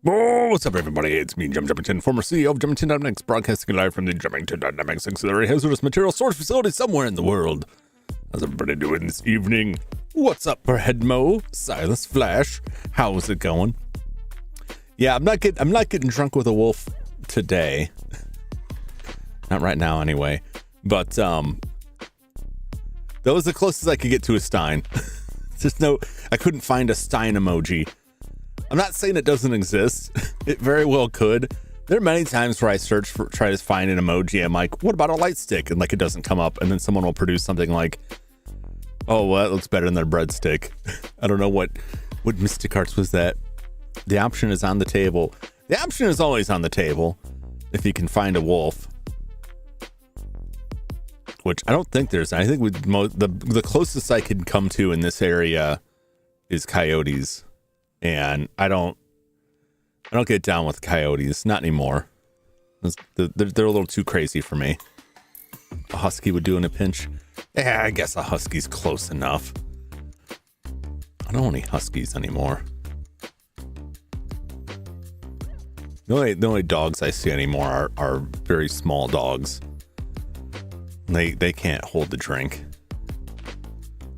Oh, what's up, everybody? It's me, Jum Jumington, former CEO of Jumington Dynamics, broadcasting live from the Jumington Dynamics auxiliary hazardous material storage facility somewhere in the world. How's everybody doing this evening? What's up for Headmo, Silas Flash? How's it going? Yeah, I'm not getting drunk with a wolf today. Not right now, anyway. But that was the closest I could get to a Stein. I couldn't find a Stein emoji. I'm not saying it doesn't exist. It very well could. There are many times where I try to find an emoji. I'm like, what about a light stick? And like, it doesn't come up. And then someone will produce something like, oh, well, that looks better than their breadstick. I don't know what Mystic Arts was that. The option is on the table. The option is always on the table if you can find a wolf. Which I don't think there's. I think the closest I could come to in this area is coyotes. And I don't get down with coyotes, not anymore. They're a little too crazy for me. A husky would do in a pinch. Yeah, I guess a husky's close enough. I don't want any huskies anymore. The only dogs I see anymore are very small dogs. They can't hold the drink.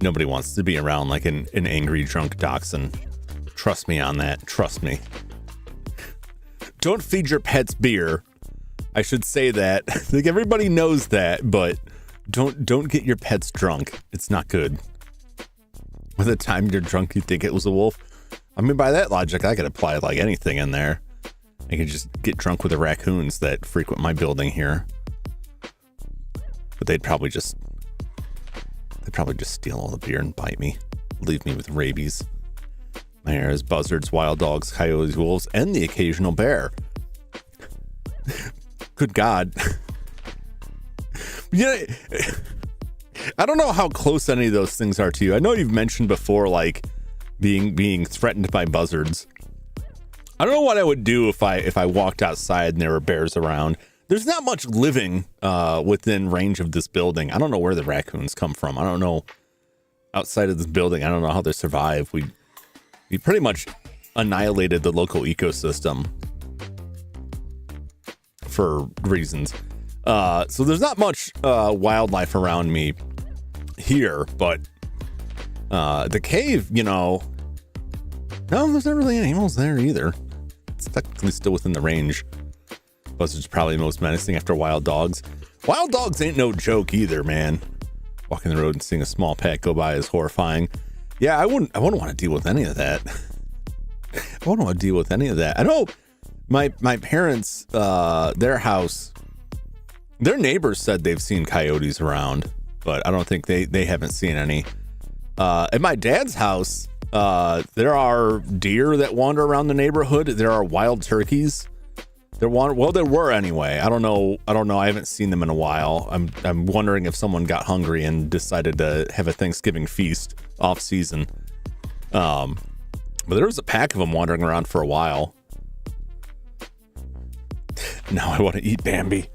Nobody wants to be around like an angry drunk dachshund. Trust me on that. Trust me. Don't feed your pets beer. I should say that. I think everybody knows that, but don't get your pets drunk. It's not good. By the time you're drunk, you think it was a wolf. I mean, by that logic, I could apply like anything in there. I could just get drunk with the raccoons that frequent my building here. But they'd probably just steal all the beer and bite me. Leave me with rabies. There's buzzards, wild dogs, coyotes, wolves, and the occasional bear. Good God. Yeah, I don't know how close any of those things are to you. I know you've mentioned before, like being threatened by buzzards. I don't know what I would do if I walked outside and there were bears around. There's not much living within range of this building. I don't know where the raccoons come from. I don't know. Outside of this building, I don't know how they survive. We pretty much annihilated the local ecosystem for reasons. So there's not much wildlife around me here, but the cave, no, there's not really any animals there either. It's technically still within the range. Plus, it's probably the most menacing after wild dogs. Wild dogs ain't no joke either, man. Walking the road and seeing a small pack go by is horrifying. Yeah, I wouldn't want to deal with any of that. I wouldn't want to deal with any of that. I know my parents, their house, their neighbors said they've seen coyotes around, but I don't think they haven't seen any. At my dad's house, there are deer that wander around the neighborhood. There are wild turkeys. There were anyway. I don't know. I haven't seen them in a while. I'm wondering if someone got hungry and decided to have a Thanksgiving feast off season. But there was a pack of them wandering around for a while. Now I want to eat Bambi.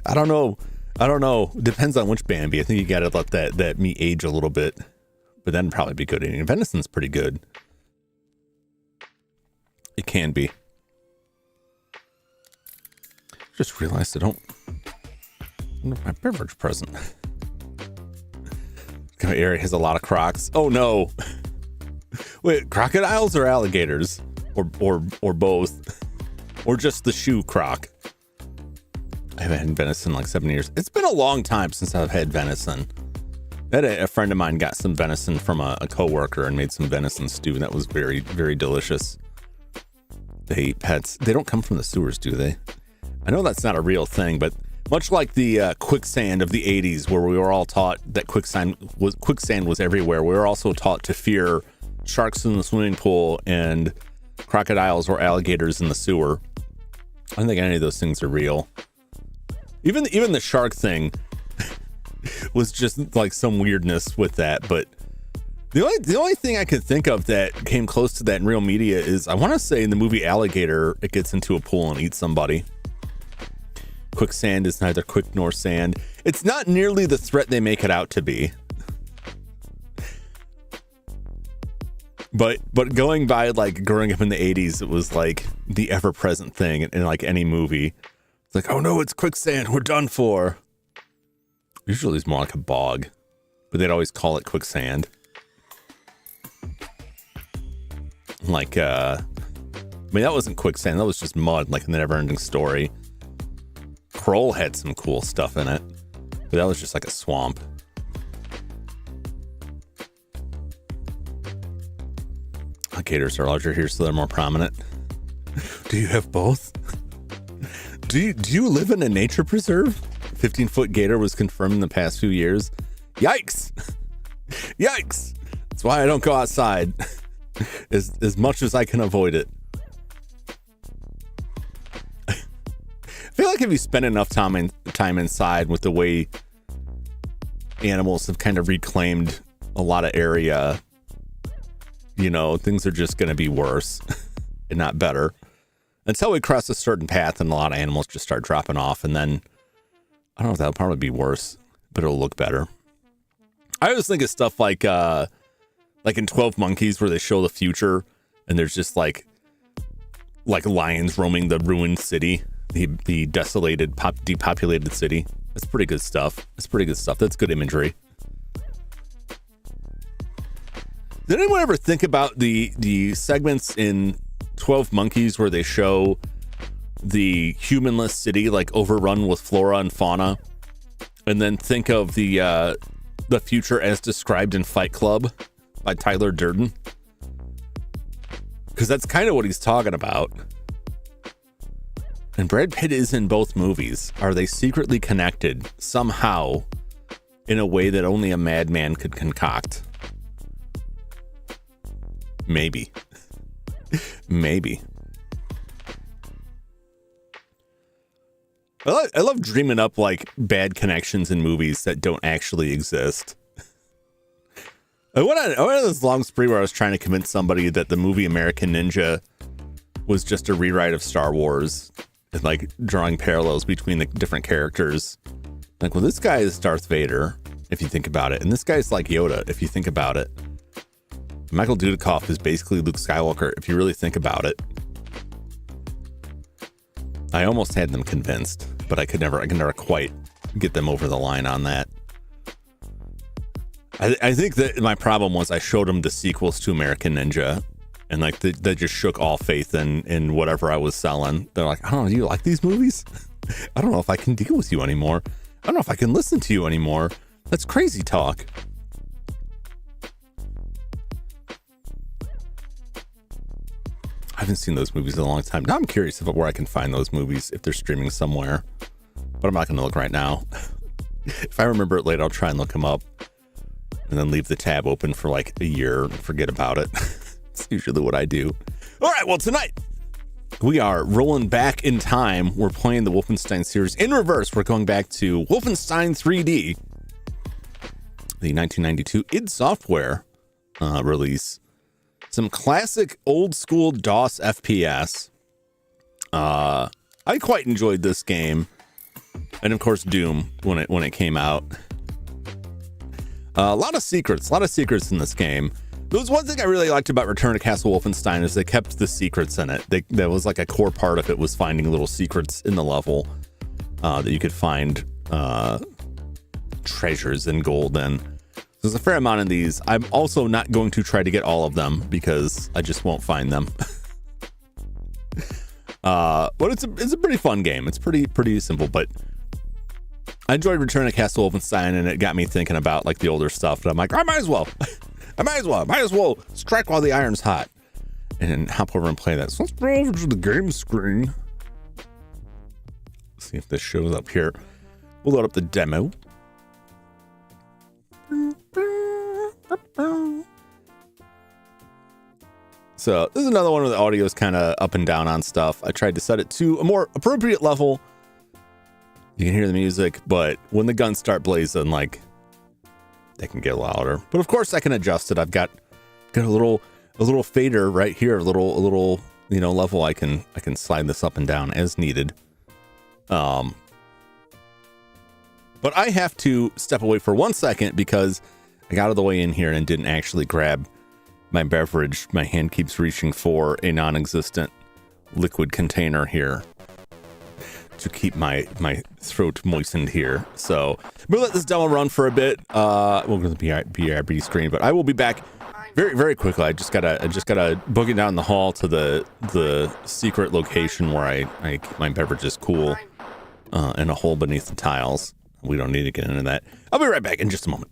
I don't know. Depends on which Bambi. I think you got to let that meat age a little bit, but then probably be good eating. Venison's pretty good. It can be. Just realized I don't have my beverage present. My area has a lot of crocs. Oh no. Wait, crocodiles or alligators? Or both? Or just the shoe croc? I haven't had venison in like 7 years. It's been a long time since I've had venison. A friend of mine got some venison from a coworker and made some venison stew. That was very, very delicious. They eat pets. They don't come from the sewers, do they? I know that's not a real thing, but much like the quicksand of the 80s, where we were all taught that quicksand was everywhere, we were also taught to fear sharks in the swimming pool and crocodiles or alligators in the sewer. I don't think any of those things are real. Even the shark thing was just like some weirdness with that. But the only thing I could think of that came close to that in real media is, I want to say in the movie Alligator, it gets into a pool and eats somebody. Quicksand is neither quick nor sand. It's not nearly the threat they make it out to be. But going by, like, growing up in the 80s, it was like the ever-present thing in like any movie. It's like, oh no, it's quicksand, we're done for. Usually it's more like a bog, but they'd always call it quicksand. Like, I mean, that wasn't quicksand, that was just mud, like in the Never-Ending Story. Kroll had some cool stuff in it, but that was just like a swamp. Alligators are larger here, so they're more prominent. Do you have both? Do you live in a nature preserve? 15-foot gator was confirmed in the past few years. Yikes! Yikes! That's why I don't go outside as much as I can avoid it. I feel like if you spend enough time inside, with the way animals have kind of reclaimed a lot of area, things are just going to be worse and not better. Until we cross a certain path and a lot of animals just start dropping off, and then I don't know if that'll probably be worse, but it'll look better. I always think of stuff like in 12 Monkeys, where they show the future and there's just like lions roaming the ruined city, the desolated, depopulated city. That's pretty good stuff. That's good imagery. Did anyone ever think about the segments in 12 Monkeys where they show the humanless city like overrun with flora and fauna, and then think of the future as described in Fight Club by Tyler Durden? Because that's kind of what he's talking about. And Brad Pitt is in both movies. Are they secretly connected somehow in a way that only a madman could concoct? Maybe. Maybe. I love dreaming up like bad connections in movies that don't actually exist. I went on this long spree where I was trying to convince somebody that the movie American Ninja was just a rewrite of Star Wars, and like drawing parallels between the different characters. Like, well, this guy is Darth Vader, if you think about it, and this guy's like Yoda, if you think about it. Michael Dudikoff is basically Luke Skywalker, if you really think about it. I almost had them convinced, but I could never quite get them over the line on that. I think that my problem was I showed them the sequels to American Ninja, and like that just shook all faith in whatever I was selling. They're like, I don't know, do you like these movies? I don't know if I can deal with you anymore. I don't know if I can listen to you anymore. That's crazy talk. I haven't seen those movies in a long time. Now I'm curious where I can find those movies, if they're streaming somewhere. But I'm not going to look right now. If I remember it later, I'll try and look them up. And then leave the tab open for like a year and forget about it. It's usually what I do. All right, well, tonight we are rolling back in time. We're playing the Wolfenstein series in reverse. We're going back to Wolfenstein 3D, the 1992 id Software release. Some classic old school DOS FPS. I quite enjoyed this game. And of course, Doom when it came out. A lot of secrets in this game. There was one thing I really liked about Return to Castle Wolfenstein is they kept the secrets in it. That was like a core part of it, was finding little secrets in the level that you could find treasures and gold in. There's a fair amount of these. I'm also not going to try to get all of them because I just won't find them. But it's a pretty fun game. It's pretty simple, but I enjoyed Return to Castle Wolfenstein, and it got me thinking about like the older stuff. And I'm like, I might as well strike while the iron's hot, and hop over and play that. So let's go over to the game screen. See if this shows up here. We'll load up the demo. So this is another one where the audio is kind of up and down on stuff. I tried to set it to a more appropriate level. You can hear the music, but when the guns start blazing, like, they can get louder. But of course I can adjust it. I've got a little fader right here, a little level. I can slide this up and down as needed. But I have to step away for 1 second because I got out of the way in here and didn't actually grab my beverage. My hand keeps reaching for a non-existent liquid container here to keep my throat moistened here. So we'll let this demo run for a bit. We'll go to the BRB screen, but I will be back very, very quickly. I just gotta book it down the hall to the secret location where I keep my beverages cool in a hole beneath the tiles. We don't need to get into that. I'll be right back in just a moment.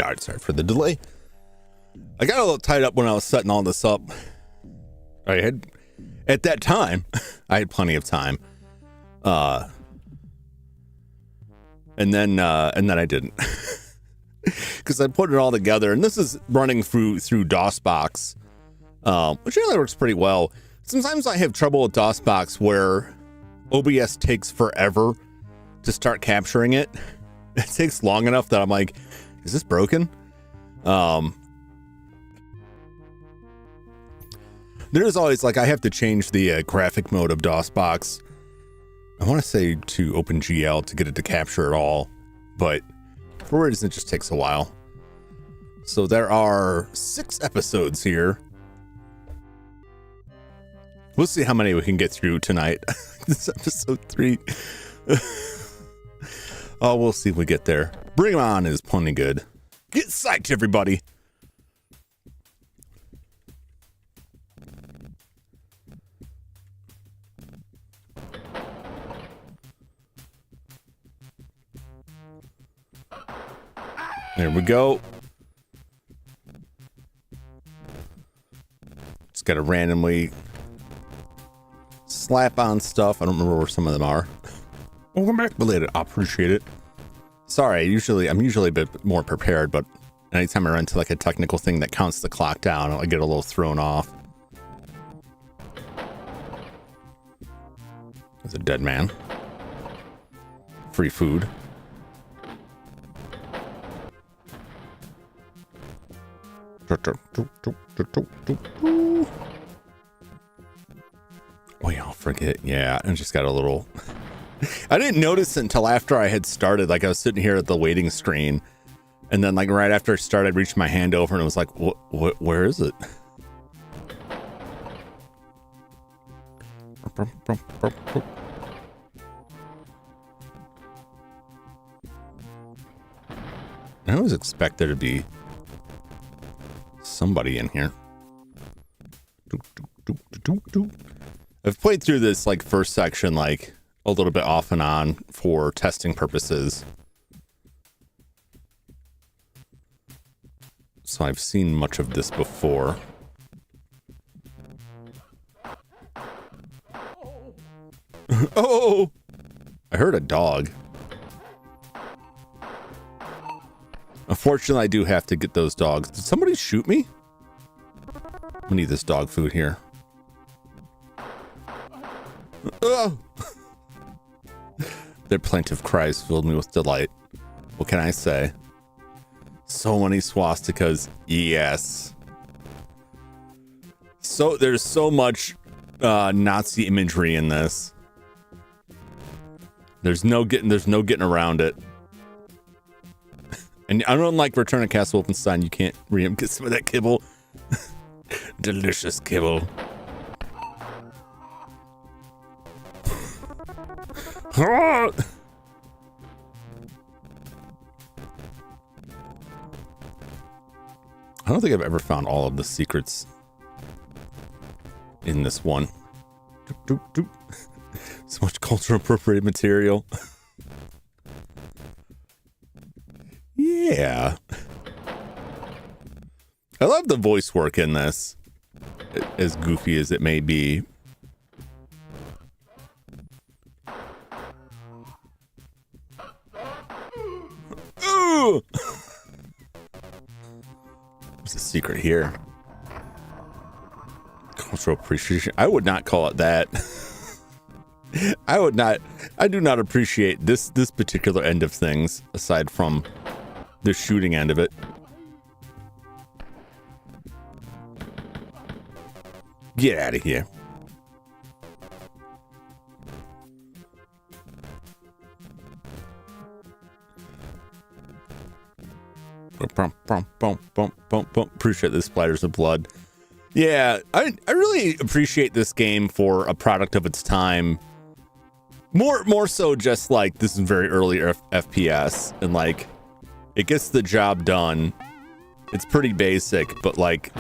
All right, sorry for the delay. I got a little tied up when I was setting all this up. At that time, I had plenty of time. And then I didn't. Because I put it all together, and this is running through DOSBox, which really works pretty well. Sometimes I have trouble with DOSBox where OBS takes forever to start capturing it. It takes long enough that I'm like, is this broken? There's always like, I have to change the graphic mode of DOSBox. I want to say to OpenGL to get it to capture it all, but for whatever reason, it just takes a while. So there are 6 episodes here. We'll see how many we can get through tonight. This is episode 3. Oh, we'll see if we get there. Bring 'em on is plenty good. Get psyched, everybody. There we go. Just gotta randomly slap on stuff. I don't remember where some of them are. Welcome back, belated. I appreciate it. Sorry, I'm usually a bit more prepared, but anytime I run into like a technical thing that counts the clock down, I get a little thrown off. There's a dead man. Free food. Oh yeah, I'll forget. Yeah, I just got a little... I didn't notice it until after I had started. Like I was sitting here at the waiting screen, and then like right after I started, I reached my hand over and it was like, where is it? I always expect there to be somebody in here. I've played through this like first section like a little bit off and on for testing purposes. So I've seen much of this before. Oh! I heard a dog. Unfortunately, I do have to get those dogs. Did somebody shoot me? I need this dog food here. Oh! Their plaintive cries filled me with delight. What can I say? So many swastikas. Yes. So there's so much Nazi imagery in this. There's no getting around it. And unlike Return of Castle Wolfenstein, you can't get some of that kibble. Delicious kibble. I don't think I've ever found all of the secrets in this one. So much cultural appropriated material. Yeah. I love the voice work in this, as goofy as it may be. Ooh! There's a secret here. Cultural appreciation. I would not call it that. I do not appreciate this particular end of things, aside from the shooting end of it. Get out of here. Appreciate the splatters of blood. Yeah, I really appreciate this game for a product of its time. More so just like this is very early FPS, and like it gets the job done. It's pretty basic, but like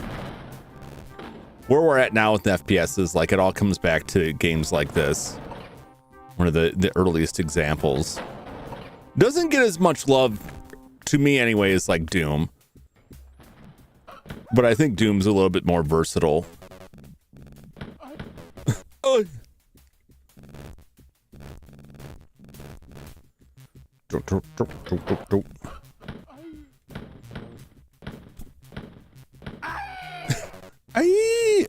where we're at now with the FPS is like it all comes back to games like this. One of the earliest examples. Doesn't get as much love to me anyway as like Doom. But I think Doom's a little bit more versatile. Oh.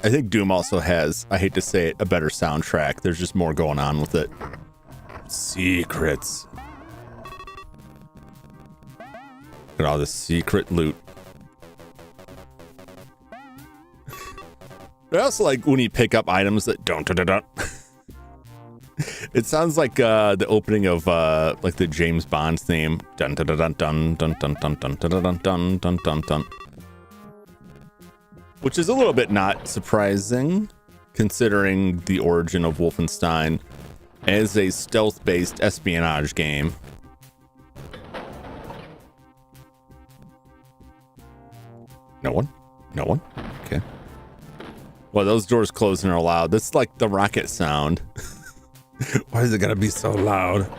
I think Doom also has, I hate to say it, a better soundtrack. There's just more going on with it. Secrets. Look at all this secret loot. I also like when you pick up items that don't. It sounds like the opening of like the James Bond theme. Dun dun dun dun dun dun dun dun dun dun dun dun dun. Which is a little bit not surprising, considering the origin of Wolfenstein as a stealth-based espionage game. No one? No one? Okay. Well, those doors closing are loud. That's like the rocket sound. Why is it gotta be so loud?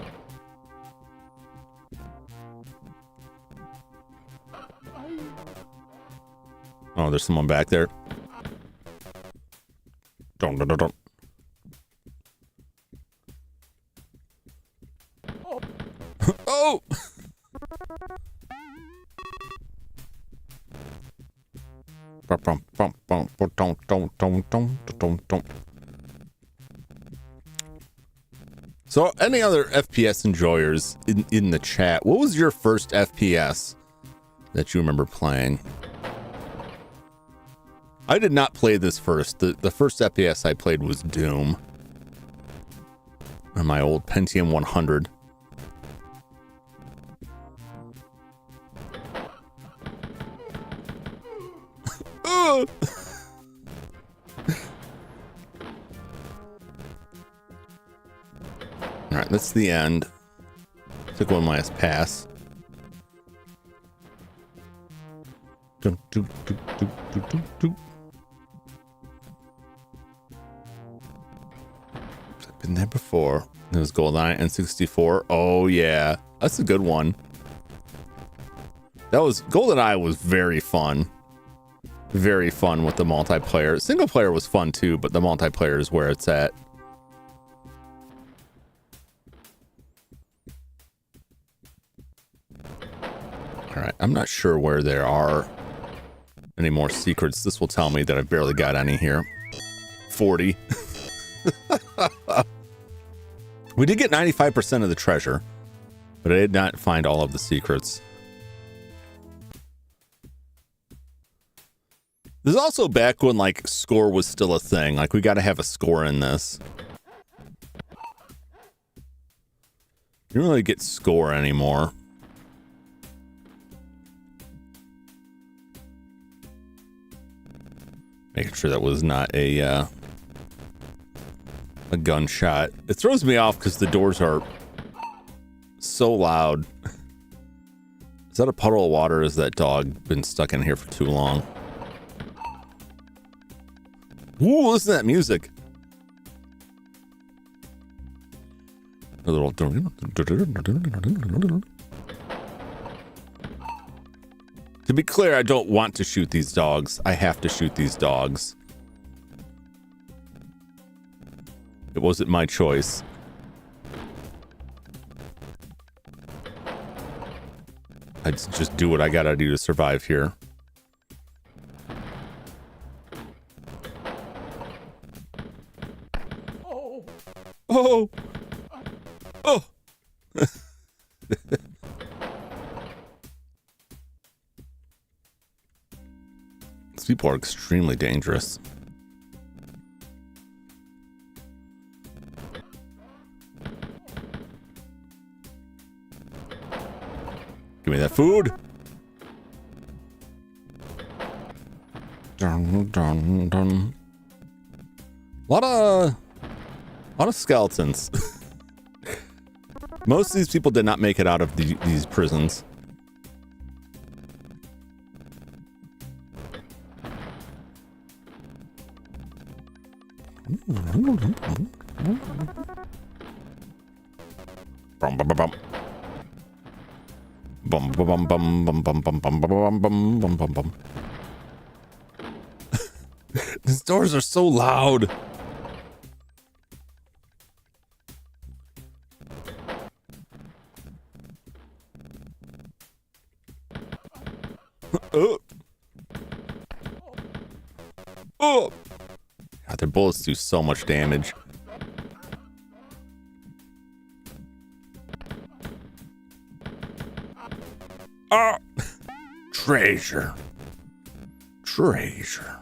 Oh, there's someone back there. Don't. Oh! So, any other FPS enjoyers in the chat? What was your first FPS that you remember playing? I did not play this first. The first FPS I played was Doom on my old Pentium 100. All right, that's the end. Took one last pass. I've been there before. There was GoldenEye and 64. Oh yeah, that's a good one. GoldenEye was very fun. Very fun with the multiplayer. Single player was fun too, but the multiplayer is where it's at. All right, I'm not sure where there are any more secrets. This will tell me that I barely got any here. 40. We did get 95% of the treasure, but I did not find all of the secrets. There's also back when like score was still a thing. Like we got to have a score in this. You don't really get score anymore. Making sure that was not a gunshot. It throws me off because the doors are so loud. Is that a puddle of water? Or has that dog been stuck in here for too long? Ooh, listen to that music. A little. To be clear, I don't want to shoot these dogs. I have to shoot these dogs. It wasn't my choice. I just do what I gotta do to survive here. Oh! Oh! These people are extremely dangerous. Give me that food. Dun, dun, dun. A lot of skeletons. Most of these people did not make it out of these prisons. Bum, bum, bum. Bum, bum, bum, bum, bum, bum, bum, bum, bum, bum, bum, bum, bum. These doors are so loud. Oh. Oh. God, their bullets do so much damage. Ah. Treasure. Treasure.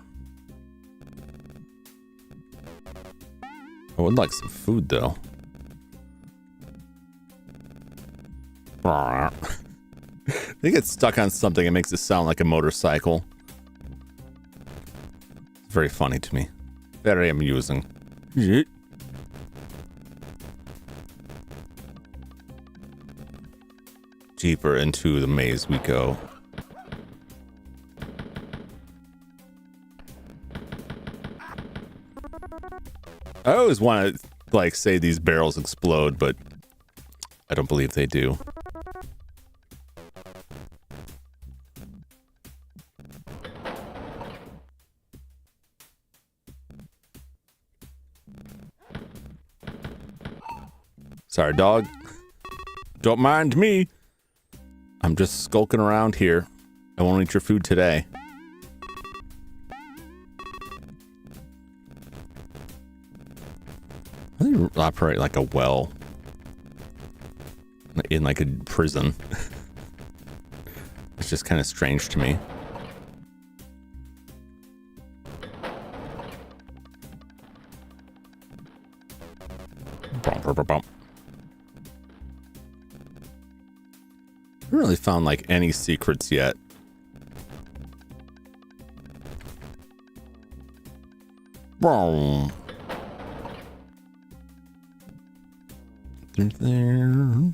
I would like some food though. They get stuck on something, it makes it sound like a motorcycle. It's very funny to me. Very amusing. Deeper into the maze we go. I always want to like say these barrels explode, but I don't believe they do. Sorry, dog. Don't mind me. I'm just skulking around here. I won't eat your food today. How do you operate like a well? In like a prison. It's just kind of strange to me. Bump, bump, bump. I haven't really found like any secrets yet. Boom. There.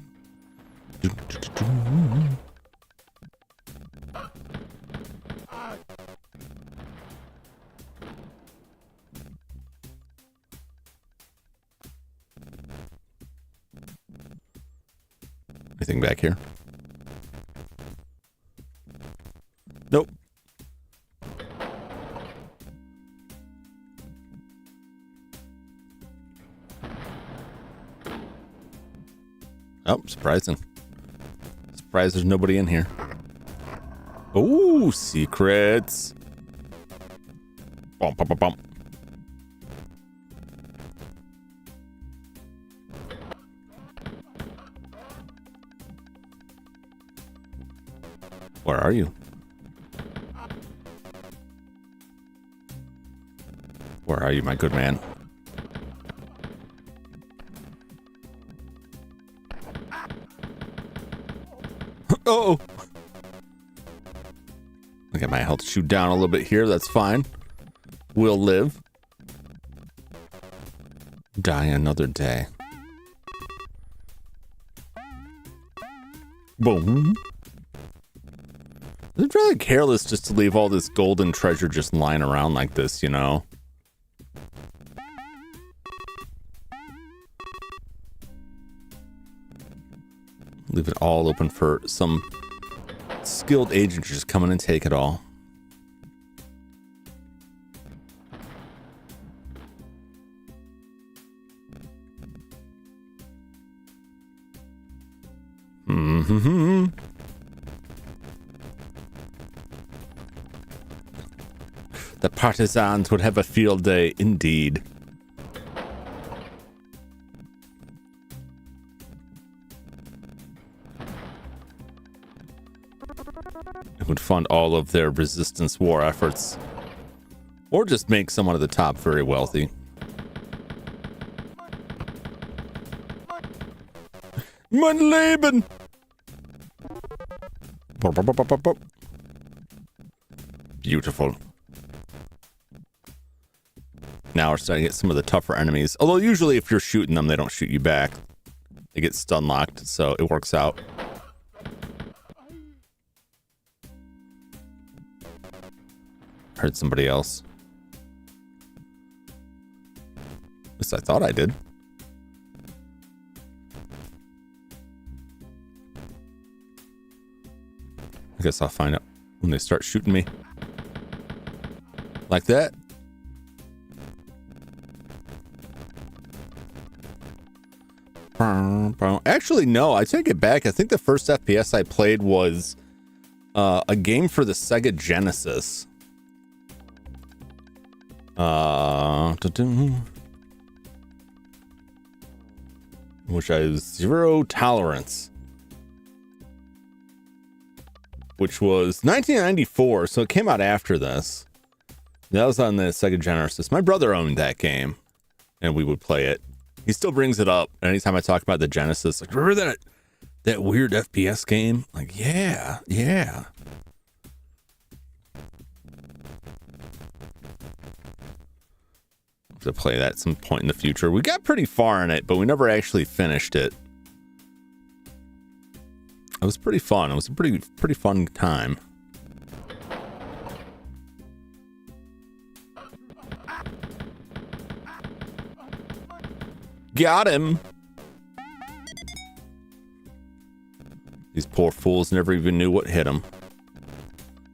Anything back here? Nope. Oh, surprising. Surprised there's nobody in here. Oh, secrets. Bump, bump, bump, bump. Where are you? Where are you, my good man? Oh! I got my health shoot down a little bit here. That's fine. We'll live. Die another day. Boom. It's really careless just to leave all this golden treasure just lying around like this, you know? Leave it all open for some skilled agent to just come in and take it all. Mm-hmm. The partisans would have a field day indeed. It would fund all of their resistance war efforts. Or just make someone at the top very wealthy. Mein Leben! Beautiful. Now we're starting to get some of the tougher enemies. Although usually if you're shooting them, they don't shoot you back. They get stun locked, so it works out. Heard somebody else. At least I thought I did. I guess I'll find out when they start shooting me. Like that. Actually, no, I take it back. I think the first FPS I played was a game for the Sega Genesis. Which has Zero Tolerance. Which was 1994, so it came out after this. That was on the Sega Genesis. My brother owned that game, and we would play it. He still brings it up anytime I talk about the Genesis. Like, remember that weird FPS game? Like, yeah. To play that at some point in the future. We got pretty far in it, but we never actually finished it. It was pretty fun. It was a pretty fun time. Got him. These poor fools never even knew what hit them.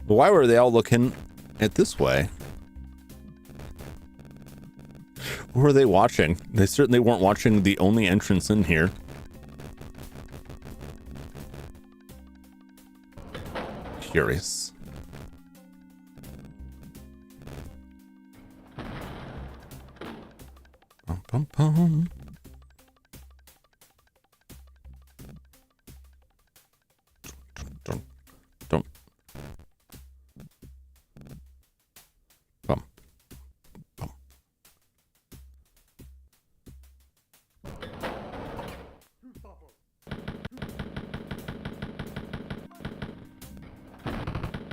But why were they all looking at this way? What were they watching? They certainly weren't watching the only entrance in here. curious. Bum, bum, bum. Don't. Bum. Bum.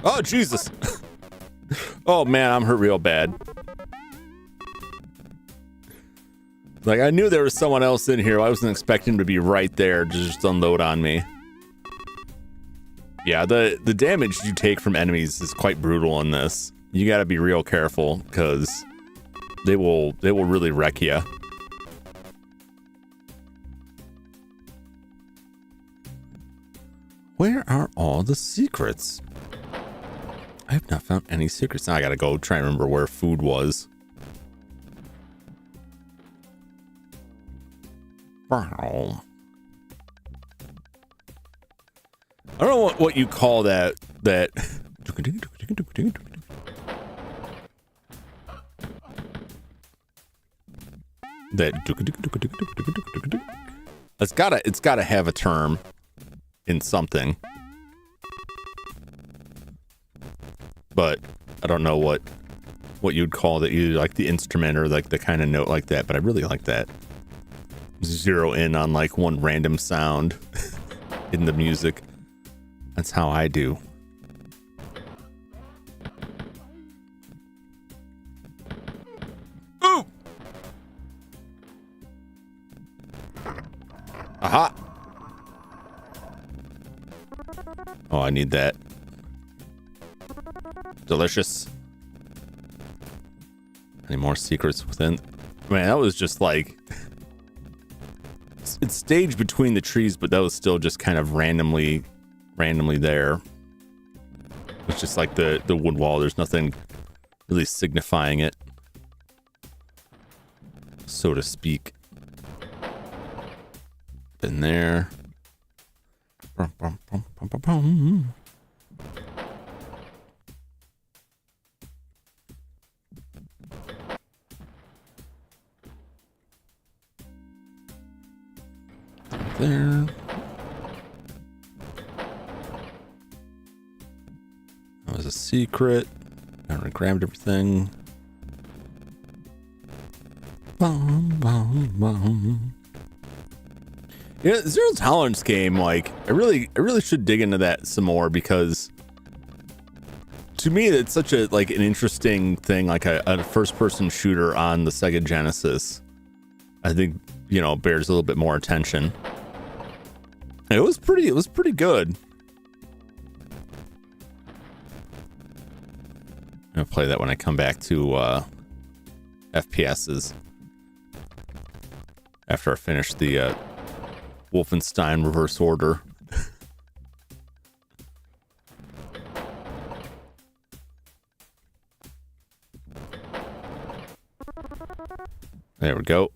Oh, Jesus. Oh, man, I'm hurt real bad. Like, I knew there was someone else in here. I wasn't expecting him to be right there to just unload on me. Yeah, the damage you take from enemies is quite brutal in this. You gotta be real careful, because they will really wreck you. Where are all the secrets? I have not found any secrets. Now I gotta go try and remember where food was. Wow. I don't know what you call that. That it's gotta have a term in something. But I don't know what you'd call that, either like the instrument or like the kind of note like that, but I really like that. Zero in on like one random sound in the music. That's how I do. Ooh! Aha! Oh, I need that. Delicious. Any more secrets within? Man, that was just like... It's staged between the trees, but that was still just kind of randomly there. It's just like the wood wall. There's nothing really signifying it, so to speak. Been there. Bum, bum, bum, bum, bum, bum. There. That was a secret. I grabbed everything. Bum, bum, bum. Yeah, Zero Tolerance game, like I really should dig into that some more, because to me it's such a like an interesting thing, like a first person shooter on the Sega Genesis. I think, you know, bears a little bit more attention. It was pretty good. I'm gonna play that when I come back to FPSs after I finish the Wolfentein Reverse Order. There we go.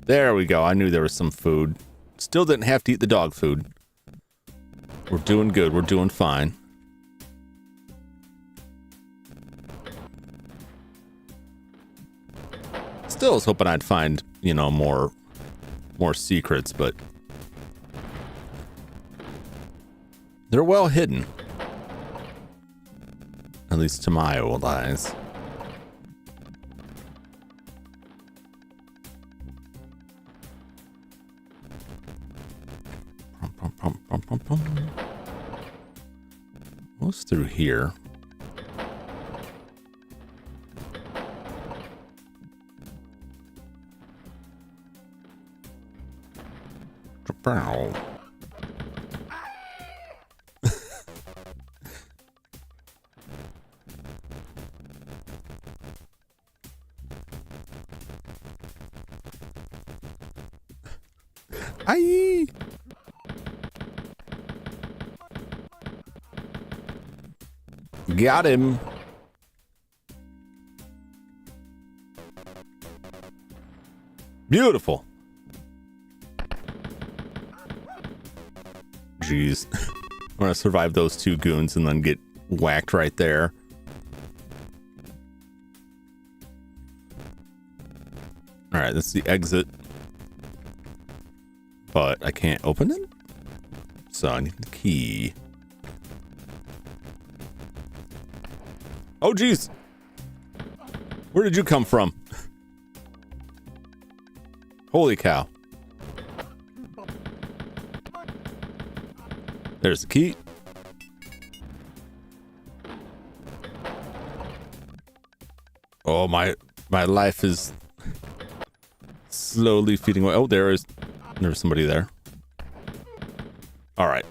There we go. I knew there was some food. Still didn't have to eat the dog food. We're doing good. We're doing fine. Still was hoping I'd find, you know, more secrets, but they're well hidden. At least to my old eyes. What's through here? Aye. Got him. Beautiful. Jeez. I'm gonna survive those two goons and then get whacked right there. All right, that's the exit, but I can't open it, so I need the key. Oh geez, where did you come from? Holy cow. There's the key. Oh, my life is slowly feeding away. Oh, there's somebody there. All right.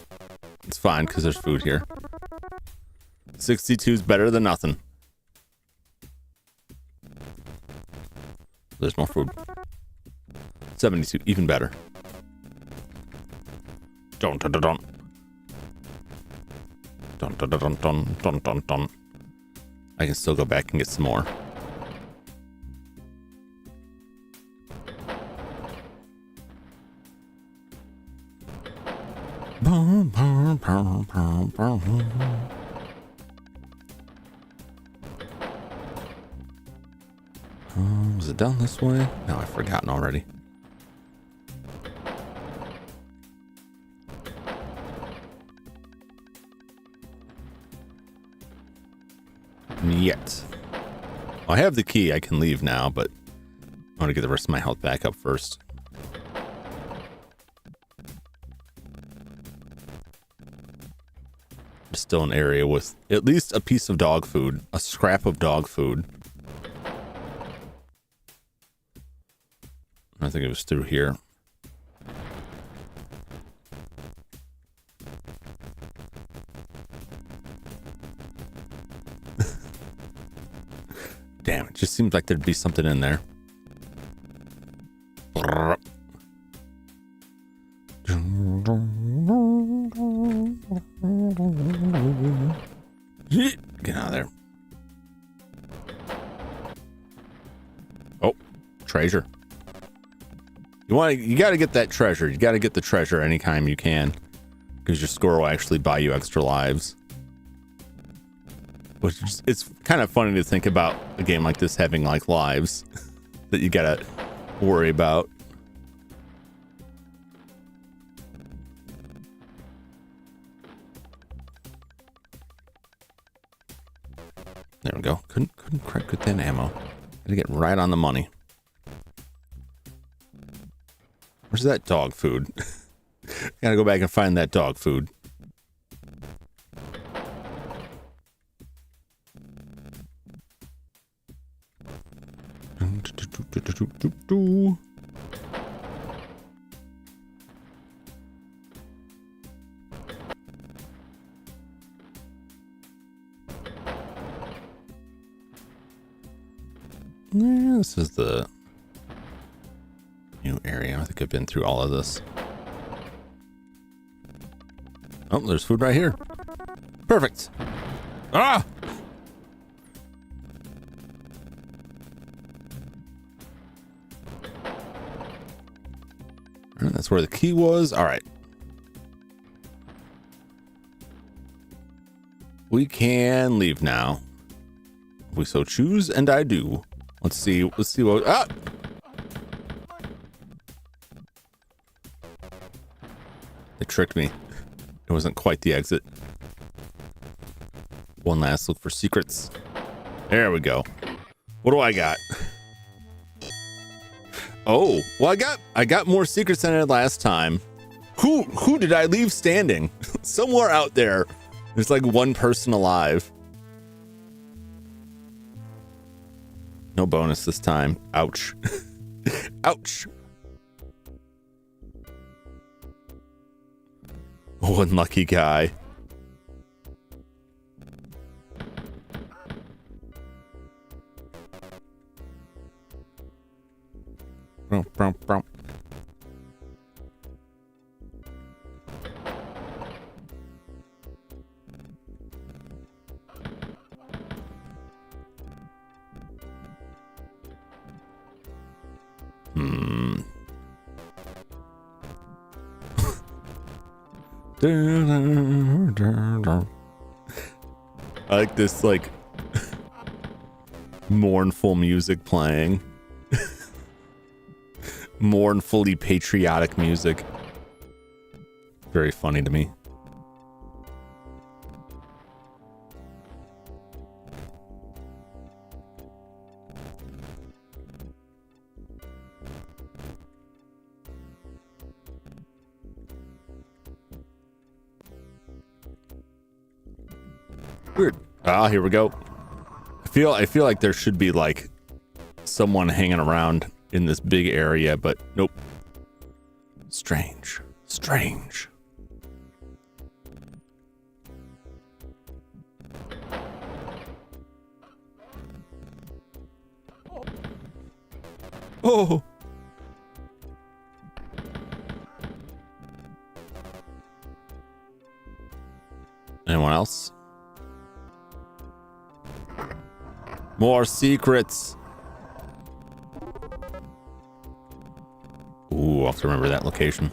It's fine because there's food here. 62 is better than nothing. There's more food. 72, even better. Dun dun dun dun. Dun dun dun dun dun dun dun. I can still go back and get some more. Was it down this way? No, I've forgotten already. Yet. I have the key. I can leave now, but I want to get the rest of my health back up first. There's still an area with at least a piece of dog food, a scrap of dog food. I think it was through here. Damn, it just seems like there'd be something in there. Get out of there. Oh, treasure. You got to get that treasure. You got to get the treasure anytime you can, because your score will actually buy you extra lives. Which is, it's kind of funny to think about a game like this having like lives that you gotta worry about. There we go. Couldn't quite get that ammo. Had to get right on the money. Where's that dog food? Gotta go back and find that dog food. Yeah, this is the new area. I think I've been through all of this. Oh, there's food right here. Perfect. Ah! And that's where the key was. All right. We can leave now. If we so choose, and I do. Let's see what... Ah! They tricked me. It wasn't quite the exit. One last look for secrets. There we go. What do I got? Oh, well, I got more secrets than I did last time. Who did I leave standing? Somewhere out there, there's like one person alive. No bonus this time. Ouch. Ouch. One lucky guy. I like this, like, mournful music playing. Mournfully patriotic music. Very funny to me. Weird. Ah, here we go. I feel like there should be like someone hanging around in this big area, but nope. Strange. Strange. Oh. Anyone else? More secrets. Ooh, I'll have to remember that location.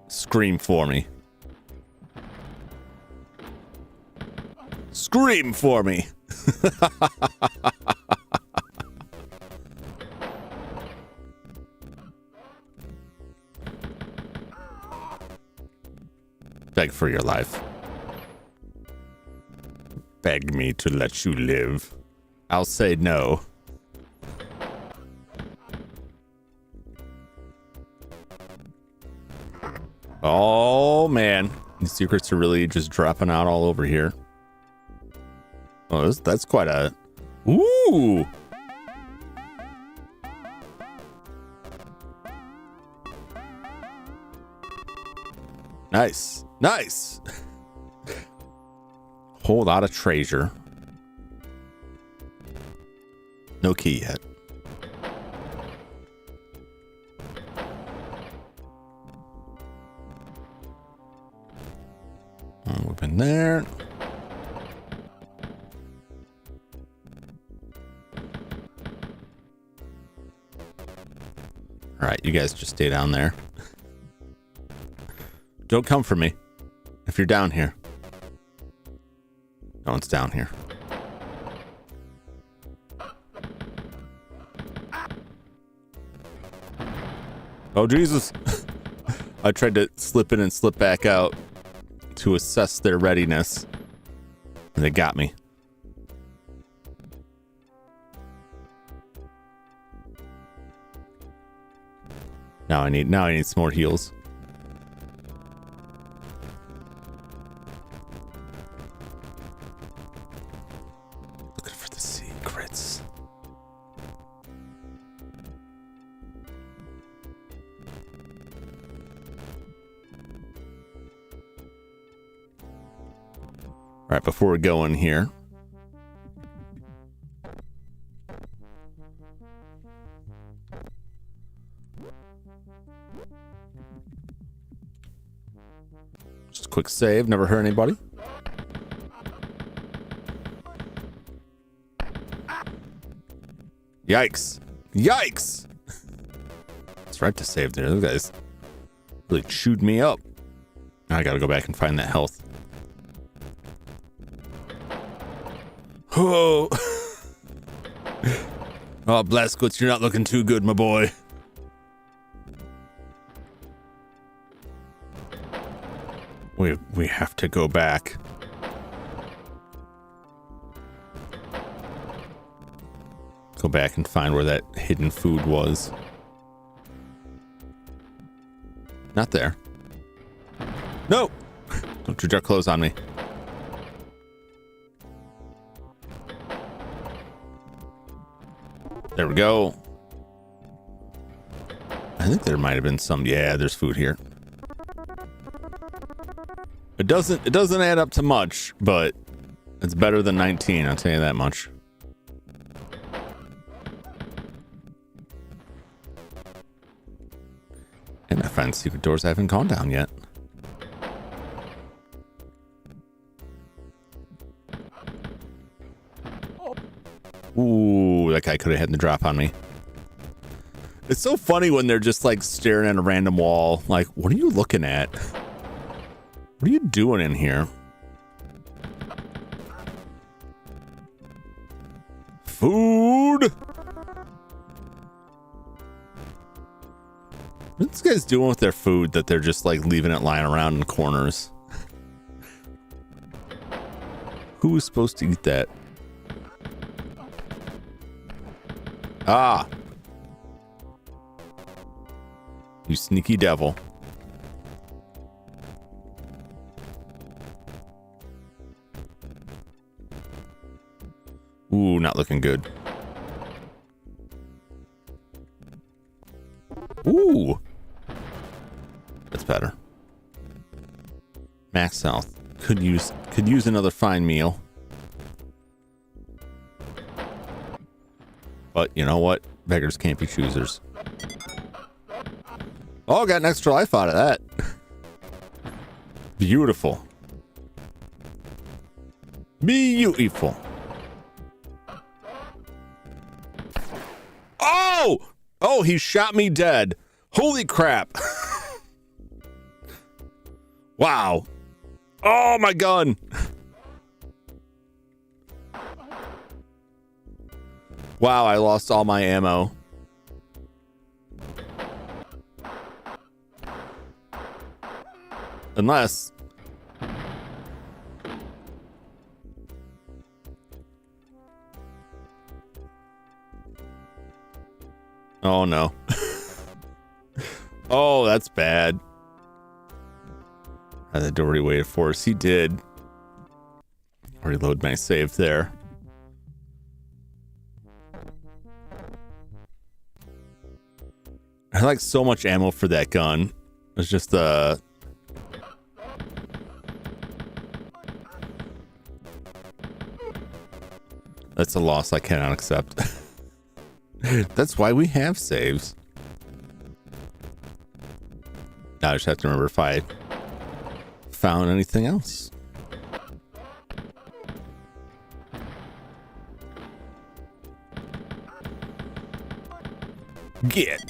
Scream for me. Scream for me. Beg for your life. Beg me to let you live. I'll say no. Oh man, these secrets are really just dropping out all over here. Oh, that's quite a... Ooh! Nice. Nice! Whole lot of treasure. No key yet. We've been there. All right, you guys just stay down there. Don't come for me if you're down here. No one's down here. Oh, Jesus. I tried to slip in and slip back out to assess their readiness, and they got me. Now I need some more heals. Looking for the secrets. All right, before we go in here, just a quick save, never hurt anybody. Yikes. Yikes! It's right to save there. Those guys really chewed me up. Now I gotta go back and find that health. Oh, oh, Blazkowicz, you're not looking too good, my boy. We have to go back. Go back and find where that hidden food was. Not there. No! Don't you dare close on me. There we go. I think there might have been some. Yeah, there's food here. It doesn't add up to much, but it's better than 19, I'll tell you that much. And I find secret doors I haven't gone down yet. Ooh, that guy could have had the drop on me. It's so funny when they're just like staring at a random wall. Like, what are you looking at? What are you doing in here? Food! What these guys doing with their food that they're just like leaving it lying around in corners? Who's supposed to eat that? Ah! You sneaky devil. Ooh, not looking good. Ooh! That's better. Max health. Could use another fine meal. But you know what? Beggars can't be choosers. Oh, got an extra life out of that. Beautiful. Beautiful. Oh! Oh, he shot me dead. Holy crap. Wow. Oh, my gun. Wow, I lost all my ammo. Unless... Oh, no. Oh, that's bad. I had to already wait for us. He did. Reload my save there. I had like so much ammo for that gun. It's just that's a loss I cannot accept. That's why we have saves. Now I just have to remember if I found anything else. Get.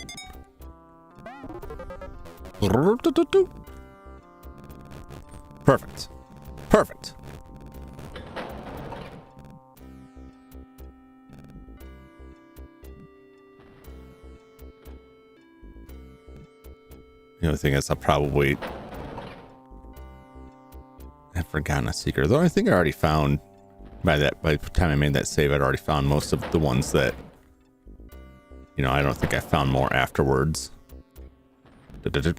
Perfect. Perfect. The only thing is I'll probably have forgotten a secret. Though I think I already found by the time I made that save, I'd already found most of the ones that, you know, I don't think I found more afterwards. There's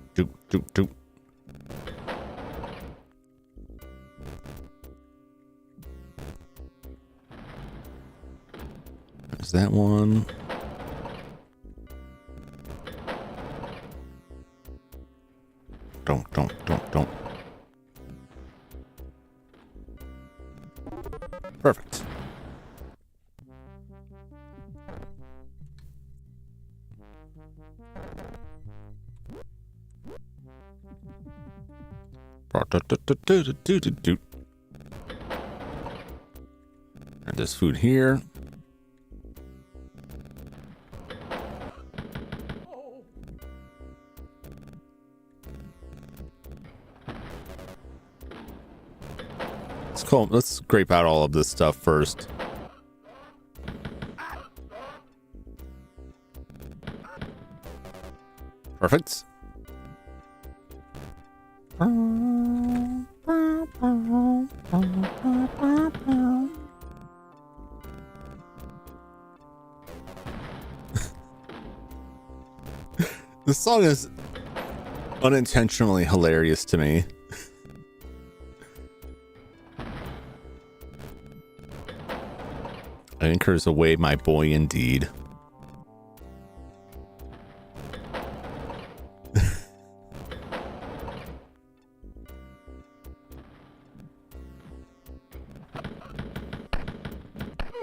that one. Don't. Perfect. And this food here. Let's scrape out all of this stuff first. Perfect. This song is unintentionally hilarious to me. Anchors away my boy indeed.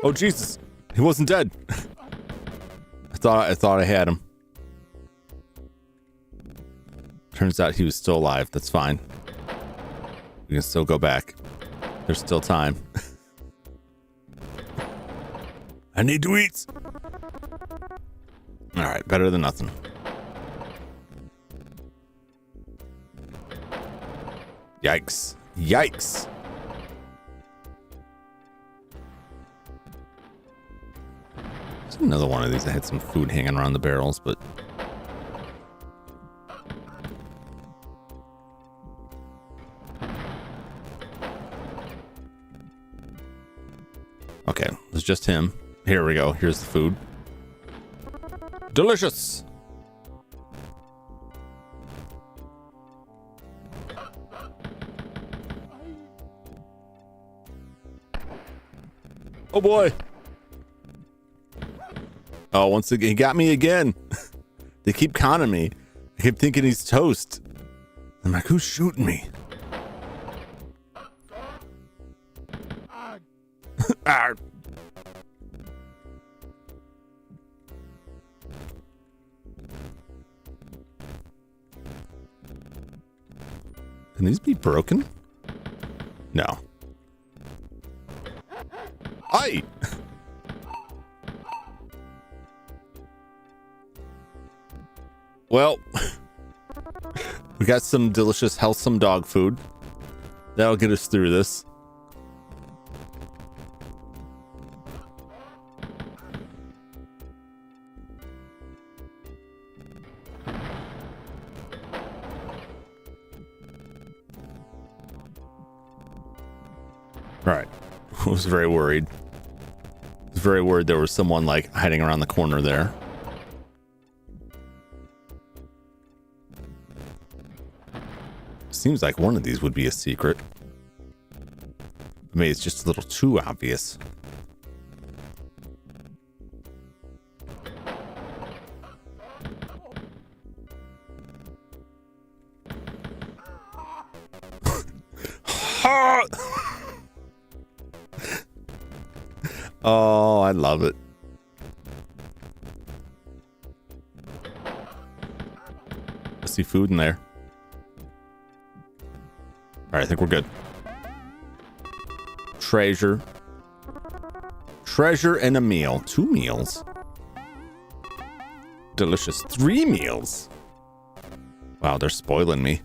Oh Jesus, he wasn't dead. I thought I had him. Turns out he was still alive. That's fine. We can still go back. There's still time. I need to eat. All right, better than nothing. Yikes. Yikes. There's another one of these that had some food hanging around the barrels, but... Okay, it's just him. Here we go. Here's the food. Delicious. Oh boy. Oh, once again, he got me again. They keep conning me. I keep thinking he's toast. I'm like, who's shooting me? Ah. Can these be broken? No. Aye. Well, we got some delicious, healthsome dog food. That'll get us through this. All right. I was very worried. I was very worried there was someone like hiding around the corner there. Seems like one of these would be a secret. I mean, it's just a little too obvious. Oh, I love it. I see food in there. All right, I think we're good. Treasure. Treasure and a meal. 2 meals. Delicious. 3 meals. Wow, they're spoiling me.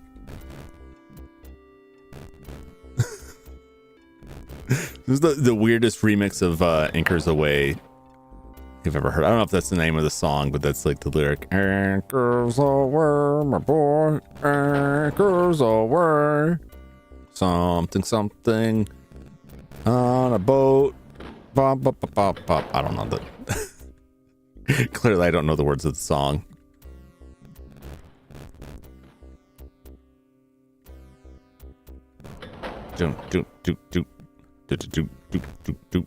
This is the weirdest remix of Anchors Away you've ever heard. I don't know if that's the name of the song, but that's like the lyric. Anchors away, my boy. Anchors away. Something, something. On a boat. Bop, bop, bop, bop, bop. I don't know the... Clearly, I don't know the words of the song. Do, do, do, do. Do, do, do, do, do.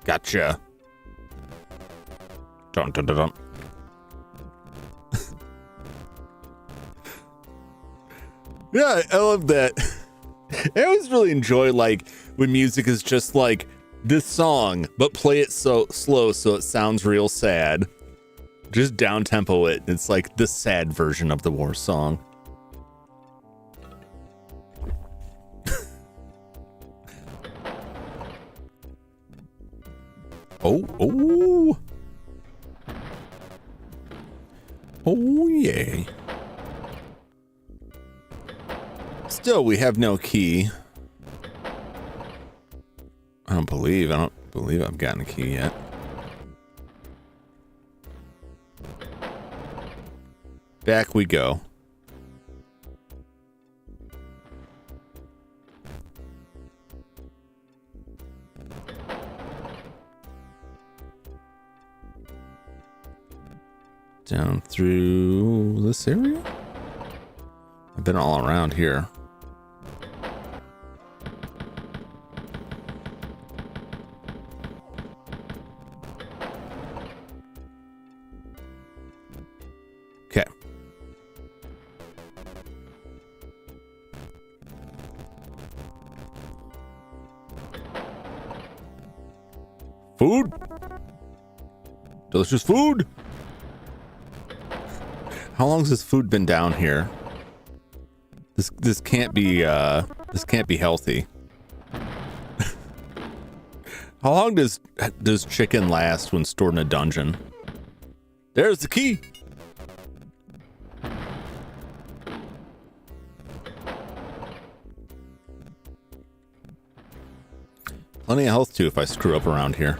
Gotcha. Dun, dun, dun, dun. Yeah, I love that. I always really enjoy like when music is just like this song, but play it so slow so it sounds real sad. Just down tempo it. It's like the sad version of the war song. Oh. Oh, yay. Still, we have no key. I don't believe I've gotten a key yet. Back we go. Down through this area? I've been all around here. Okay. Food? Delicious food. How long has this food been down here? This can't be healthy. How long does chicken last when stored in a dungeon? There's the key. Plenty of health too if I screw up around here.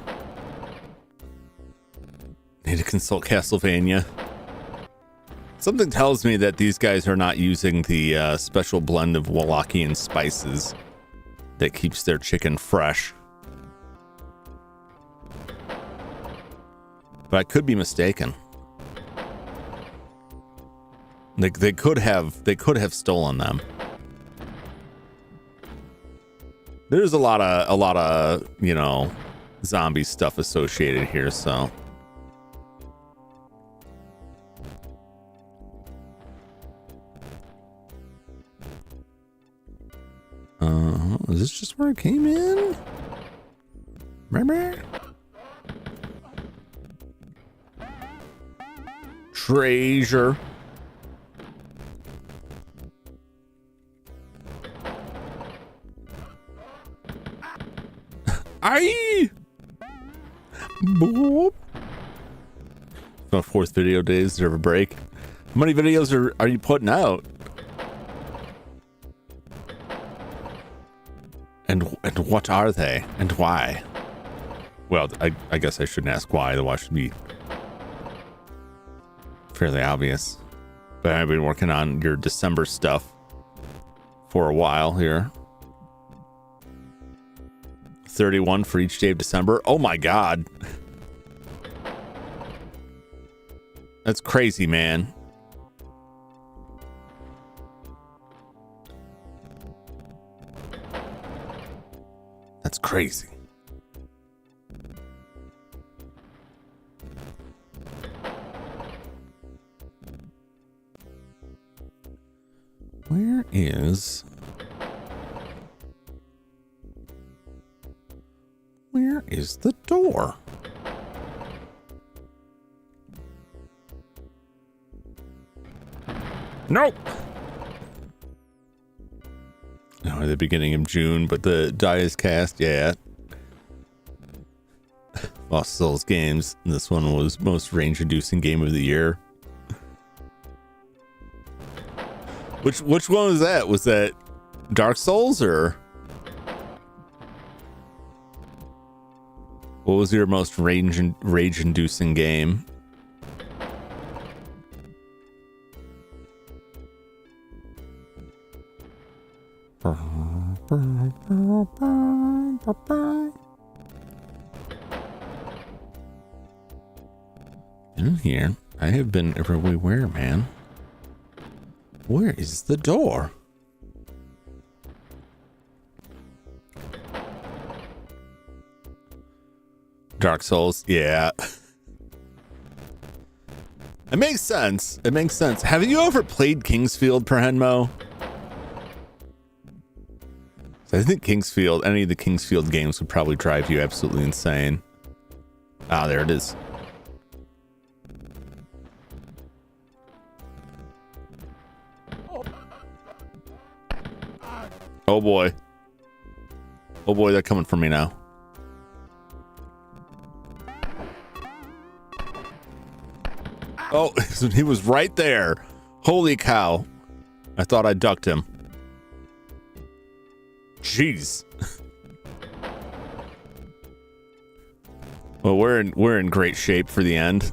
Need to consult Castlevania. Something tells me that these guys are not using the special blend of Wallachian spices that keeps their chicken fresh. But I could be mistaken. They could have stolen them. There's a lot of, you know, zombie stuff associated here, so. Is this just where it came in? Remember? Treasure. Aye. Boop. My 4th video day. Deserve a break. How many videos are you putting out? And what are they? And why? Well, I guess I shouldn't ask why. The why should be fairly obvious. But I've been working on your December stuff for a while here. 31 for each day of December. Oh my God. That's crazy, man. That's crazy. Where is the door? Nope. No, at the beginning of June, but the die is cast. Yeah. Lost Souls games. This one was most range-inducing game of the year. Which one was that? Was that Dark Souls or what was your most rage-inducing game? In here, I have been everywhere, man. Where is the door? Dark Souls, yeah. It makes sense. It makes sense. Have you ever played Kingsfield, Perhenmo? I think Kingsfield, any of the Kingsfield games would probably drive you absolutely insane. Ah, there it is. Oh boy. Oh boy, they're coming for me now. Oh, he was right there. Holy cow. I thought I ducked him. Jeez. Well, we're in great shape for the end.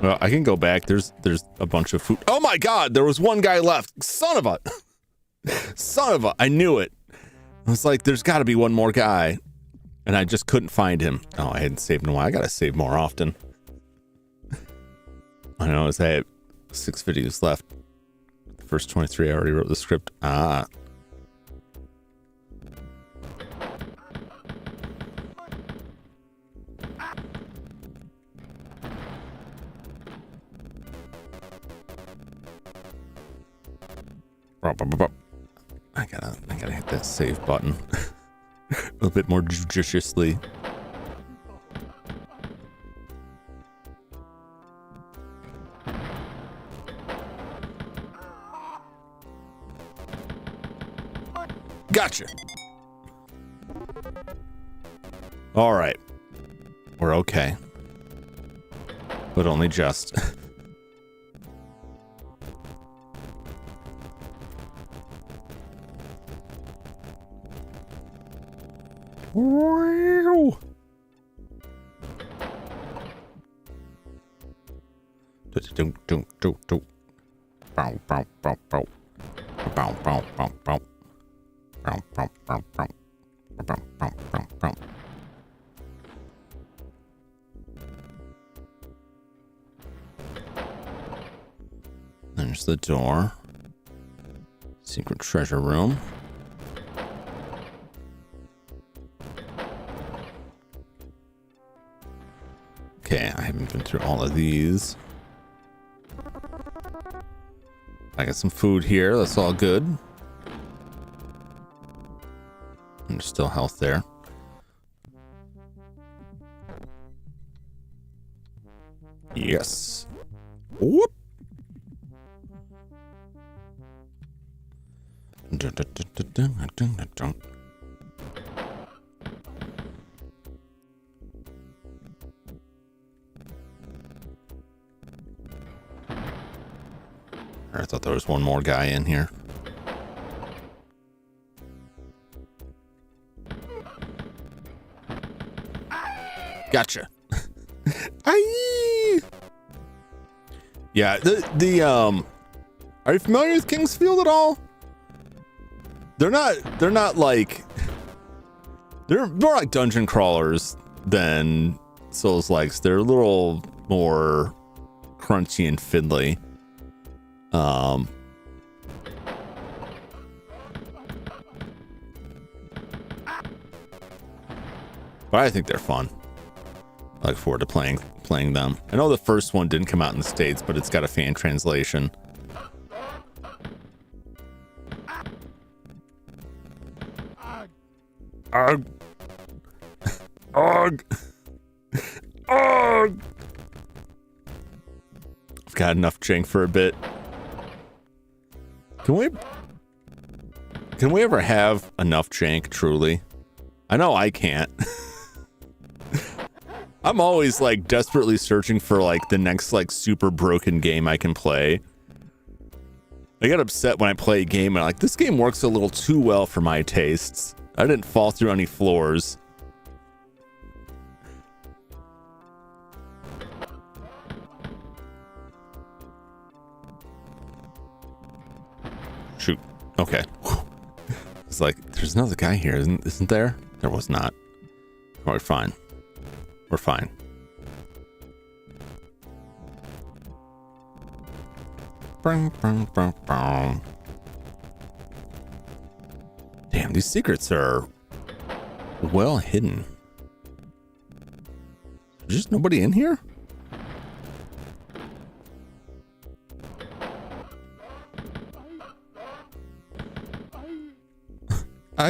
Well, I can go back. There's a bunch of food. Oh my God, there was one guy left. Son of a I knew it. I was like, there's got to be one more guy. And I just couldn't find him. Oh, I hadn't saved in a while. I got to save more often. I know, I had 6 videos left. The first 23, I already wrote the script. Ah. I gotta hit that save button a little bit more judiciously. Gotcha. All right. We're okay. But only just. Wow. There's the door. Secret treasure room. Okay, I haven't been through all of these. I got some food here. That's all good. And there's still health there. Yes. Whoop. I thought there was one more guy in here. Gotcha. Aye. Yeah, are you familiar with Kingsfield at all? They're not like, they're more like dungeon crawlers than Souls-likes. They're a little more crunchy and fiddly. But I think they're fun. I look forward to playing them. I know the first one didn't come out in the States, but it's got a fan translation. Ugh. Ugh. Ugh. I've got enough jank for a bit. Can we ever have enough jank, truly? I know I can't. I'm always like desperately searching for like the next like super broken game I can play. I get upset when I play a game and I'm like, this game works a little too well for my tastes. I didn't fall through any floors. Shoot. Okay. It's like, there's another guy here, isn't there? There was not. Oh, we're fine. We're fine. Damn, these secrets are well hidden. There's just nobody in here? All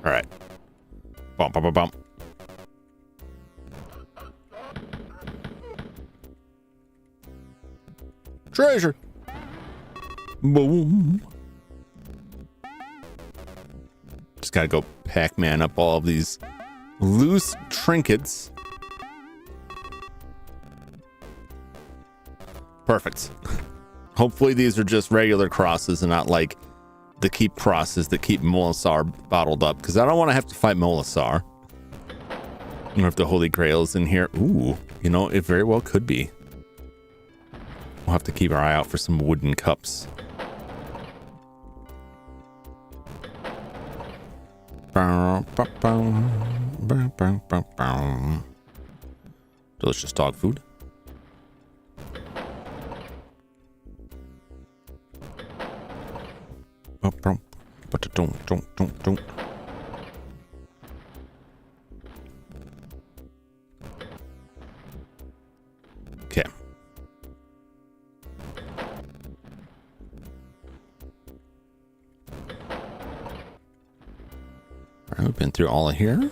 right. Bump, bump, bump, bump. Treasure. Boom. Just gotta go Pac-Man up all of these loose trinkets. Perfect. Hopefully these are just regular crosses and not like the keep crosses that keep Molasar bottled up, because I don't want to have to fight Molasar. Or if the Holy Grail is in here. Ooh, you know, it very well could be. We'll have to keep our eye out for some wooden cups. Delicious dog food. Don't. Okay. All right, we've been through all of here.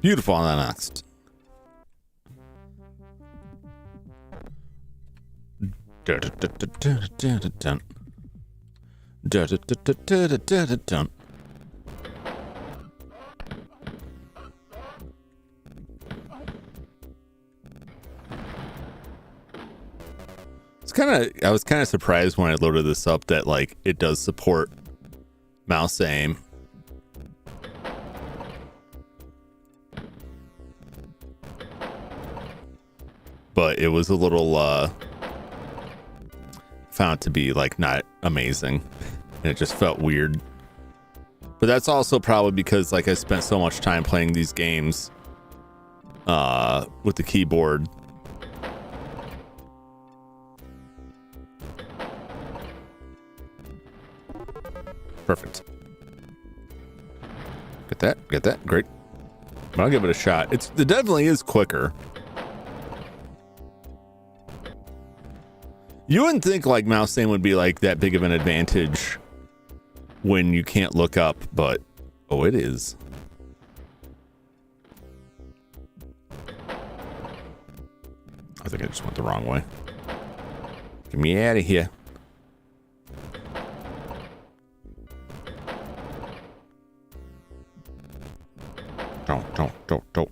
Beautiful on that next. Da, da, da, da, da, da, da, da. I was kind of surprised when I loaded this up that like it does support mouse aim. But it was a little found to be like not amazing, and it just felt weird. But that's also probably because like I spent so much time playing these games with the keyboard. Perfect. Get that, great. But I'll give it a shot. It definitely is quicker. You wouldn't think like mouse aim would be like that big of an advantage when you can't look up, but oh, it is. I think I just went the wrong way. Get me out of here. Don't.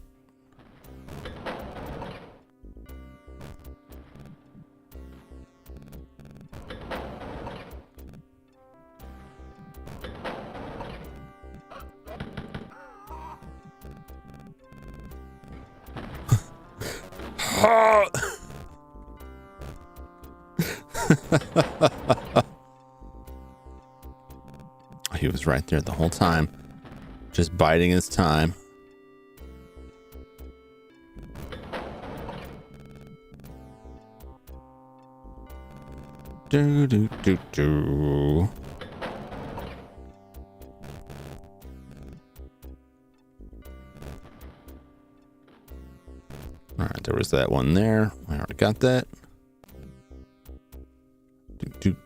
He was right there the whole time, just biding his time. Do do do do. All right, there was that one there. I already got that. Do.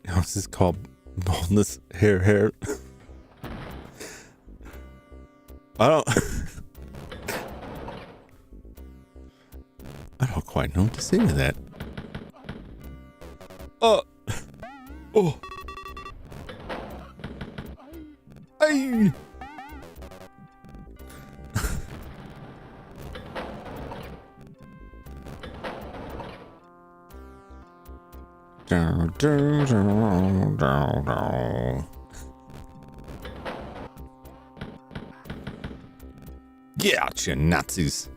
Now this is called baldness hair. I don't quite know what to say to that. Oh. Ay. Gotcha, Nazis.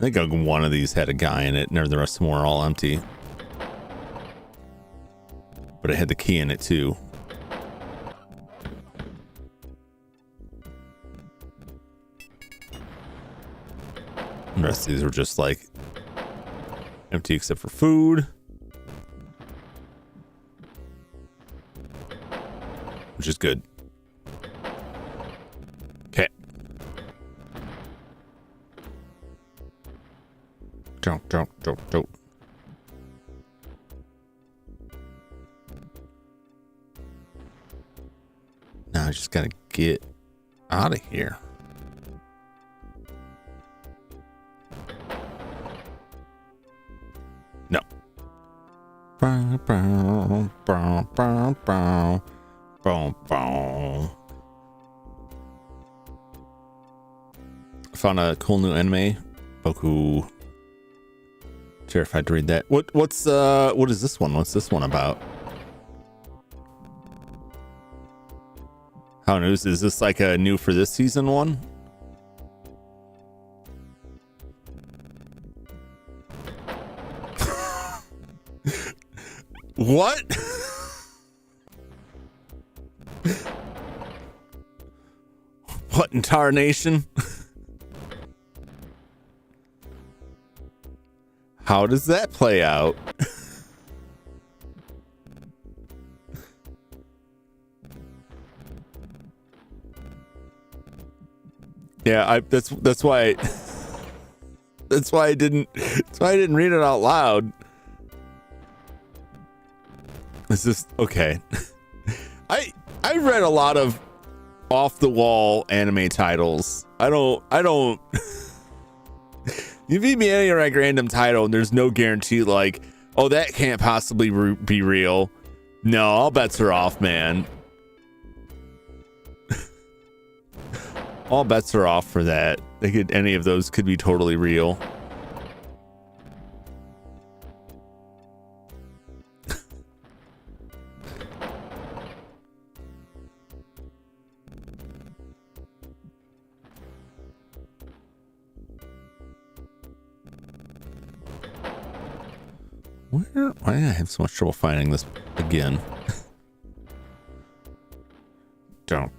I think one of these had a guy in it, and the rest of them were all empty. But it had the key in it too. The rest of these were just like empty except for food. Which is good. Okay. Don't. Now I just gotta get out of here. No. I found a cool new anime. Boku. Terrified to read that. What is this one? What's this one about? How news is this like a new for this season one? What? What in tarnation? How does that play out? Yeah, that's why I didn't read it out loud. It's just okay. I read a lot of off the wall anime titles. I don't You feed me any like random title and there's no guarantee like, oh, that can't possibly be real. No, all bets are off, man. All bets are off for that. Any of those could be totally real. Why do I have so much trouble finding this again? Don't.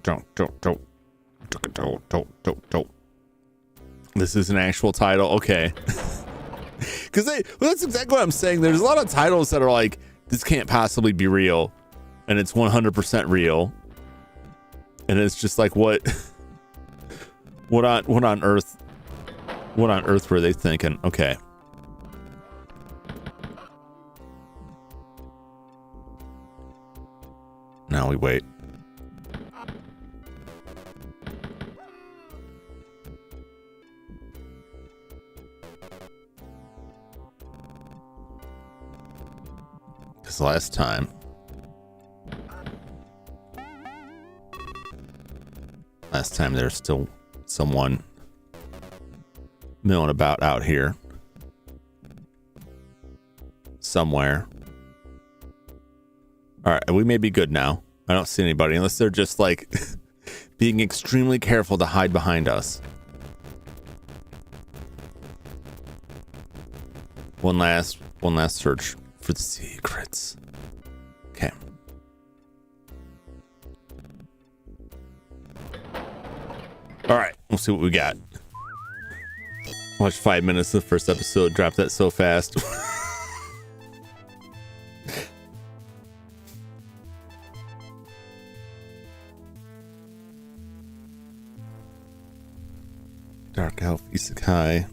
This is an actual title, okay. Because that's exactly what I'm saying. There's a lot of titles that are like, this can't possibly be real, and it's 100% real, and it's just like, what on earth were they thinking? Okay. Now we wait. Because last time there's still someone milling about out here somewhere. All right, we may be good now. I don't see anybody unless they're just like being extremely careful to hide behind us. One last search for the secrets. Okay. All right, we'll see what we got. Watch 5 minutes of the first episode. Drop that so fast. Dark Elf Isekai.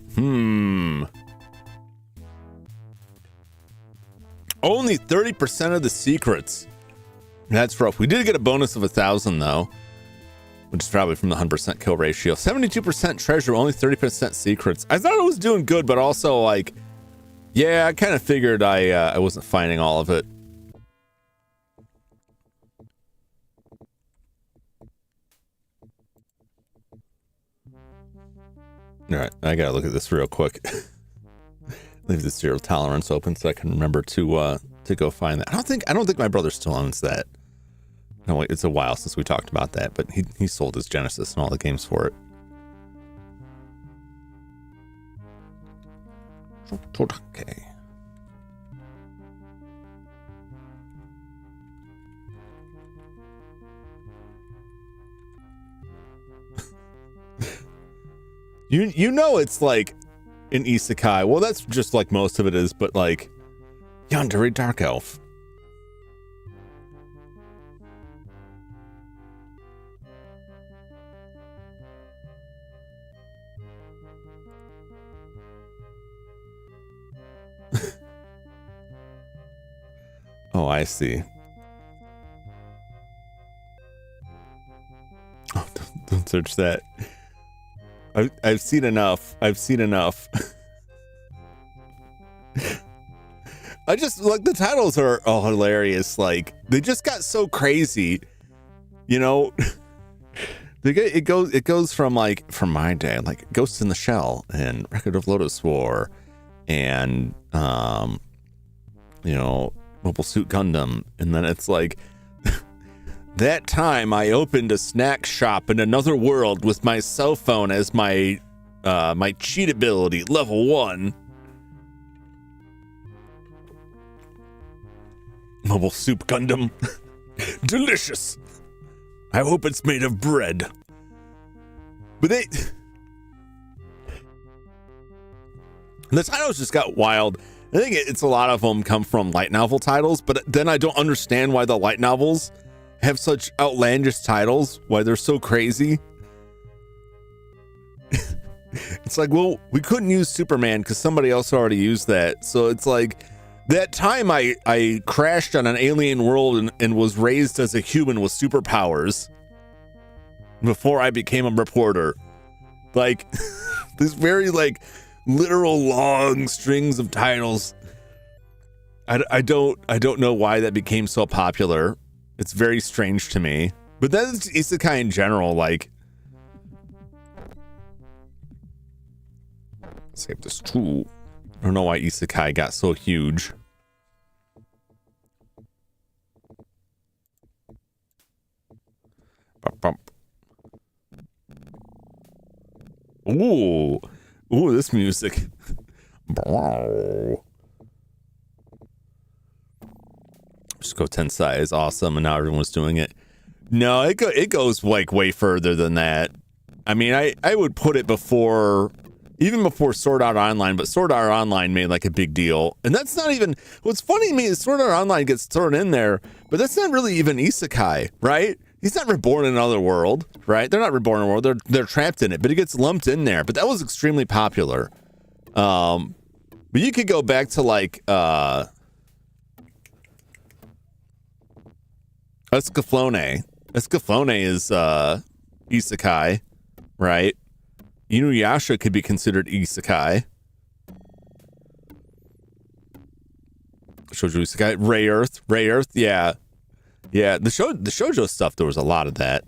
Only 30% of the secrets. That's rough. We did get a bonus of 1,000 though, which is probably from the 100% kill ratio. 72% treasure, only 30% secrets. I thought it was doing good, but also like, yeah, I kind of figured I wasn't finding all of it. All right, I gotta look at this real quick. Leave the zero tolerance open so I can remember to go find that. I don't think my brother still owns that. No, wait, it's a while since we talked about that, but he sold his Genesis and all the games for it. Okay. You know it's like an isekai. Well, that's just like most of it is, but like Yandere Dark Elf. Oh, I see. Oh, don't search that. I've seen enough. I just like the titles are all hilarious. Like they just got so crazy, you know. It goes from like from my day, like Ghosts in the Shell and Record of Lotus War, and you know, Mobile Suit Gundam, and then it's like. That time I opened a snack shop in another world with my cell phone as my my cheat ability, level 1. Mobile Soup Gundam. Delicious. I hope it's made of bread. But the titles just got wild. I think it's a lot of them come from light novel titles, but then I don't understand why the light novels have such outlandish titles, why they're so crazy. It's like, well, we couldn't use Superman because somebody else already used that. So it's like that time I crashed on an alien world and was raised as a human with superpowers before I became a reporter. Like this very like literal long strings of titles. I don't know why that became so popular. It's very strange to me. But that's isekai in general, like. Save this tool. I don't know why isekai got so huge. Ooh, this music. Disco Tensei is awesome, and now everyone's doing it. No, it goes like way further than that. I mean, I would put it before, even before Sword Art Online, but Sword Art Online made like a big deal. And that's not even, what's funny to me is Sword Art Online gets thrown in there, but that's not really even isekai, right? He's not reborn in another world, right? They're not reborn in a world. They're trapped in it, but it gets lumped in there. But that was extremely popular. But you could go back to like Escaflowne. Escaflowne is isekai, right? Inuyasha could be considered isekai. Shoujo isekai. Ray Earth, yeah. Yeah, the shoujo stuff, there was a lot of that.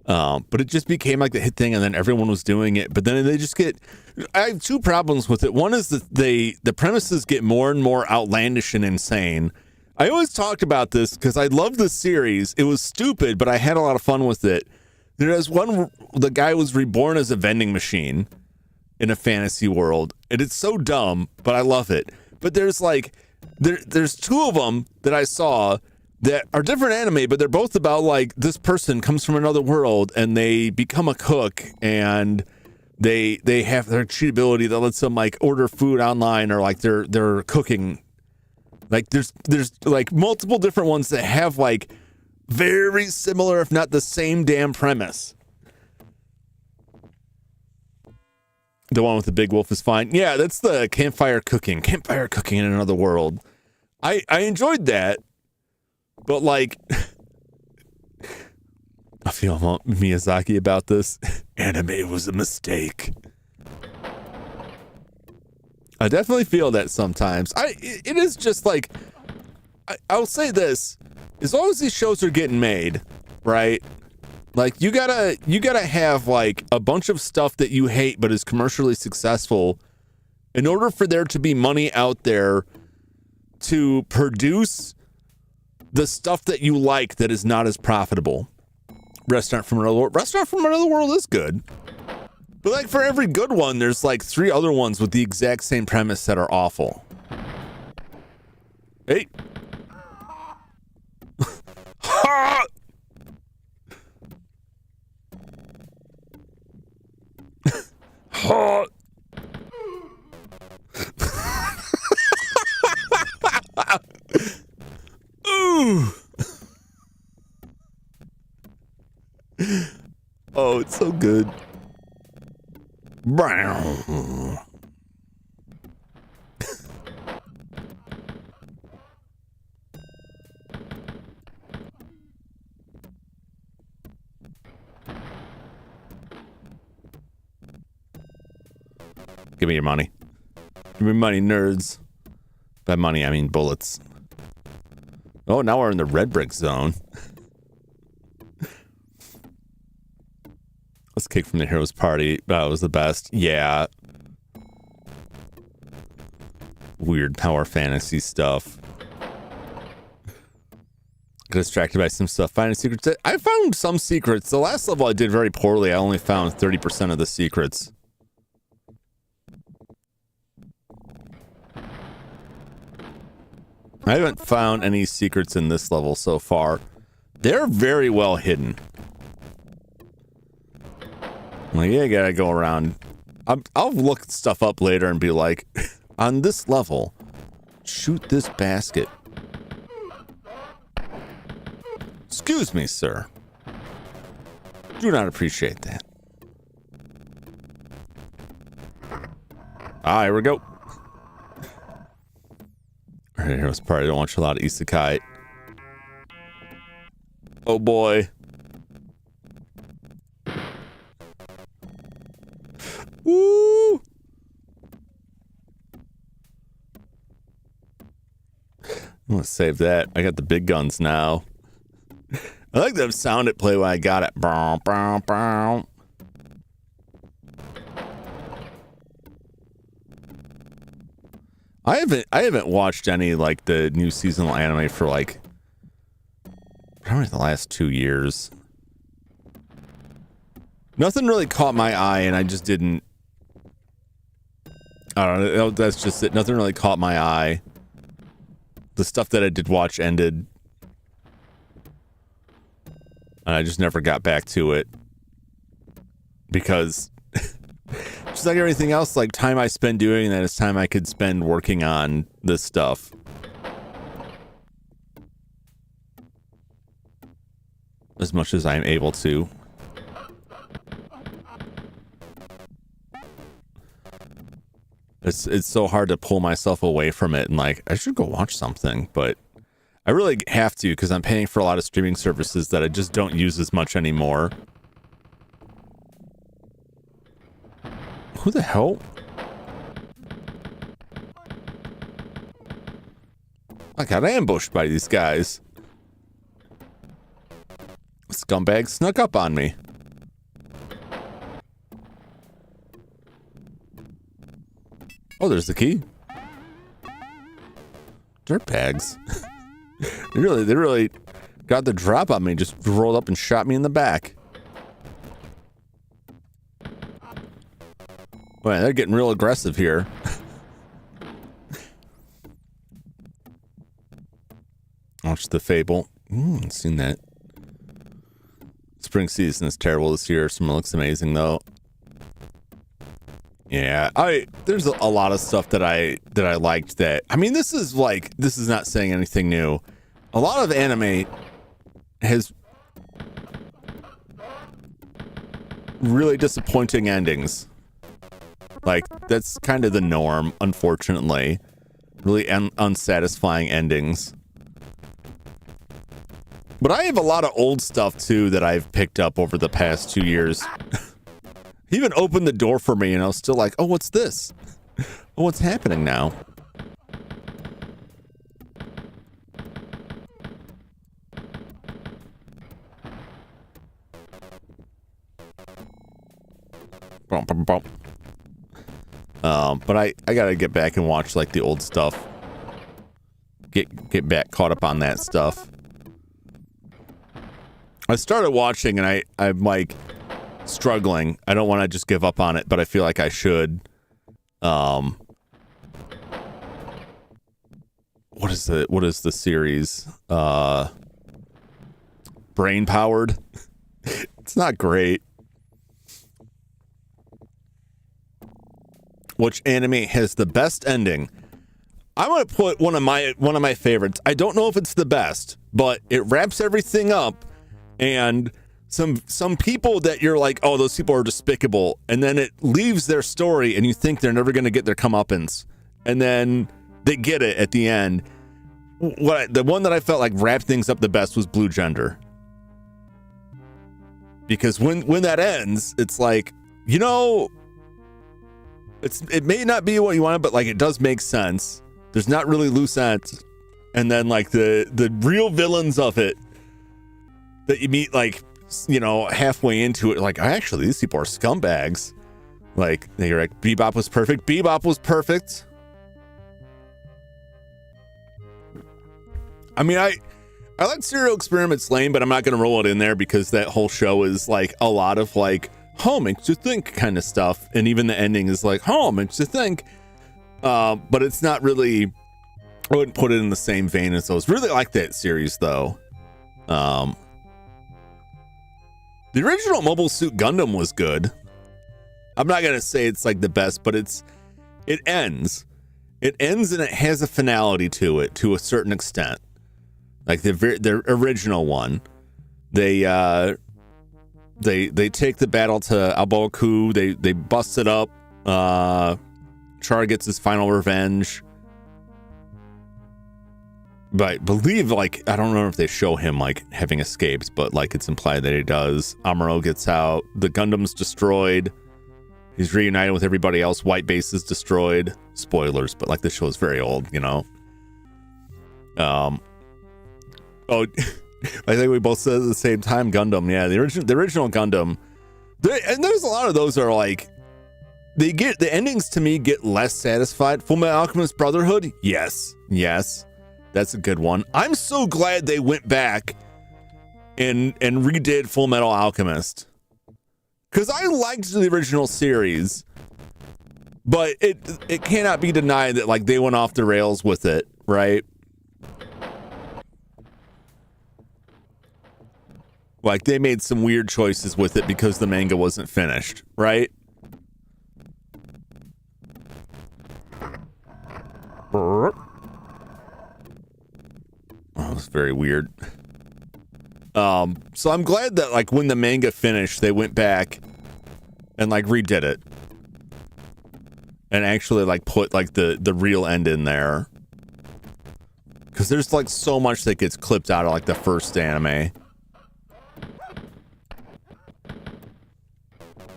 But it just became like the hit thing, and then everyone was doing it. But then they just get... I have two problems with it. One is that the premises get more and more outlandish and insane. I always talked about this because I love this series. It was stupid, but I had a lot of fun with it. There's one, the guy was reborn as a vending machine in a fantasy world. And it's so dumb, but I love it. But there's like... There's two of them that I saw that are different anime, but they're both about like this person comes from another world and they become a cook, and they have their cheat ability that lets them like order food online, or like they're cooking. Like there's like multiple different ones that have like very similar, if not the same damn premise. The one with the big wolf is fine. Yeah, that's the campfire cooking in another world. I enjoyed that. But like, I feel Miyazaki about this. Anime was a mistake. I definitely feel that sometimes. It is just like, I'll say this: as long as these shows are getting made, right? Like you gotta have like a bunch of stuff that you hate but is commercially successful, in order for there to be money out there to produce the stuff that you like that is not as profitable. Restaurant from Another World is good. But like for every good one, there's like 3 other ones with the exact same premise that are awful. Hey. Ha! Ha! Ooh. Oh, it's so good. Give me your money. Give me money, nerds. By money, I mean bullets. Oh, now we're in the red brick zone. Let's kick from the hero's party. That was the best. Yeah. Weird power fantasy stuff. Got distracted by some stuff. Finding secrets. I found some secrets. The last level I did very poorly. I only found 30% of the secrets. I haven't found any secrets in this level so far. They're very well hidden. Like, yeah, you gotta go around. I'll look stuff up later and be like, on this level, shoot this basket. Excuse me, sir. Do not appreciate that. Ah, here we go. Alright, here's part. I don't want you a lot of isekai. Oh boy. Woo! I'm gonna save that. I got the big guns now. I like the sound it played when I got it. Bow, bow, bow. I haven't watched any like the new seasonal anime for like probably the last 2 years. Nothing really caught my eye, and I just didn't. I don't know. That's just it. Nothing really caught my eye. The stuff that I did watch ended. And I just never got back to it. Because just like everything else, like time I spend doing that is time I could spend working on this stuff. As much as I'm able to. It's so hard to pull myself away from it and like, I should go watch something, but I really have to because I'm paying for a lot of streaming services that I just don't use as much anymore. Who the hell? I got ambushed by these guys. Scumbag snuck up on me. Oh, there's the key. Dirtbags. They really got the drop on me. Just rolled up and shot me in the back. Boy, they're getting real aggressive here. Watch the Fable. Seen that. Spring season is terrible this year. Summer looks amazing though. Yeah, there's a lot of stuff that I liked that. I mean, this is not saying anything new. A lot of anime has really disappointing endings. Like, that's kind of the norm, unfortunately. Really unsatisfying endings. But I have a lot of old stuff, too, that I've picked up over the past 2 years. He even opened the door for me, and I was still like, oh, what's this? Oh, what's happening now? But I gotta get back and watch, like, the old stuff. Get back caught up on that stuff. I started watching, and I'm, like, struggling. I don't want to just give up on it, but I feel like I should. What is the series? Brain Powered. It's not great. Which anime has the best ending? I'm gonna put one of my favorites. I don't know if it's the best, but it wraps everything up, and some people that you're like, oh, those people are despicable, and then it leaves their story and you think they're never going to get their comeuppance, and then they get it at the end. The one that I felt like wrapped things up the best was Blue Gender, because when that ends, it's like, you know, it may not be what you wanted, but like it does make sense. There's not really loose ends, and then like the real villains of it that you meet, like, you know, halfway into it, like, actually, these people are scumbags. Like, you're like, Bebop was perfect. Bebop was perfect. I mean, I like Serial Experiments Lane, but I'm not going to roll it in there because that whole show is, like, a lot of, like, makes you think kind of stuff. And even the ending is like, makes you think. But it's not really, I wouldn't put it in the same vein as those. Really like that series, though. The original Mobile Suit Gundam was good. I'm not going to say it's like the best, but it ends. It ends and it has a finality to it to a certain extent. Like the original one. They take the battle to Alboku, they bust it up. Char gets his final revenge. But I believe, like, I don't know if they show him, like, having escaped, but, like, it's implied that he does. Amuro gets out. The Gundam's destroyed. He's reunited with everybody else. White Base is destroyed. Spoilers, but, like, the show is very old, you know? Oh, I think we both said at the same time Gundam. Yeah, the original Gundam. And there's a lot of those that are like, the endings to me get less satisfied. Fullmetal Alchemist Brotherhood, yes, that's a good one. I'm so glad they went back and redid Fullmetal Alchemist, because I liked the original series, but it cannot be denied that like they went off the rails with it, right? Like they made some weird choices with it because the manga wasn't finished, right? Oh, it's very weird. So I'm glad that like when the manga finished, they went back and like redid it and actually like put like the real end in there, because there's like so much that gets clipped out of like the first anime.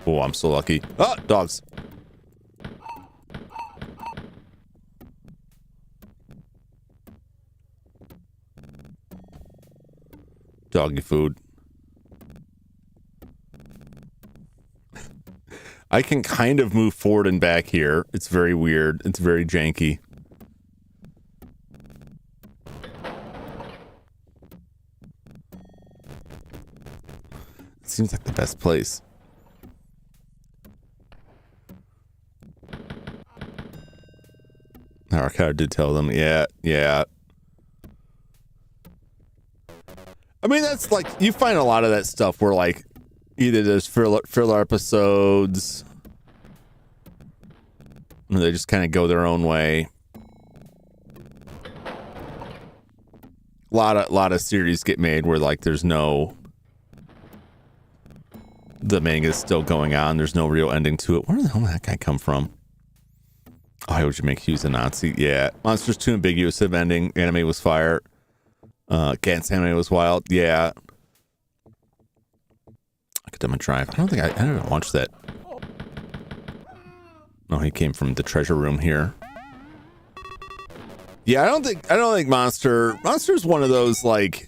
Oh, I'm so lucky. Oh, dogs. Doggy food. I can kind of move forward and back here. It's very weird. It's very janky. It seems like the best place. Arcade did tell them, yeah. I mean, that's like, you find a lot of that stuff where like either there's filler episodes, or they just kind of go their own way. A lot of series get made where like there's no, the manga's still going on. There's no real ending to it. Where the hell did that guy come from? Oh, how would you make Hughes a Nazi? Yeah. Monsters too ambiguous of ending. Anime was fire. Gantz anime was wild. Yeah. Academic Drive. I don't think I haven't watched that. No, he came from the treasure room here. Yeah, I don't think Monster's one of those like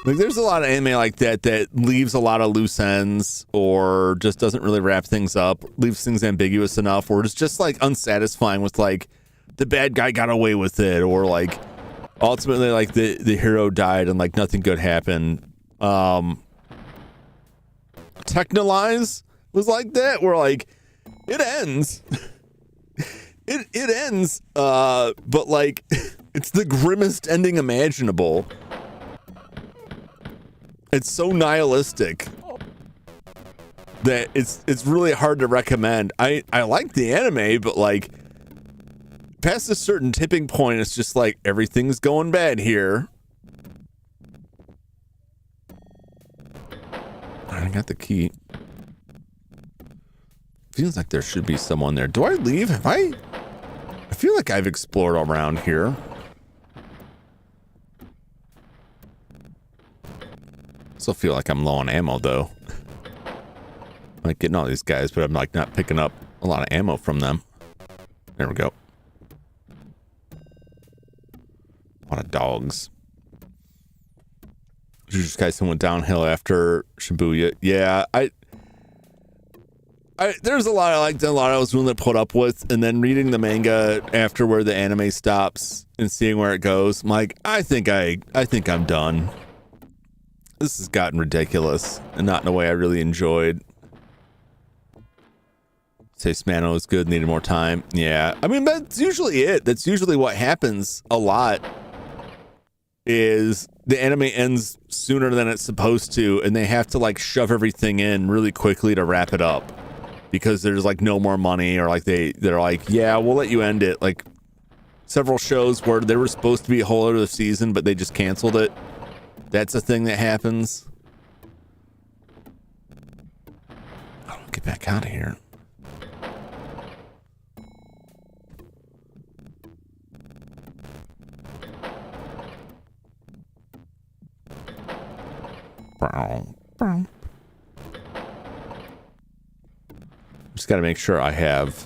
there's a lot of anime like that leaves a lot of loose ends, or just doesn't really wrap things up, leaves things ambiguous enough, or it's just like unsatisfying with like the bad guy got away with it, or like ultimately like the hero died and like nothing good happened. Technolize was like that, where like it ends. it ends, but like it's the grimmest ending imaginable. It's so nihilistic that it's really hard to recommend. I like the anime, but like past a certain tipping point, it's just like everything's going bad here. I got the key. Feels like there should be someone there. Do I leave? I feel like I've explored around here. Still feel like I'm low on ammo though. I'm like getting all these guys, but I'm like not picking up a lot of ammo from them. There we go. A lot of dogs. Jujutsu Kaisen went downhill after Shibuya. Yeah, there's a lot I liked and a lot I was willing to put up with, and then reading the manga after where the anime stops and seeing where it goes, I'm like, I think I'm done. This has gotten ridiculous and not in a way I really enjoyed. Say Smano is good, needed more time. Yeah, I mean, that's usually it. That's usually what happens a lot, is the anime ends sooner than it's supposed to, and they have to like shove everything in really quickly to wrap it up because there's like no more money, or like they're like, yeah, we'll let you end it. Like several shows where they were supposed to be a whole other season, but they just canceled it. That's a thing that happens. Oh, get back out of here. Just got to make sure I have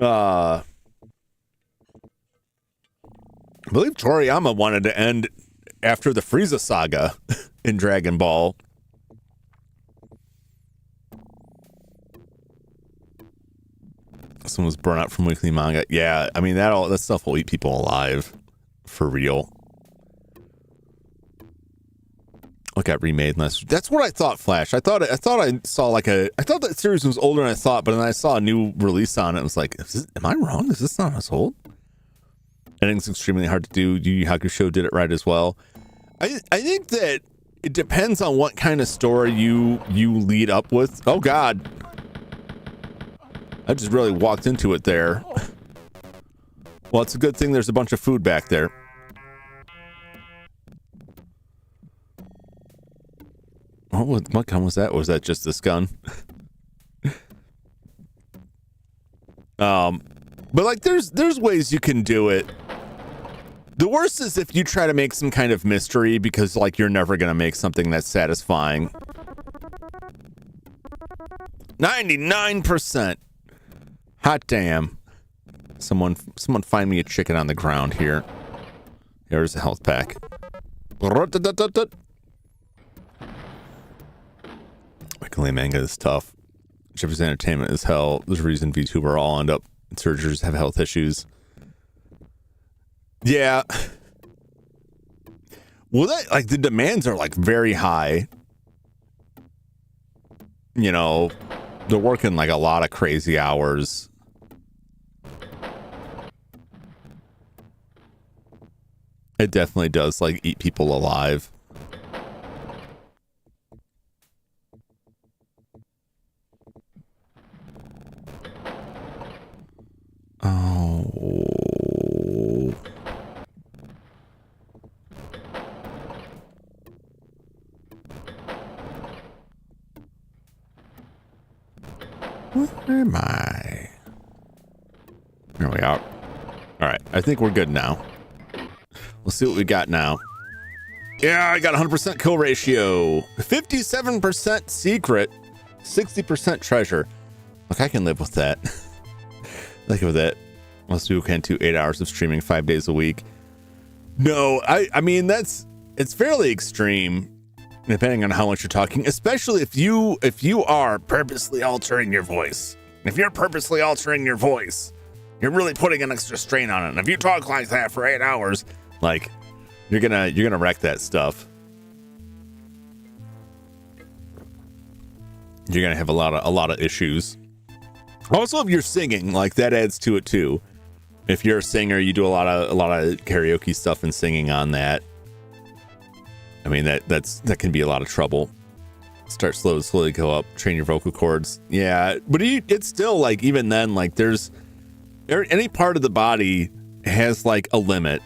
I believe Toriyama wanted to end after the Frieza saga in Dragon Ball. Someone was burnt out from weekly manga. Yeah, I mean that stuff will eat people alive, for real. It got remade last. That's what I thought. Flash. I thought I saw like I thought that series was older than I thought, but then I saw a new release on it. I was like, am I wrong? Is this not as old? Editing's extremely hard to do. Yu Yu Hakusho did it right as well. I think that it depends on what kind of story you lead up with. Oh God. I just really walked into it there. Well, it's a good thing there's a bunch of food back there. What gun was that? Or was that just this gun? But like there's ways you can do it. The worst is if you try to make some kind of mystery because like you're never gonna make something that's satisfying. 99%. Hot damn. Someone find me a chicken on the ground here. Here's a health pack. Weekly manga is tough. Japanese entertainment is hell. There's a reason VTuber all end up surgers have health issues. Yeah. Well, that like the demands are like very high. You know, they're working like a lot of crazy hours. It definitely does like eat people alive. Oh. Where am I? Here we are. All right, I think we're good now. We'll see what we got now. Yeah, I got 100% kill ratio, 57% secret, 60% treasure. Look, I can live with that. Look at that. Most people can do 8 hours of streaming 5 days a week. No, I mean it's fairly extreme, depending on how much you're talking. Especially if you are purposely altering your voice. If you're purposely altering your voice, you're really putting an extra strain on it. And if you talk like that for 8 hours, like you're gonna wreck that stuff. You're gonna have a lot of issues. Also, if you're singing, like that adds to it too. If you're a singer, you do a lot of karaoke stuff and singing on that. I mean that can be a lot of trouble. Start slowly go up, train your vocal cords. Yeah, but it's still like even then like there's any part of the body has like a limit,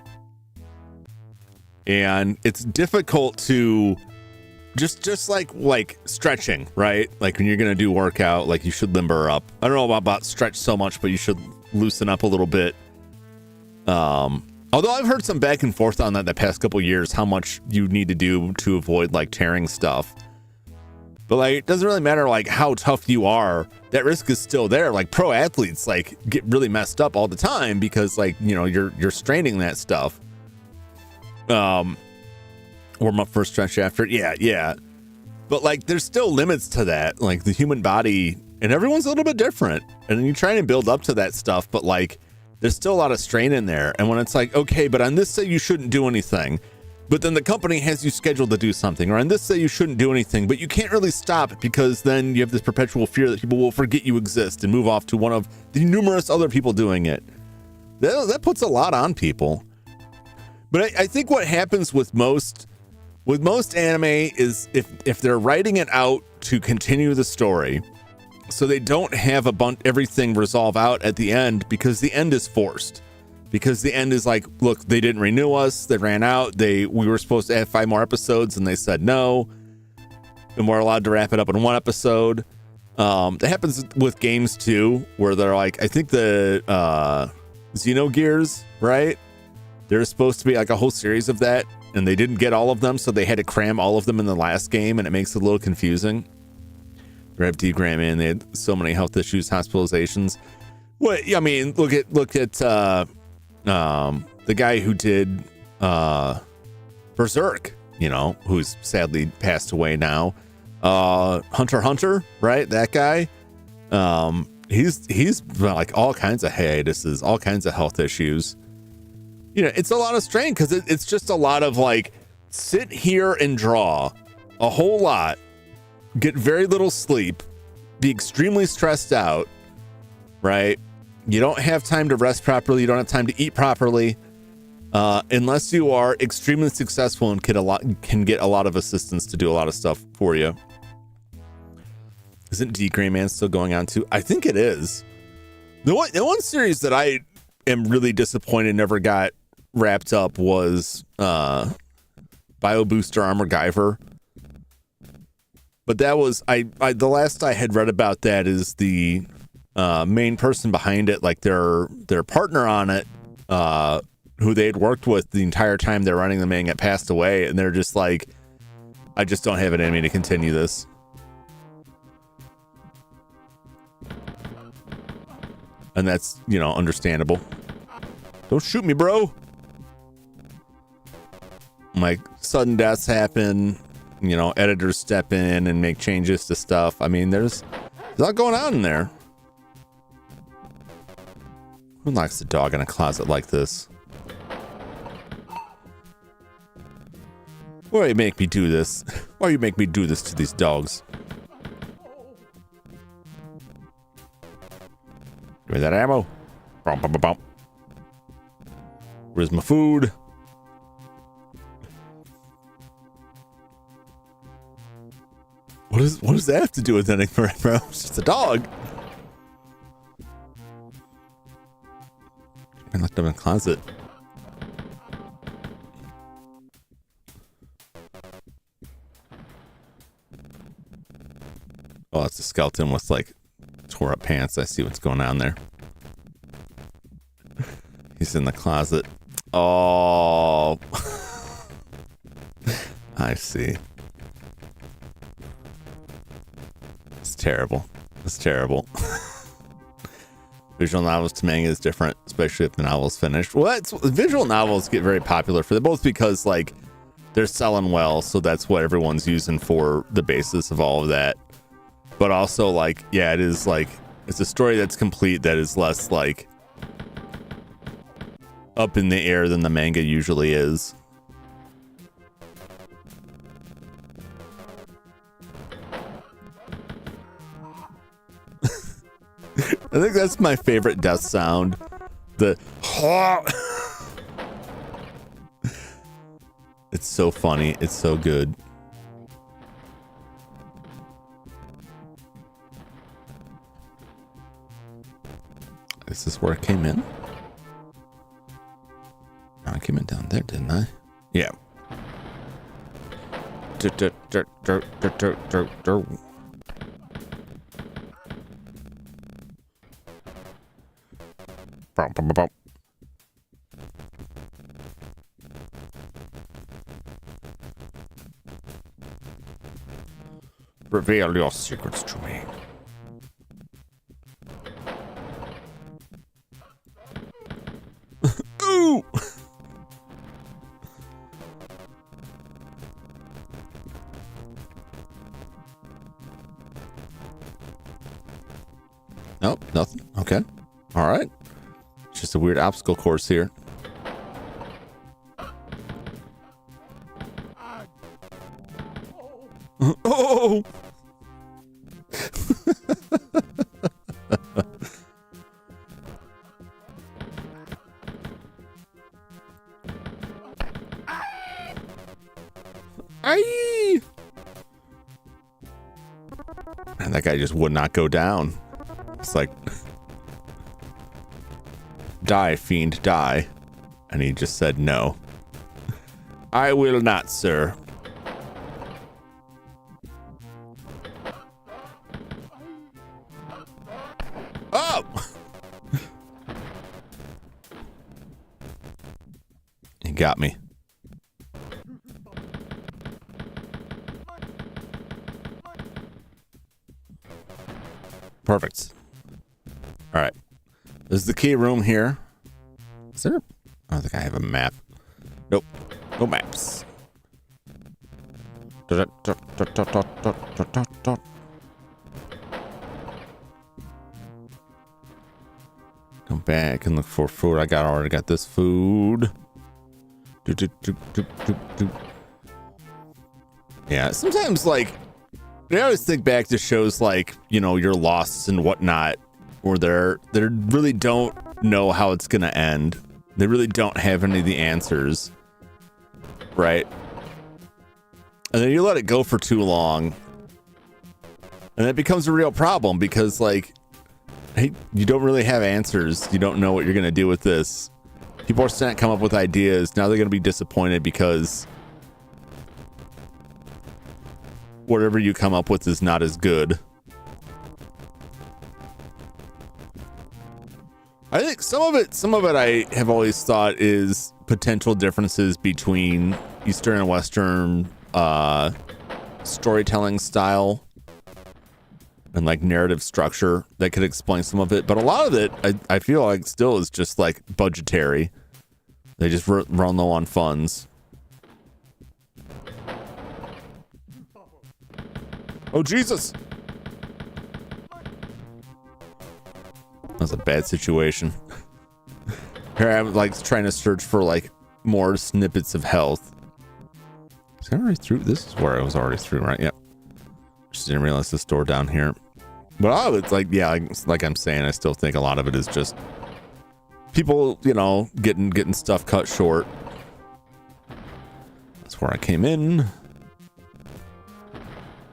and it's difficult to just like stretching, right? Like when you're gonna do workout, like you should limber up. I don't know about stretch so much, but you should loosen up a little bit. Although I've heard some back and forth on that the past couple years, how much you need to do to avoid like tearing stuff. But like it doesn't really matter like how tough you are, that risk is still there. Like pro athletes like get really messed up all the time because like, you know, you're straining that stuff. Warm up first, stretch after. Yeah. But like there's still limits to that. Like the human body, and everyone's a little bit different. And you try and build up to that stuff, but like there's still a lot of strain in there. And when it's like, okay, but on this day you shouldn't do anything, but then the company has you scheduled to do something, or on this day you shouldn't do anything, but you can't really stop because then you have this perpetual fear that people will forget you exist and move off to one of the numerous other people doing it. That puts a lot on people. But I think what happens with most anime is if they're writing it out to continue the story, so they don't have everything resolve out at the end, because the end is forced. Because the end is like, look, they didn't renew us, they ran out, we were supposed to have 5 more episodes and they said no, and we're allowed to wrap it up in 1 episode. That happens with games too, where they're like, I think the Xenogears, right? There's supposed to be like a whole series of that, and they didn't get all of them, so they had to cram all of them in the last game, and it makes it a little confusing. Rev D Graham, they had so many health issues, hospitalizations. Well, I mean, look at the guy who did Berserk, you know, who's sadly passed away now. Hunter x Hunter, right? That guy. He's like all kinds of hiatuses, all kinds of health issues. You know, it's a lot of strain because it's just a lot of like sit here and draw a whole lot, get very little sleep, be extremely stressed out, right? You don't have time to rest properly. You don't have time to eat properly, unless you are extremely successful and can get a lot of assistance to do a lot of stuff for you. Isn't D Gray Man still going on too? I think it is. The one series that I am really disappointed never got wrapped up was Bio Booster Armor Guyver. But that was the last I had read about that is the main person behind it, like their partner on it, who they had worked with the entire time they're running the manga, passed away, and they're just like, I just don't have it in me to continue this. And that's, you know, understandable. Don't shoot me, bro. Like, sudden deaths happen, you know, editors step in and make changes to stuff. I mean, there's a lot going on in there. Who locks the dog in a closet like this? Why do you make me do this? Why do you make me do this to these dogs? Give me that ammo. Bum, bum, bum, bum. Where's my food? What does that have to do with anything, bro? It's just a dog. I locked them in a closet. Oh, that's a skeleton with like tore up pants. I see what's going on there. He's in the closet. Oh, I see. It's terrible. It's terrible. Visual novels to manga is different, especially if the novel's finished. Well, visual novels get very popular for them, both because like they're selling well, so that's what everyone's using for the basis of all of that. But also, like, yeah, it is like it's a story that's complete that is less like up in the air than the manga usually is. I think that's my favorite death sound. The it's so funny. It's so good. Is this where I came in? I came in down there, didn't I? Yeah. Reveal your secrets to me. Ooh! Nope, nothing. Okay. All right. Just a weird obstacle course here. Oh! Aye! And that guy just would not go down. It's like, die, fiend, die. And he just said no. I will not, sir. Oh! He got me. Perfect. All right. There's the key room here. Is there? I don't think I have a map. Nope. No maps. Come back and look for food. I already got this food. Yeah, sometimes like I always think back to shows like, you know, your losses and whatnot, where they really don't know how it's gonna end. They really don't have any of the answers, right? And then you let it go for too long, and it becomes a real problem because, like, hey, you don't really have answers. You don't know what you're gonna do with this. People are starting to come up with ideas. Now they're gonna be disappointed because whatever you come up with is not as good. I think some of it I have always thought is potential differences between Eastern and Western storytelling style and like narrative structure that could explain some of it. But a lot of it, I feel like still is just like budgetary. They just run low on funds. Oh, Jesus. That's a bad situation. Here I'm like trying to search for like more snippets of health. Is I already through? This is where I was already through, right? Yep. Just didn't realize this door down here. But a lot of it's like, yeah, like I'm saying, I still think a lot of it is just people, you know, getting stuff cut short. That's where I came in.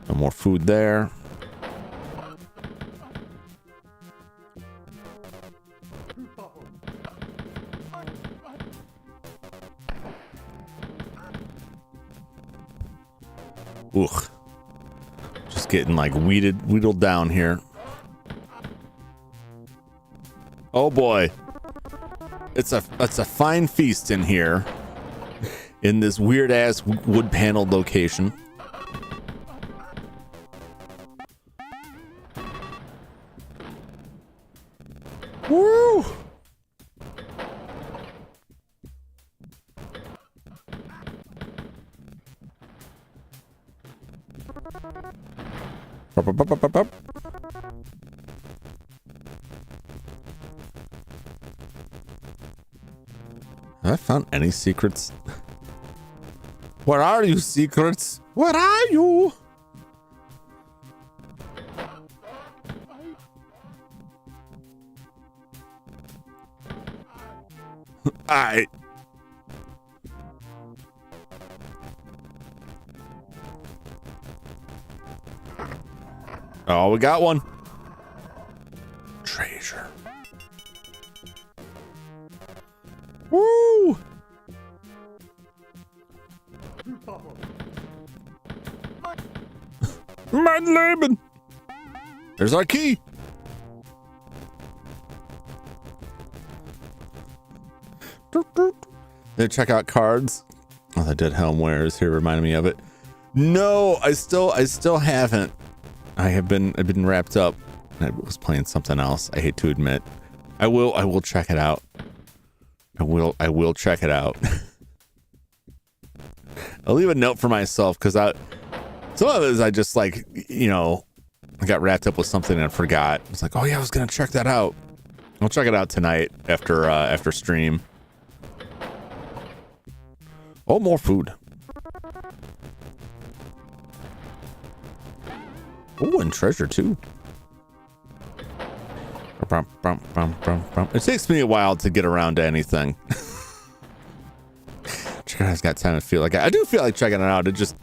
No more food there. Ugh. Just getting like wheedled down here. Oh boy. It's a fine feast in here. In this weird ass wood paneled location. Woo! Have I found any secrets? Where are you, secrets? Where are you? Alright. Oh, we got one. Treasure. Woo! Mein Leben. There's our key. They check out cards. Oh, the Dead Helm wears here reminded me of it. No, I still haven't. I've been wrapped up. I was playing something else. I hate to admit. I will check it out. I will check it out. I'll leave a note for myself because some of it is I just like, you know, I got wrapped up with something and I forgot. It's like, oh yeah, I was gonna check that out. I'll check it out tonight after stream. Oh, more food. Oh, and treasure too. It takes me a while to get around to anything. I've got time to feel like I do feel like checking it out. It just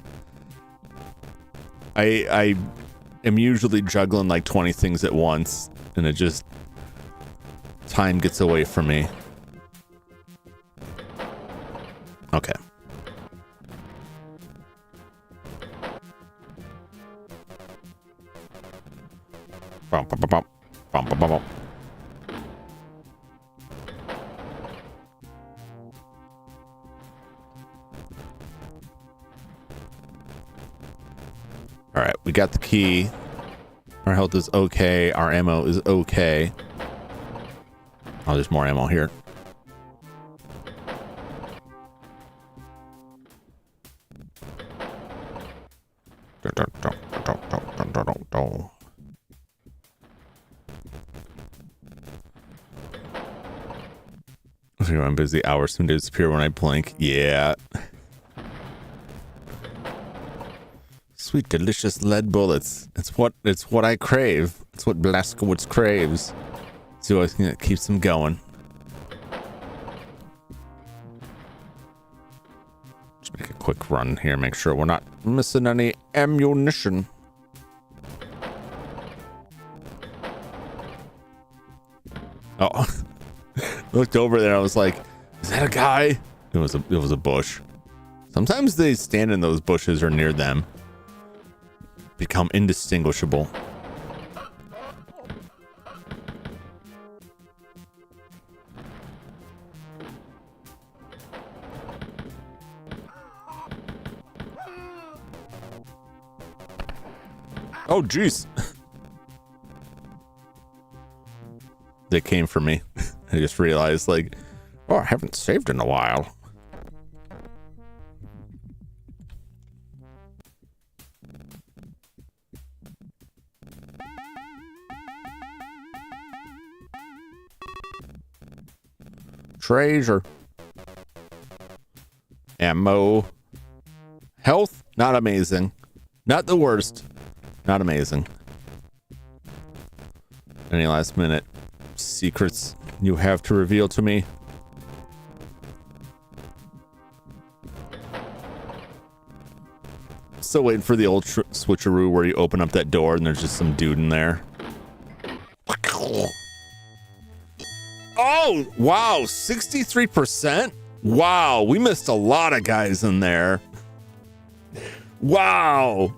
I am usually juggling like 20 things at once, and it just time gets away from me. Okay. Bum, bum, bum, bum. Bum, bum, bum, bum. All right, we got the key. Our health is okay. Our ammo is okay. Oh, there's more ammo here. I'm busy. Hours soon disappear when I blink. Yeah. Sweet, delicious lead bullets. It's what I crave. It's what Blazkowicz craves. It's the only thing that keeps him going. Just make a quick run here. Make sure we're not missing any ammunition. Oh. Looked over there. I was like, "Is that a guy?" It was a bush. Sometimes they stand in those bushes or near them, become indistinguishable. Oh, jeez. They came for me. I just realized, like, oh, I haven't saved in a while. Treasure. Ammo. Health, not amazing. Not the worst. Not amazing. Any last minute secrets you have to reveal to me? Still waiting for the old switcheroo where you open up that door and there's just some dude in there. Oh, wow, 63%? Wow, we missed a lot of guys in there. Wow.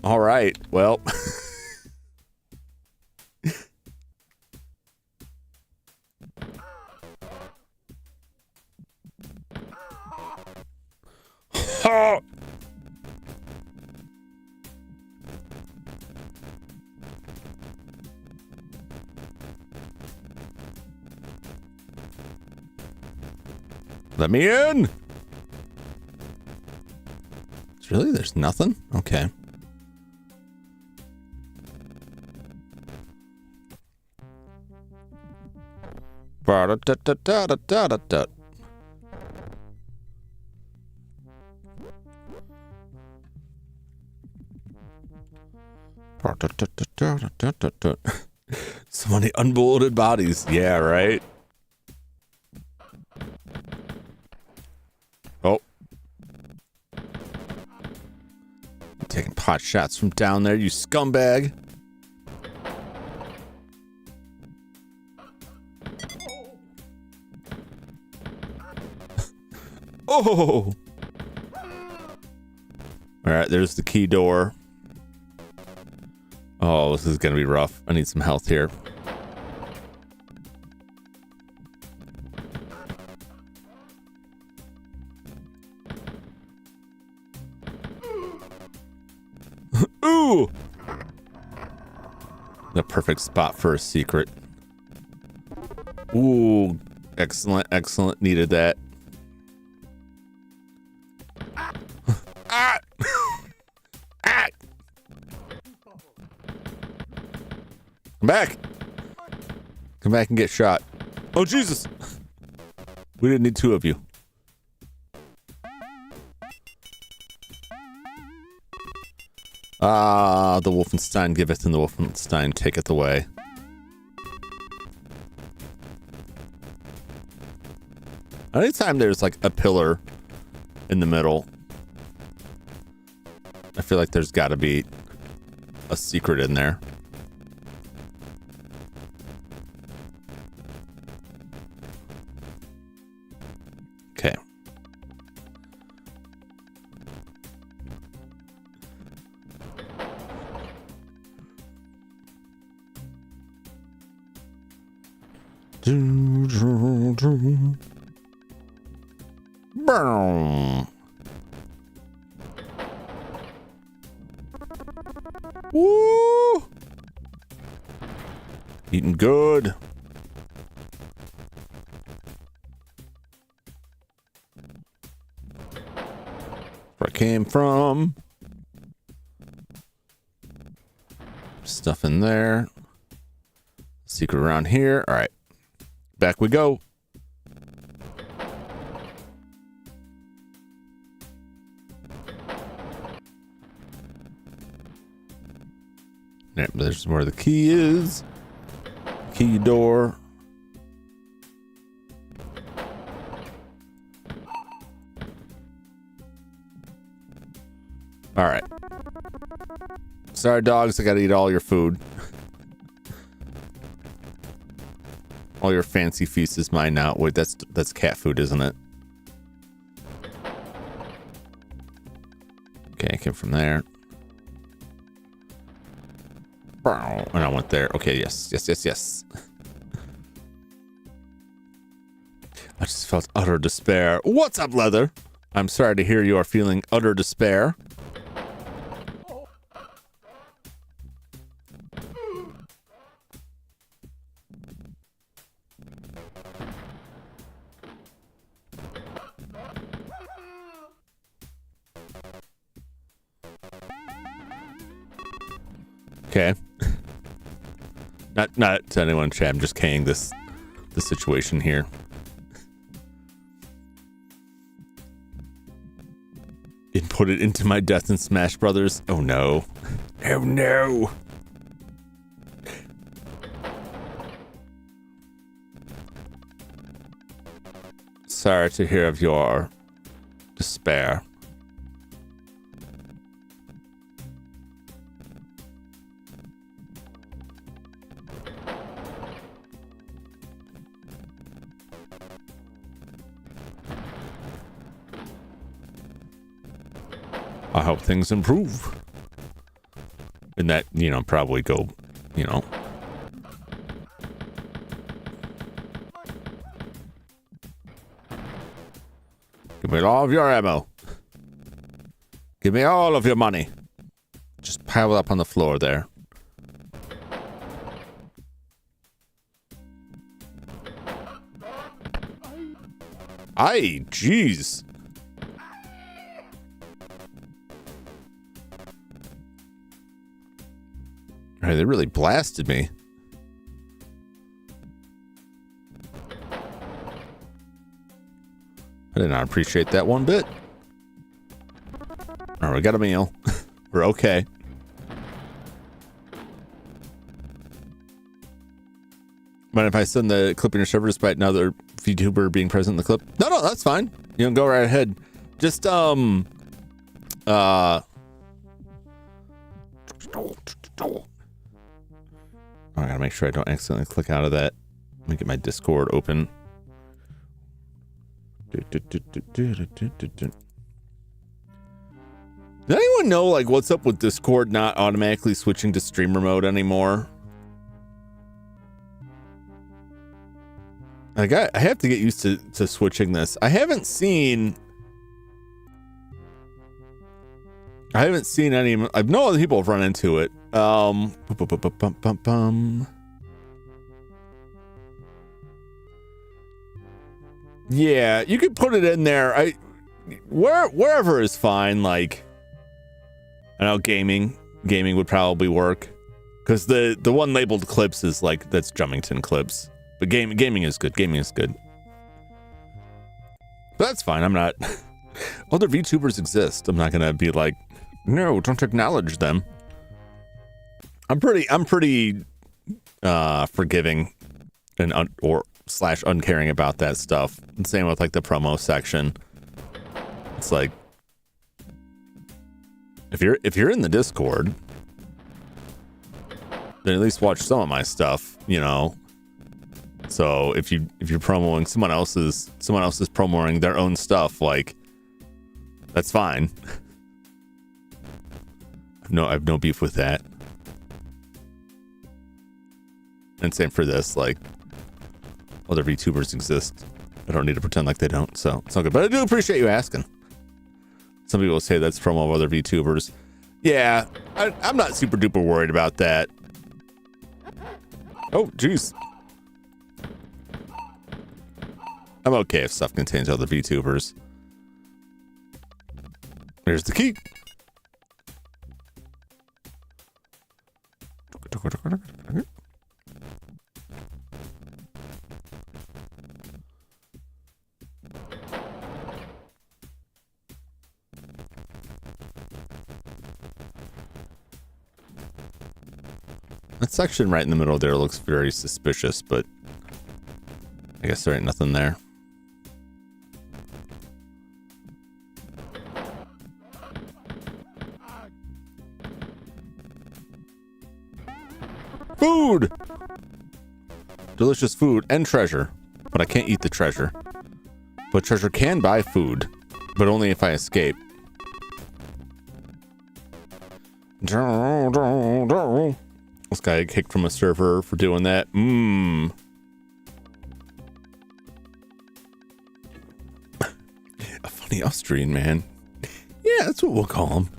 All right, well. Oh. Let me in. Really? There's nothing? Okay. Ba-da-da-da-da-da-da-da. So many unbulleted bodies. Yeah, right? Oh. Taking pot shots from down there, you scumbag. Oh. All right, there's the key door. Oh, this is gonna be rough. I need some health here. Ooh! The perfect spot for a secret. Ooh, excellent, excellent. Needed that. Ah! Ah! Come back. Come back and get shot. Oh, Jesus. We didn't need two of you. Ah, the Wolfentein giveth and the Wolfentein taketh away. Anytime there's like a pillar in the middle, I feel like there's got to be a secret in there. Okay. Boom. Woo! Eating good. Where I came from. Stuff in there. Secret around here. All right. Back we go. Yep, there's where the key is. Key door. All right. Sorry, dogs. I gotta eat all your food. All your fancy feast is mine now. Wait, that's cat food, isn't it? Okay, I came from there. And I went there. Okay, yes. I just felt utter despair. What's up, Leather? I'm sorry to hear you are feeling utter despair. Okay. Not to anyone in chat. I'm just K-ing the situation here. Input it into my death in Smash Brothers. Oh no. Oh no. Sorry to hear of your despair. I hope things improve. And that, probably go, Give me all of your ammo. Give me all of your money. Just pile it up on the floor there. Aye, jeez. They really blasted me. I did not appreciate that one bit. All right, we got a meal. We're okay. Mind if I send the clip in your server despite another VTuber being present in the clip? No, that's fine. You can go right ahead. Just I gotta make sure I don't accidentally click out of that. Let me get my Discord open. Does anyone know what's up with Discord not automatically switching to streamer mode anymore? I have to get used to switching this. I haven't seen any. I know other people have run into it. Yeah, you could put it in there. Wherever is fine. I know gaming would probably work because the one labeled clips is that's Jumington clips. But gaming is good. Gaming is good. But that's fine. I'm not. Other VTubers exist. I'm not gonna be no, don't acknowledge them. I'm pretty forgiving and uncaring about that stuff. And same with the promo section. It's if you're in the Discord, then at least watch some of my stuff, So if you're promoting someone else's promoting their own stuff, that's fine. I have no beef with that. And same for this, other VTubers exist. I don't need to pretend like they don't, so it's all good. But I do appreciate you asking. Some people say that's promo of other VTubers. Yeah, I'm not super duper worried about that. Oh, jeez. I'm okay if stuff contains other VTubers. There's the key. That section right in the middle there looks very suspicious, but I guess there ain't nothing there. Food! Delicious food and treasure, but I can't eat the treasure. But treasure can buy food, but only if I escape. This guy kicked from a server for doing that. A funny Austrian man. Yeah, that's what we'll call him.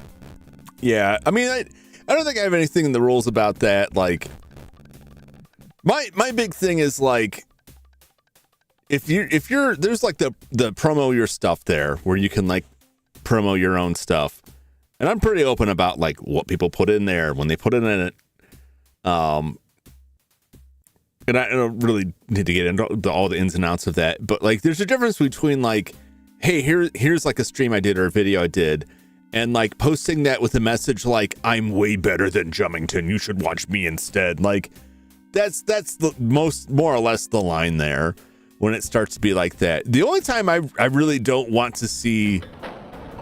Yeah, I mean, I don't think I have anything in the rules about that. Like, my big thing is like, if you're there's like the promo your stuff there where you can like promo your own stuff, and I'm pretty open about like what people put in there when they put it in it. And I don't really need to get into all the ins and outs of that, but like there's a difference between like, hey, here's like a stream I did or a video I did, and like posting that with a message like, I'm way better than Jumington, you should watch me instead. Like that's the more or less the line there when it starts to be like that. The only time I really don't want to see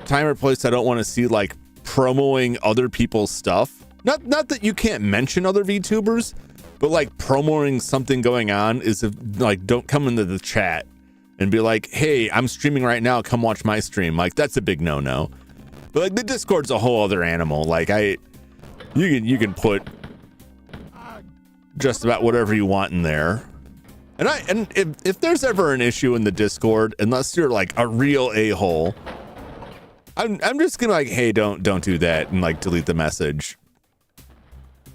time or place I don't want to see like promoting other people's stuff. Not that you can't mention other VTubers, but like promoting something going on is like, don't come into the chat and be like, hey, I'm streaming right now, come watch my stream. Like that's a big no. But like the Discord's a whole other animal. Like you can put just about whatever you want in there. And if there's ever an issue in the Discord, unless you're like a real a-hole, I'm just gonna like, hey, don't do that and like delete the message.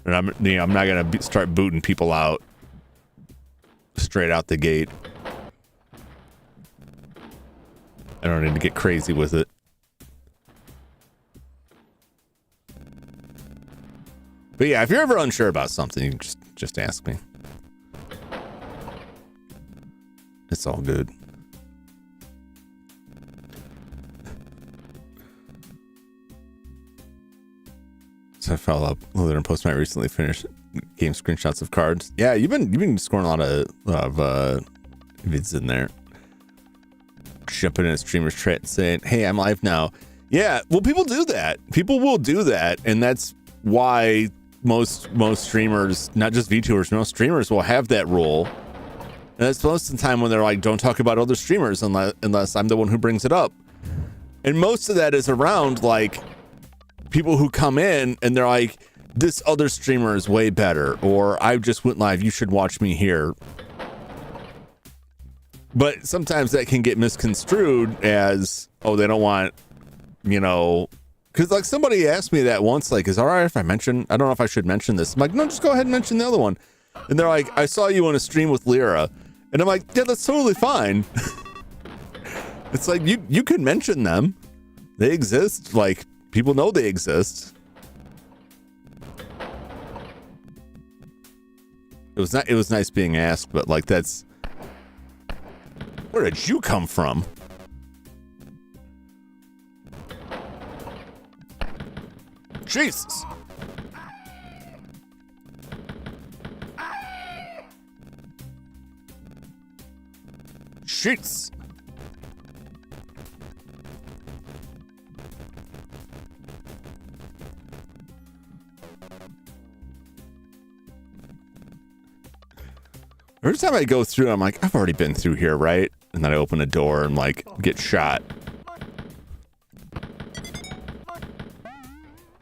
And I'm not gonna start booting people out straight out the gate. I don't need to get crazy with it. But yeah, if you're ever unsure about something, you can just ask me. It's all good. So I follow up and post my recently finished game screenshots of cards. Yeah, you've been scoring a lot of vids in there. Jumping in a streamer's chat saying, hey, I'm live now. Yeah, well, people do that. People will do that, and that's why most streamers, not just VTubers, most streamers will have that rule. And that's most of the time when they're like, don't talk about other streamers unless I'm the one who brings it up. And most of that is around like people who come in and they're like, this other streamer is way better, or I just went live, you should watch me here. But sometimes that can get misconstrued as, oh, they don't want, because like somebody asked me that once, like, is it all right if I mention, I don't know if I should mention this. I'm like, no, just go ahead and mention the other one. And they're like, I saw you on a stream with Lyra. And I'm like, yeah, that's totally fine. It's like, you can mention them. They exist. Like, people know they exist. It was nice being asked, but like, that's, where did you come from? Jesus. Jeez. Every time I go through, I'm like, I've already been through here, right? And then I open a door and like get shot.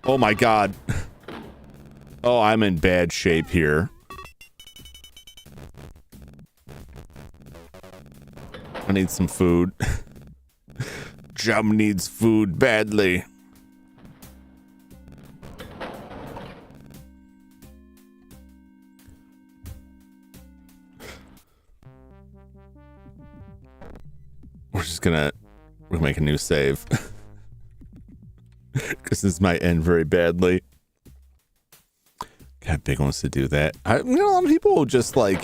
Oh my God. Oh, I'm in bad shape here. I need some food. Jum needs food badly. we'll make a new save. Because this might end very badly. God, Big wants to do that. A lot of people will just like...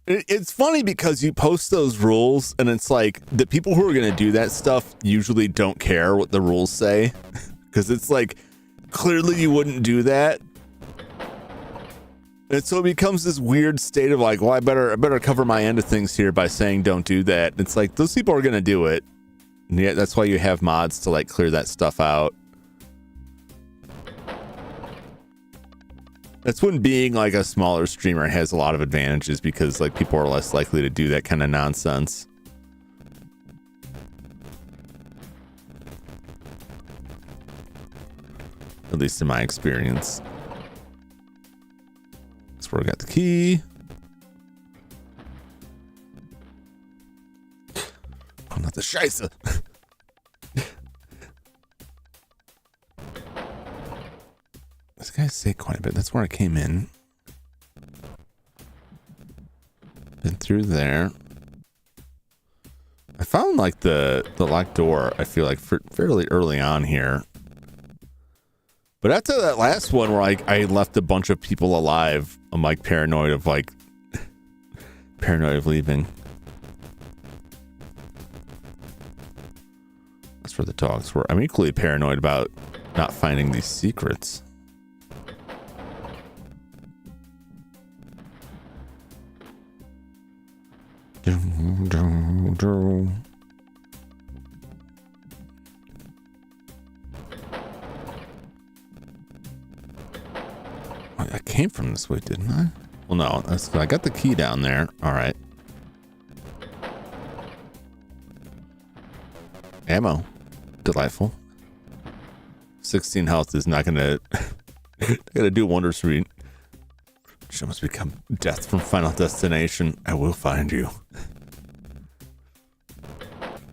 It's funny because you post those rules and it's like the people who are going to do that stuff usually don't care what the rules say. Because it's like, clearly you wouldn't do that. And so it becomes this weird state of like, well, I better cover my end of things here by saying don't do that. It's like, those people are going to do it. And yeah, that's why you have mods to like clear that stuff out. That's when being like a smaller streamer has a lot of advantages because like people are less likely to do that kind of nonsense. At least in my experience. That's where I got the key. Oh, not the scheisse. This guy say quite a bit. That's where I came in. Been through there. I found like the locked door, I feel like fairly early on here. But after that last one where I left a bunch of people alive, I'm like paranoid of leaving. That's where the dogs were. I'm equally paranoid about not finding these secrets. I came from this way, didn't I? Well, no, I got the key down there. All right. Ammo. Delightful. 16 health is not gonna do wonders for me. She must become death from Final Destination. I will find you.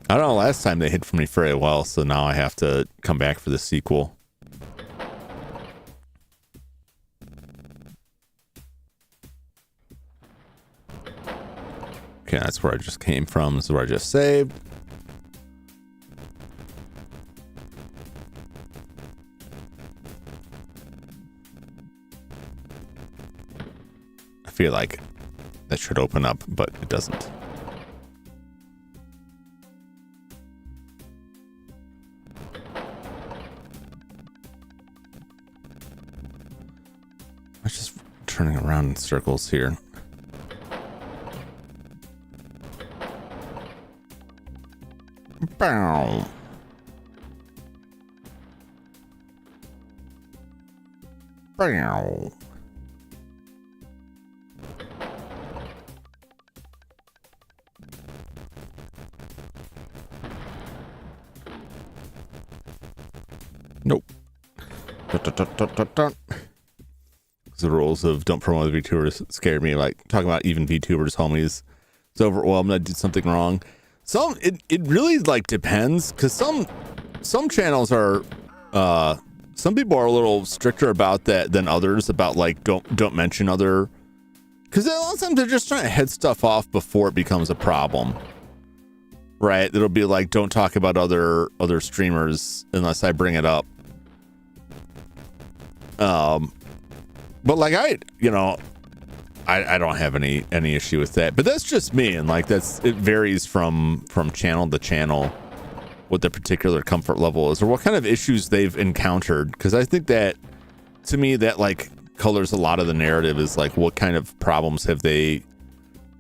I don't know, last time they hit for me very well, so now I have to come back for the sequel. Okay, that's where I just came from. This is where I just saved. I feel like that should open up, but it doesn't. I'm just turning around in circles here. Bow. Bow. Nope. The rules of don't promote the VTubers scared me. Like talking about even VTubers homies. It's overwhelmed. I did something wrong. It really like depends because some channels are some people are a little stricter about that than others about like don't mention other, because a lot of times they're just trying to head stuff off before it becomes a problem, right? It'll be like don't talk about other streamers unless I bring it up. But like I don't have any issue with that, but that's just me, and like it varies from channel to channel what the particular comfort level is or what kind of issues they've encountered, because I think that to me that like colors a lot of the narrative is like what kind of problems have they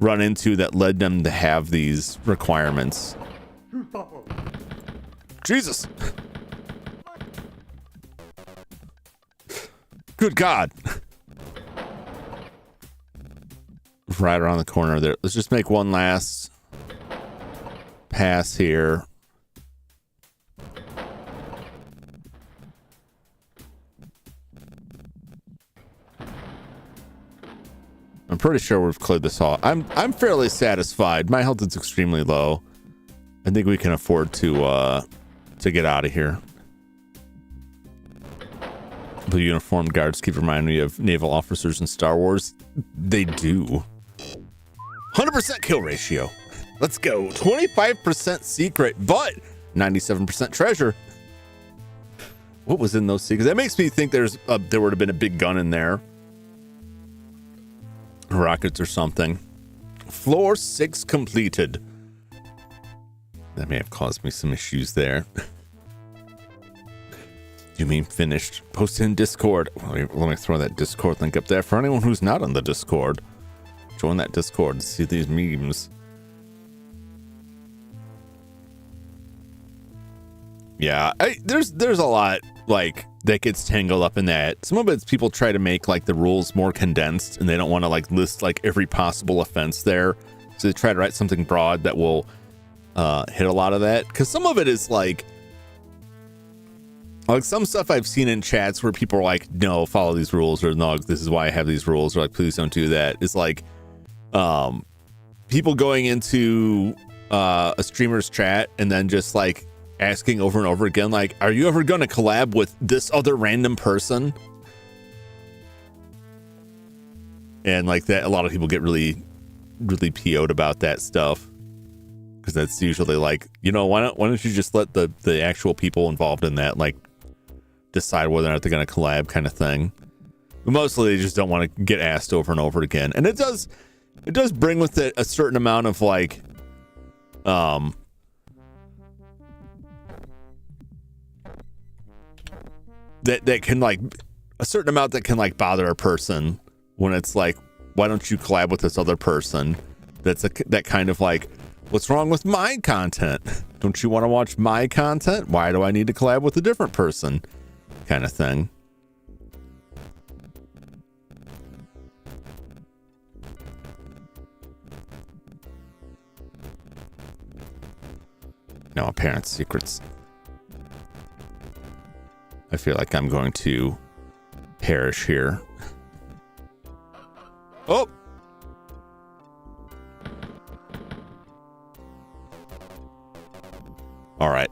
run into that led them to have these requirements. Jesus. Good God. Right around the corner there. Let's just make one last pass here. I'm pretty sure we've cleared this all. I'm fairly satisfied. My health is extremely low. I think we can afford to get out of here. The uniformed guards keep reminding me of naval officers in Star Wars. They do. 100% kill ratio. Let's go. 25% secret, but 97% treasure. What was in those secrets? That makes me think there would have been a big gun in there. Rockets or something. Floor 6 completed. That may have caused me some issues there. You mean finished? Post in Discord. Let me throw that Discord link up there for anyone who's not on the Discord. Join that Discord to see these memes. Yeah, there's a lot like that gets tangled up in that. Some of it's people try to make like the rules more condensed, and they don't want to like list like every possible offense there. So they try to write something broad that will hit a lot of that. Because some of it is like some stuff I've seen in chats where people are like, no, follow these rules, or no, this is why I have these rules, or like, please don't do that. It's like people going into a streamer's chat and then just like asking over and over again, like, are you ever going to collab with this other random person? And like that, a lot of people get really PO'd about that stuff, because that's usually like, you know, why don't you just let the actual people involved in that like decide whether or not they're going to collab, kind of thing. But mostly they just don't want to get asked over and over again. And it does bring with it a certain amount of like that can like a certain amount that can like bother a person when it's like, why don't you collab with this other person? That's that kind of like, what's wrong with my content? Don't you want to watch my content? Why do I need to collab with a different person? Kind of thing. No apparent secrets. I feel like I'm going to perish here. Oh! All right.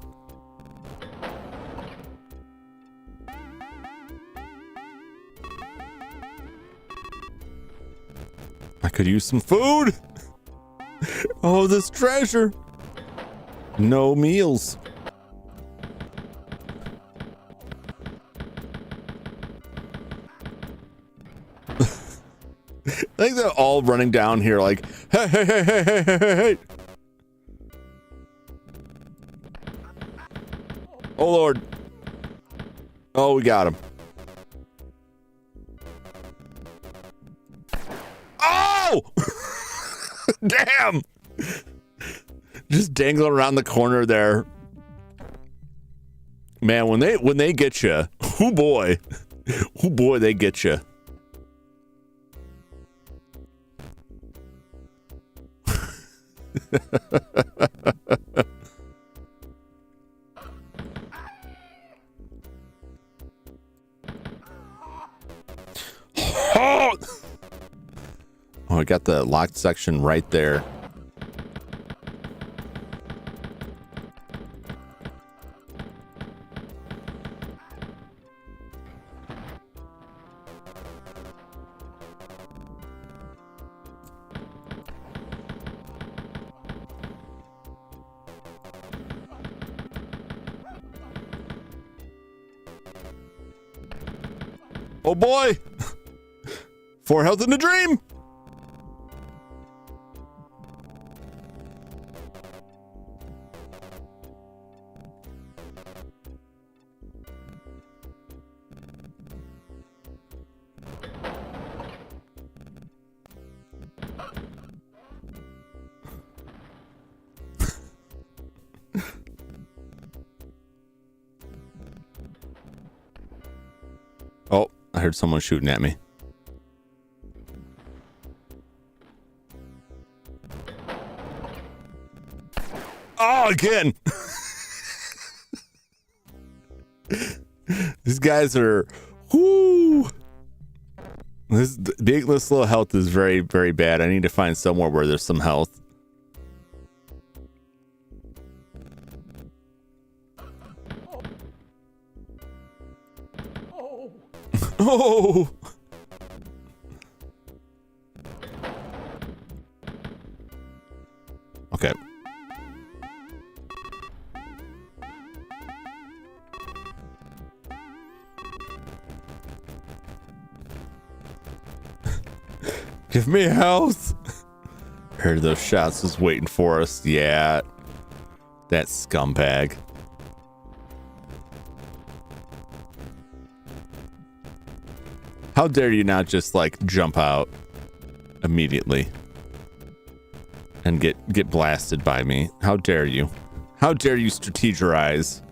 I could use some food. Oh, this treasure. No meals. I think they're all running down here like, hey, hey, hey, hey, hey, hey, hey, hey. Oh, Lord. Oh, we got him. Oh! Damn! Just dangling around the corner there. Man, when they get you, oh boy, they get you. Oh, I got the locked section right there. Oh boy! 4 health in a dream! Oh, I heard someone shooting at me. Oh, again. These guys are, whoo. This little health is very, very bad. I need to find somewhere where there's some health. Oh. Okay. Give me health. Heard those shots was waiting for us. Yeah. That scumbag. How dare you not just like jump out immediately and get blasted by me? How dare you? How dare you strategize?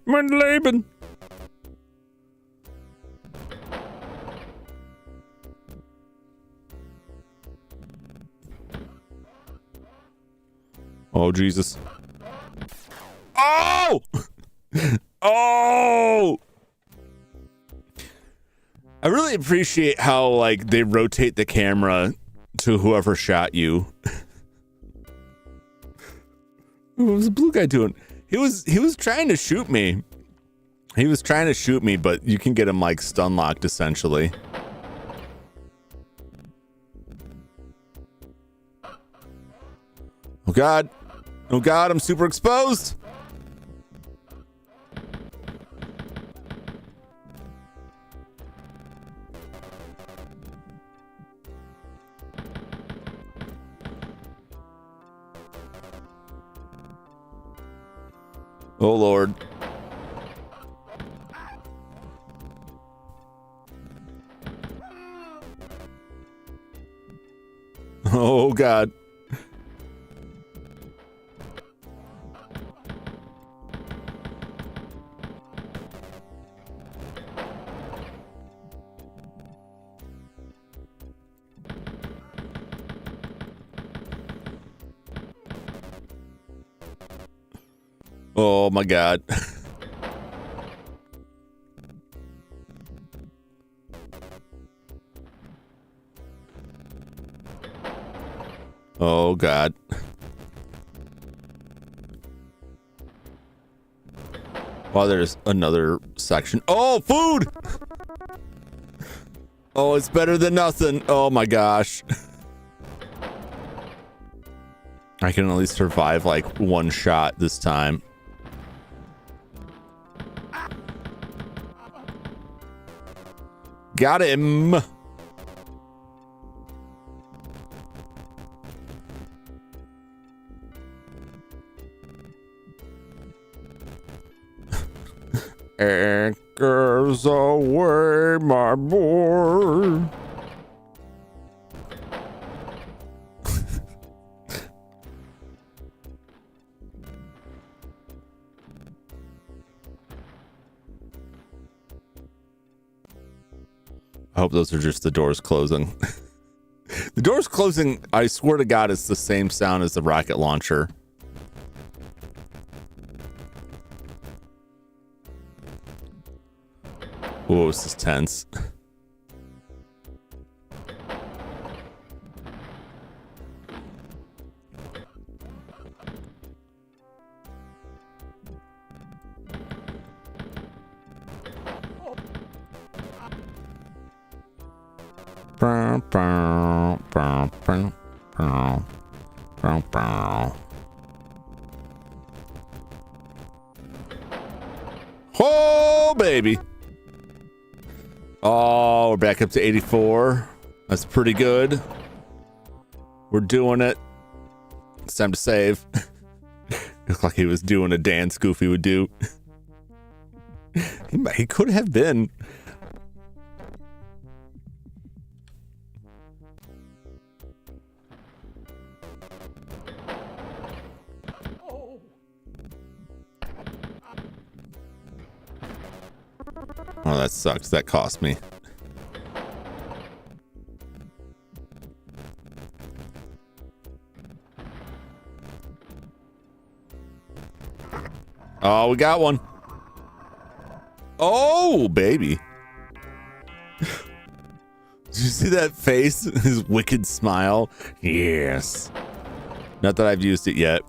Mein Leben. Oh, Jesus. Oh! Oh! I really appreciate how, like, they rotate the camera to whoever shot you. What was the blue guy doing? He was trying to shoot me. He was trying to shoot me, but you can get him, like, stun locked, essentially. Oh, God. Oh, God, I'm super exposed. Oh, Lord. Oh, God. Oh, my God. Oh, God. Oh, there's another section. Oh, food! Oh, it's better than nothing. Oh, my gosh. I can at least survive, like, one shot this time. Got him. Anchors away, my boy. I hope those are just the doors closing. The doors closing, I swear to God, it's the same sound as the rocket launcher. Whoa, this is tense. Oh, baby. Oh, we're back up to 84. That's pretty good. We're doing it. It's time to save. Looked like he was doing a dance Goofy would do. He could have been. Oh, that sucks. That cost me. Oh, we got one. Oh, baby. Did you see that face? His wicked smile. Yes. Not that I've used it yet.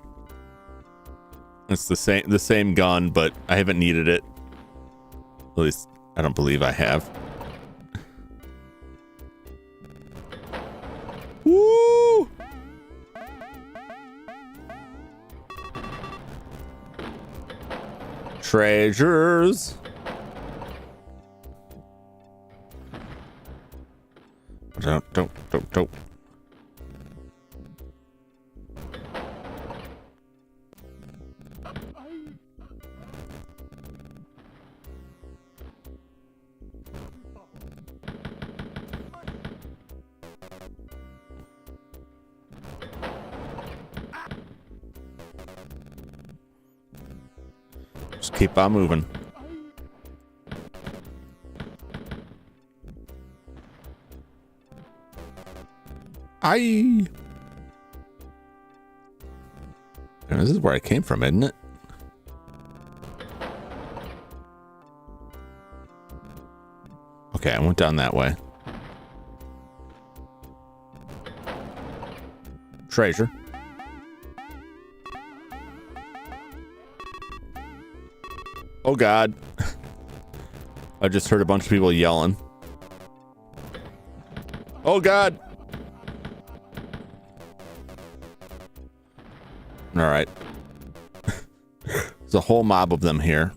It's the same gun, but I haven't needed it. At least I don't believe I have. Woo! Treasures. Don't. Just keep on moving. Aye. And this is where I came from, isn't it? Okay, I went down that way. Treasure. Oh God. I just heard a bunch of people yelling. Oh God. All right. There's a whole mob of them here.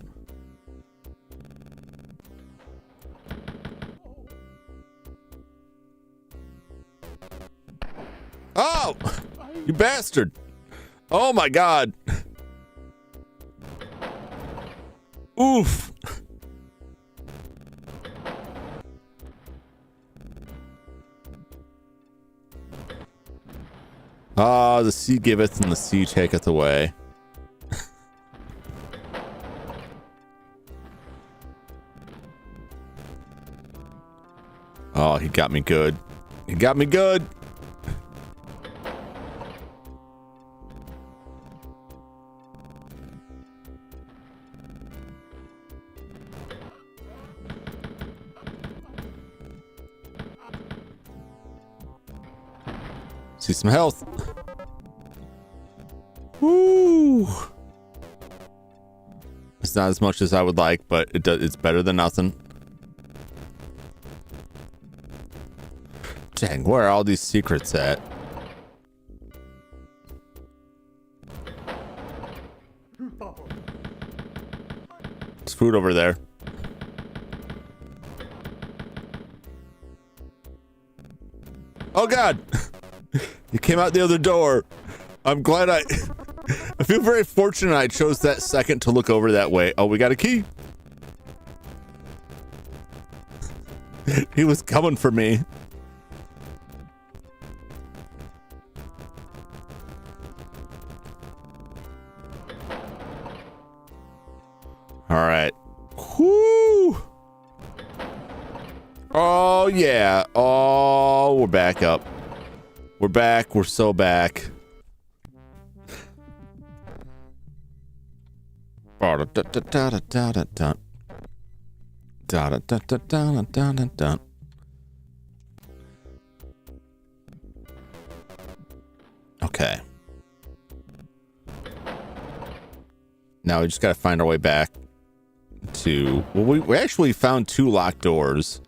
Oh, you bastard. Oh my God. Oof. Ah, the sea giveth and the sea taketh away. Oh, he got me good. He got me good. See some health. Woo! It's not as much as I would like, but it's better than nothing. Dang, where are all these secrets at? There's food over there. Oh God! You came out the other door. I'm glad I feel very fortunate I chose that second to look over that way. Oh, we got a key. He was coming for me. All right. Whoo! Oh yeah. Oh, we're back up. We're back. We're so back. Okay. Now we just gotta find our way back to. Well, we actually found 2 locked doors.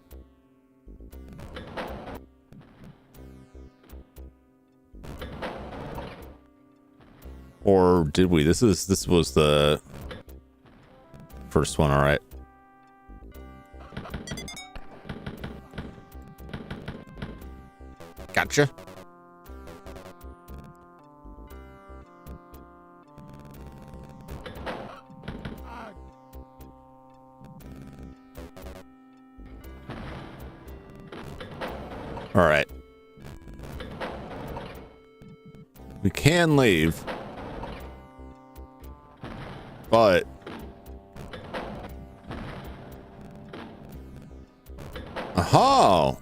Or did we? This was the first one. All right. Gotcha. All right. We can leave. But aha! All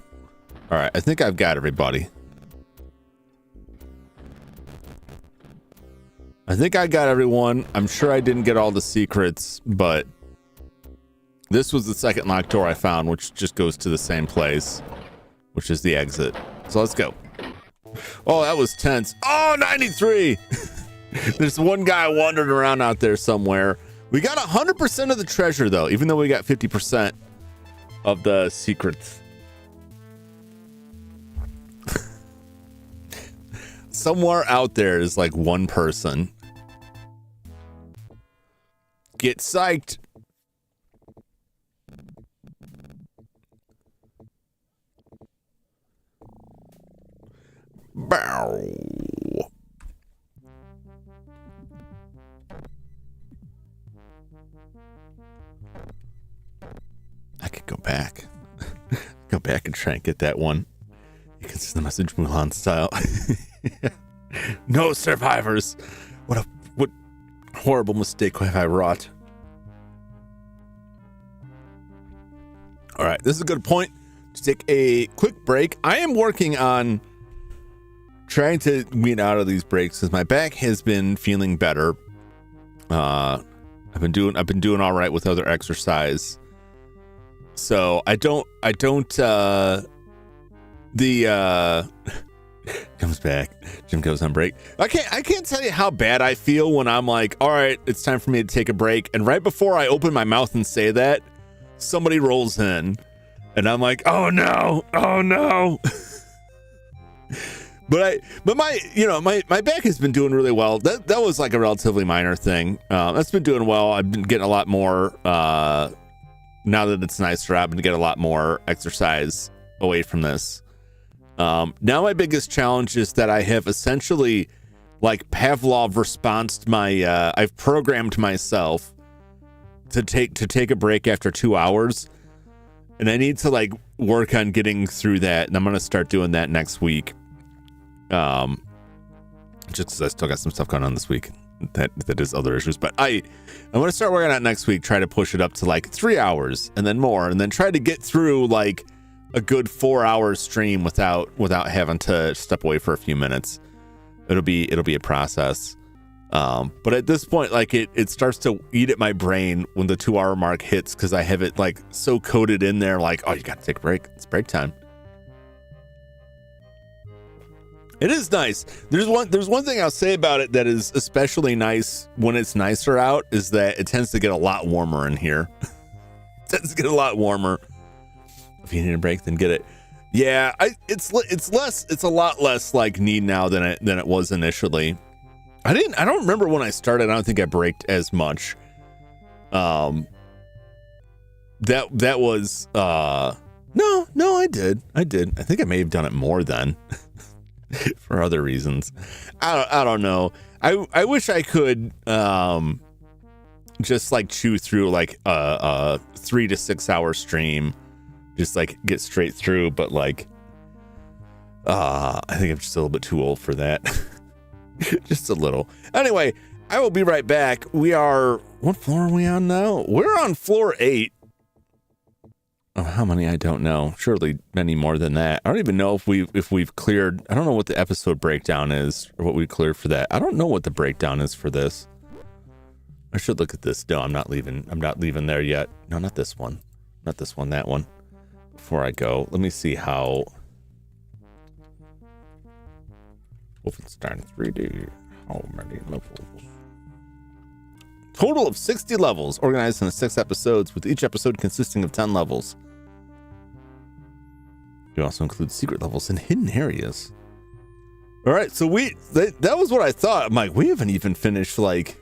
right, I think I've got everybody. I think I got everyone. I'm sure I didn't get all the secrets, but this was the second locked door I found, which just goes to the same place, which is the exit. So let's go. Oh, that was tense. Oh, 93. There's one guy wandering around out there somewhere. We got 100% of the treasure, though, even though we got 50% of the secrets. somewhere out there is like one person. Get psyched. Bow. I could go back. Go back and try and get that one. You can see the message Mulan style. No survivors. What horrible mistake have I wrought? All right, this is a good point to take a quick break. I am working on trying to wean out of these breaks because my back has been feeling better. I've been doing all right with other exercise. So I don't comes back. Jim goes on break. I can't tell you how bad I feel when I'm like, all right, it's time for me to take a break. And right before I open my mouth and say that, somebody rolls in and I'm like, oh no. But my back has been doing really well. That was like a relatively minor thing. That's been doing well. I've been getting a lot more, now that it's nicer, I've been getting a lot more exercise away from this. Now my biggest challenge is that I have essentially like Pavlov responsed my, I've programmed myself to take a break after 2 hours, and I need to like work on getting through that. And I'm going to start doing that next week. Just because I still got some stuff going on this week that is other issues, but I'm going to start working on it next week, try to push it up to like 3 hours and then more, and then try to get through like a good 4 hour stream without having to step away for a few minutes. It'll be a process. But at this point, like it starts to eat at my brain when the 2 hour mark hits, because I have it like so coded in there, like, oh, you got to take a break. It's break time. It is nice. There's one thing I'll say about it that is especially nice when it's nicer out, is that it tends to get a lot warmer in here. It tends to get a lot warmer. If you need a break, then get it. Yeah, it's a lot less like need now than it was initially. I don't remember when I started. I don't think I braked as much. That was no, I did. I think I may have done it more then. For other reasons. I don't know. I wish I could just like chew through like a 3 to 6 hour stream, just like get straight through, but like I think I'm just a little bit too old for that. Just a little. Anyway, I will be right back. What floor are we on now? We're on floor 8. Oh, how many? I don't know. Surely many more than that. I don't even know if we've cleared. I don't know what the episode breakdown is, or what we cleared for that. I don't know what the breakdown is for this. I should look at this. No, I'm not leaving there yet. No, not this one. Not this one, that one. Before I go, let me see how Wolfentein 3D. How many levels? Total of 60 levels, organized into 6 episodes, with each episode consisting of 10 levels. You also include secret levels and hidden areas. All right, so that was what I thought. I'm like, we haven't even finished like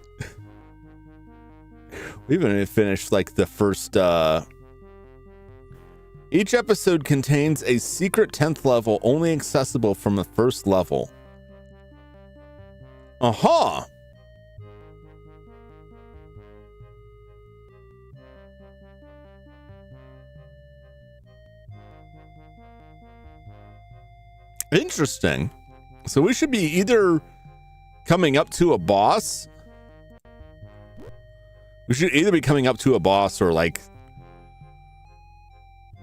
the first. Each episode contains a secret 10th level, only accessible from the first level. Aha. Interesting. So we should be either coming up to a boss. We should either be coming up to a boss or like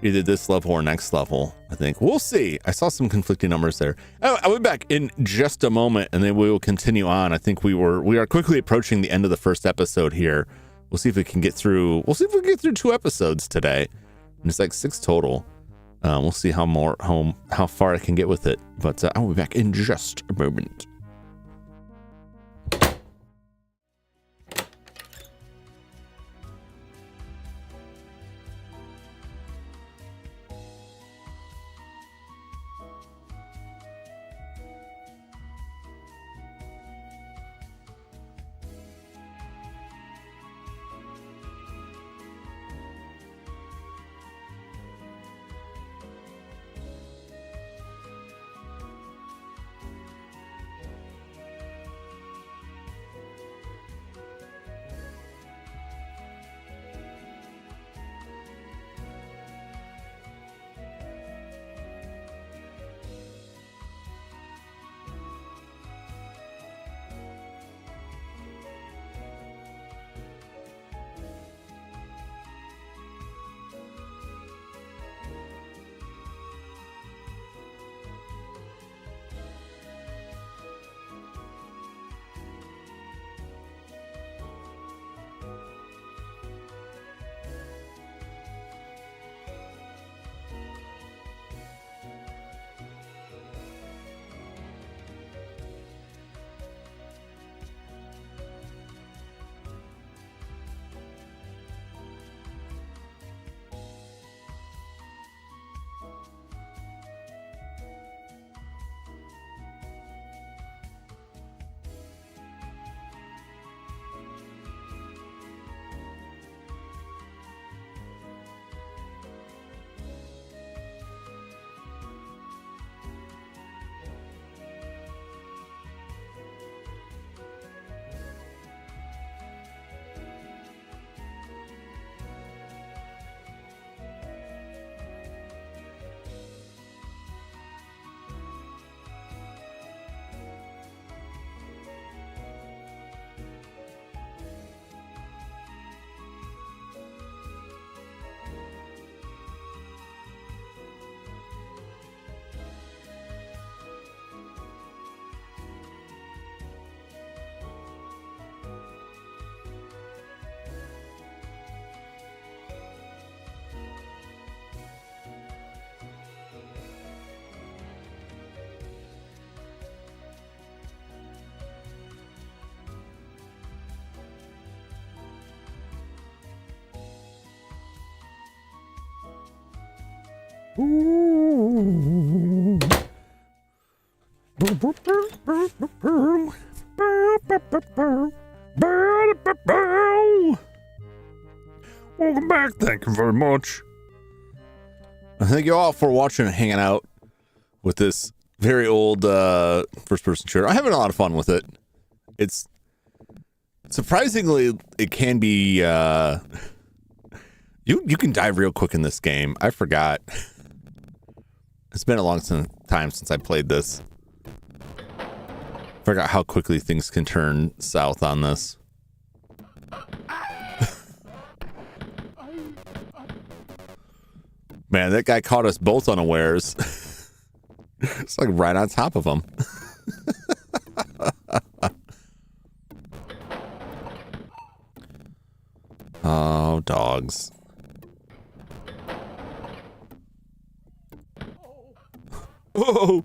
either this level or next level. I think we'll see. I saw some conflicting numbers there. I'll be back in just a moment, and then we will continue on. I think we are quickly approaching the end of the first episode here. We'll see if we can get through. We'll see if we can get through 2 episodes today, and it's like 6 total. We'll see how far I can get with it, but I'll be back in just a moment. Ooh. Welcome back. Thank you very much. Thank you all for watching and hanging out with this very old first-person shooter. I'm having a lot of fun with it. It's surprisingly, it can be you can die real quick in this game. I forgot. It's been a long time since I played this. Forgot how quickly things can turn south on this. Man, that guy caught us both unawares. It's like right on top of him. Oh, dogs. Oh!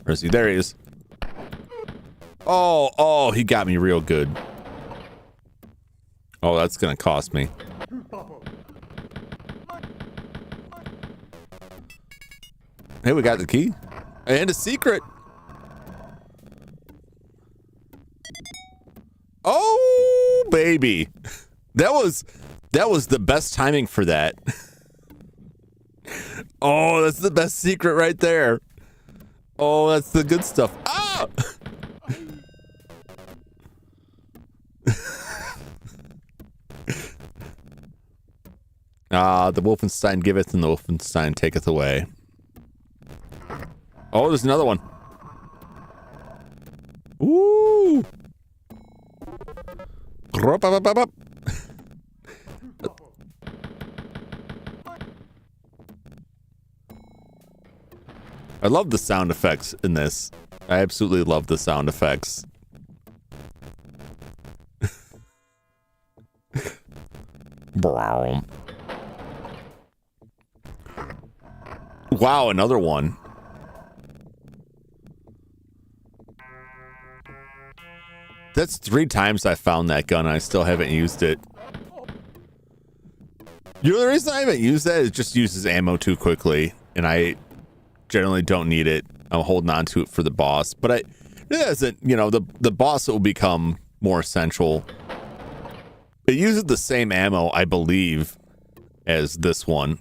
Where is he? There he is. Oh, he got me real good. Oh, that's gonna cost me. Hey, we got the key. And a secret. Oh, baby. That was the best timing for that. Oh, that's the best secret right there. Oh, that's the good stuff. Ah! The Wolfenstein giveth and the Wolfenstein taketh away. Oh, there's another one. Ooh. I love the sound effects in this. I absolutely love the sound effects. Wow, another one. That's 3 times I found that gun and I still haven't used it. You know, the reason I haven't used that is it just uses ammo too quickly, and I generally don't need it. I'm holding on to it for the boss, but it isn't, you know, the boss will become more essential. It uses the same ammo, I believe, as this one.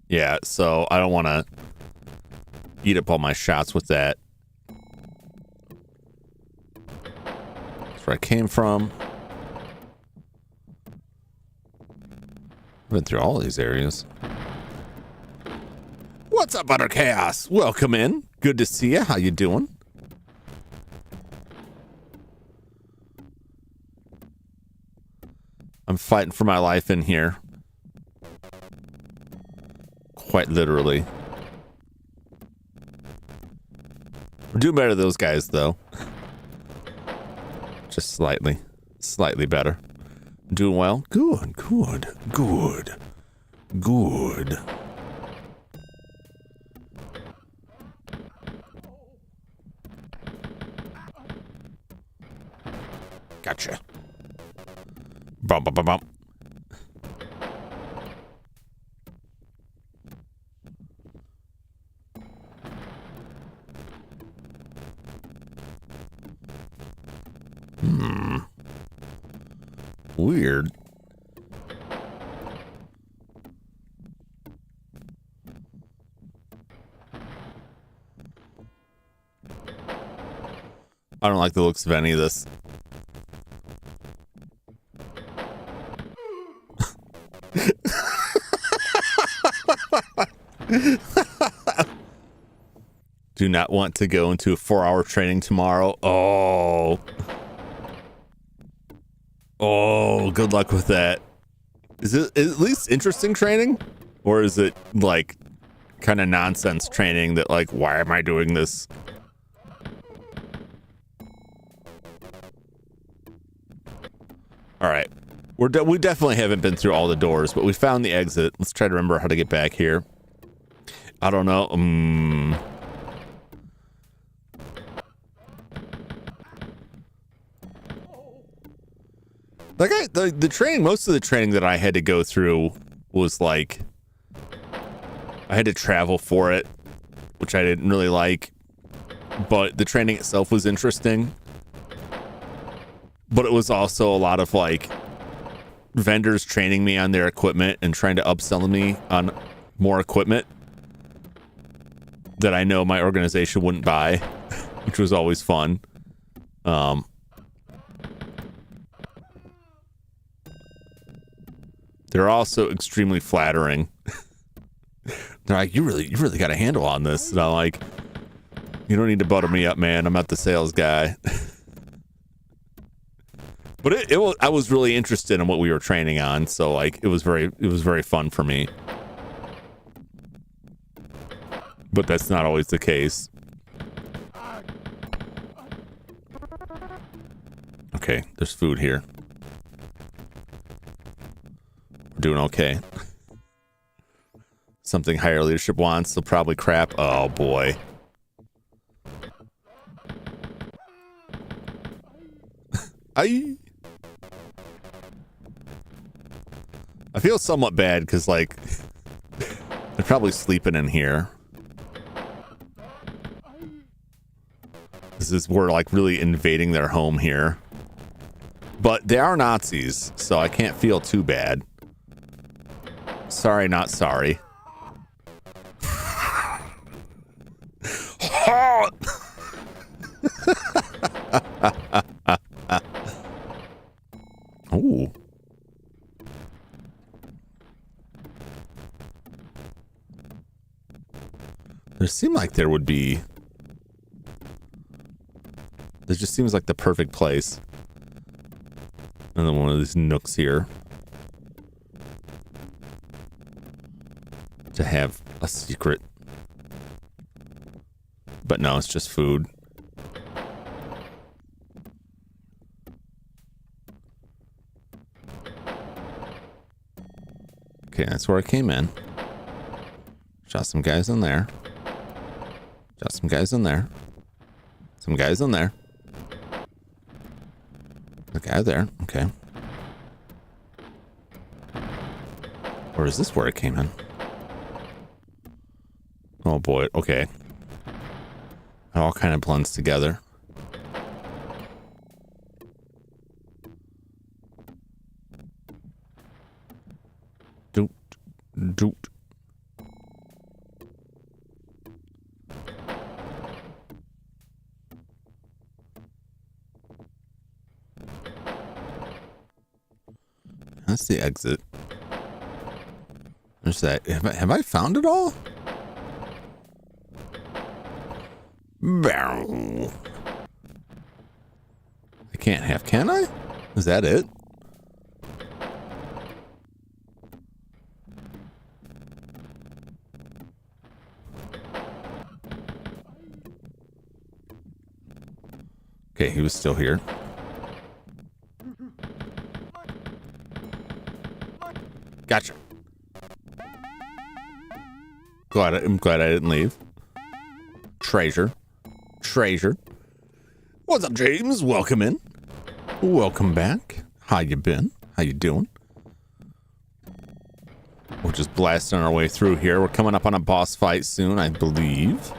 Yeah, so I don't want to eat up all my shots with that. That's where I came from. Been through all these areas. What's up, Utter Chaos? Welcome in. Good to see you. How you doing? I'm fighting for my life in here. Quite literally. We're doing better than those guys, though. Just slightly. Slightly better. Doing well? Good, good, good, good. Gotcha. Bump, bump, bump, bump. Weird. I don't like the looks of any of this. Do not want to go into a 4-hour training tomorrow. Oh, good luck with that. Is it at least interesting training? Or is it like kind of nonsense training that like, why am I doing this? All right. We definitely haven't been through all the doors, but we found the exit. Let's try to remember how to get back here. I don't know. Like the training, most of the training that I had to go through was like, I had to travel for it, which I didn't really like, but the training itself was interesting. But it was also a lot of like vendors training me on their equipment and trying to upsell me on more equipment that I know my organization wouldn't buy, which was always fun. They're also extremely flattering. They're like, you really got a handle on this. And I'm like, you don't need to butter me up, man. I'm not the sales guy. But I was really interested in what we were training on, so like it was very fun for me. But that's not always the case. Okay, there's food here. We're doing okay. Something higher leadership wants, so probably crap. Oh boy. I feel somewhat bad because like they're probably sleeping in here. We're like really invading their home here. But they are Nazis, so I can't feel too bad. Sorry, not sorry. Ooh. There seemed like there would be... This just seems like the perfect place. And then one of these nooks here. To have a secret. But no, it's just food. Okay, that's where I came in. Shot some guys in there. Shot some guys in there. Some guys in there. The guy there. Okay. Or is this where it came in? Oh boy. Okay. It all kind of blends together. Doot. Doot. That's the exit. There's that. Have I found it all? I can't have, can I? Is that it? Okay, he was still here. Gotcha. I'm glad I didn't leave. Treasure. What's up, James? Welcome in. Welcome back. How you been? How you doing? We're just blasting our way through here. We're coming up on a boss fight soon, I believe.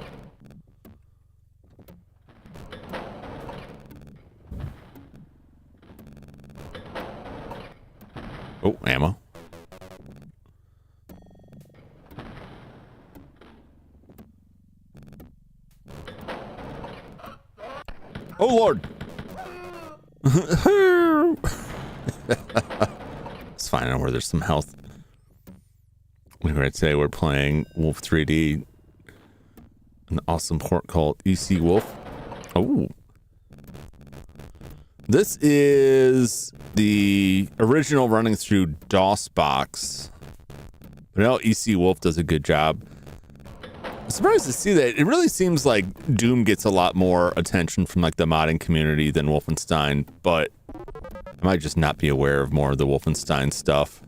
Oh, ammo. Oh, Lord. It's fine. I know where there's some health. I'd say we're playing Wolf 3D. An awesome port called EC Wolf. Oh. This is the original running through DOSBox. But now EC Wolf does a good job. I'm surprised to see that. It really seems like Doom gets a lot more attention from like the modding community than Wolfenstein, but I might just not be aware of more of the Wolfenstein stuff.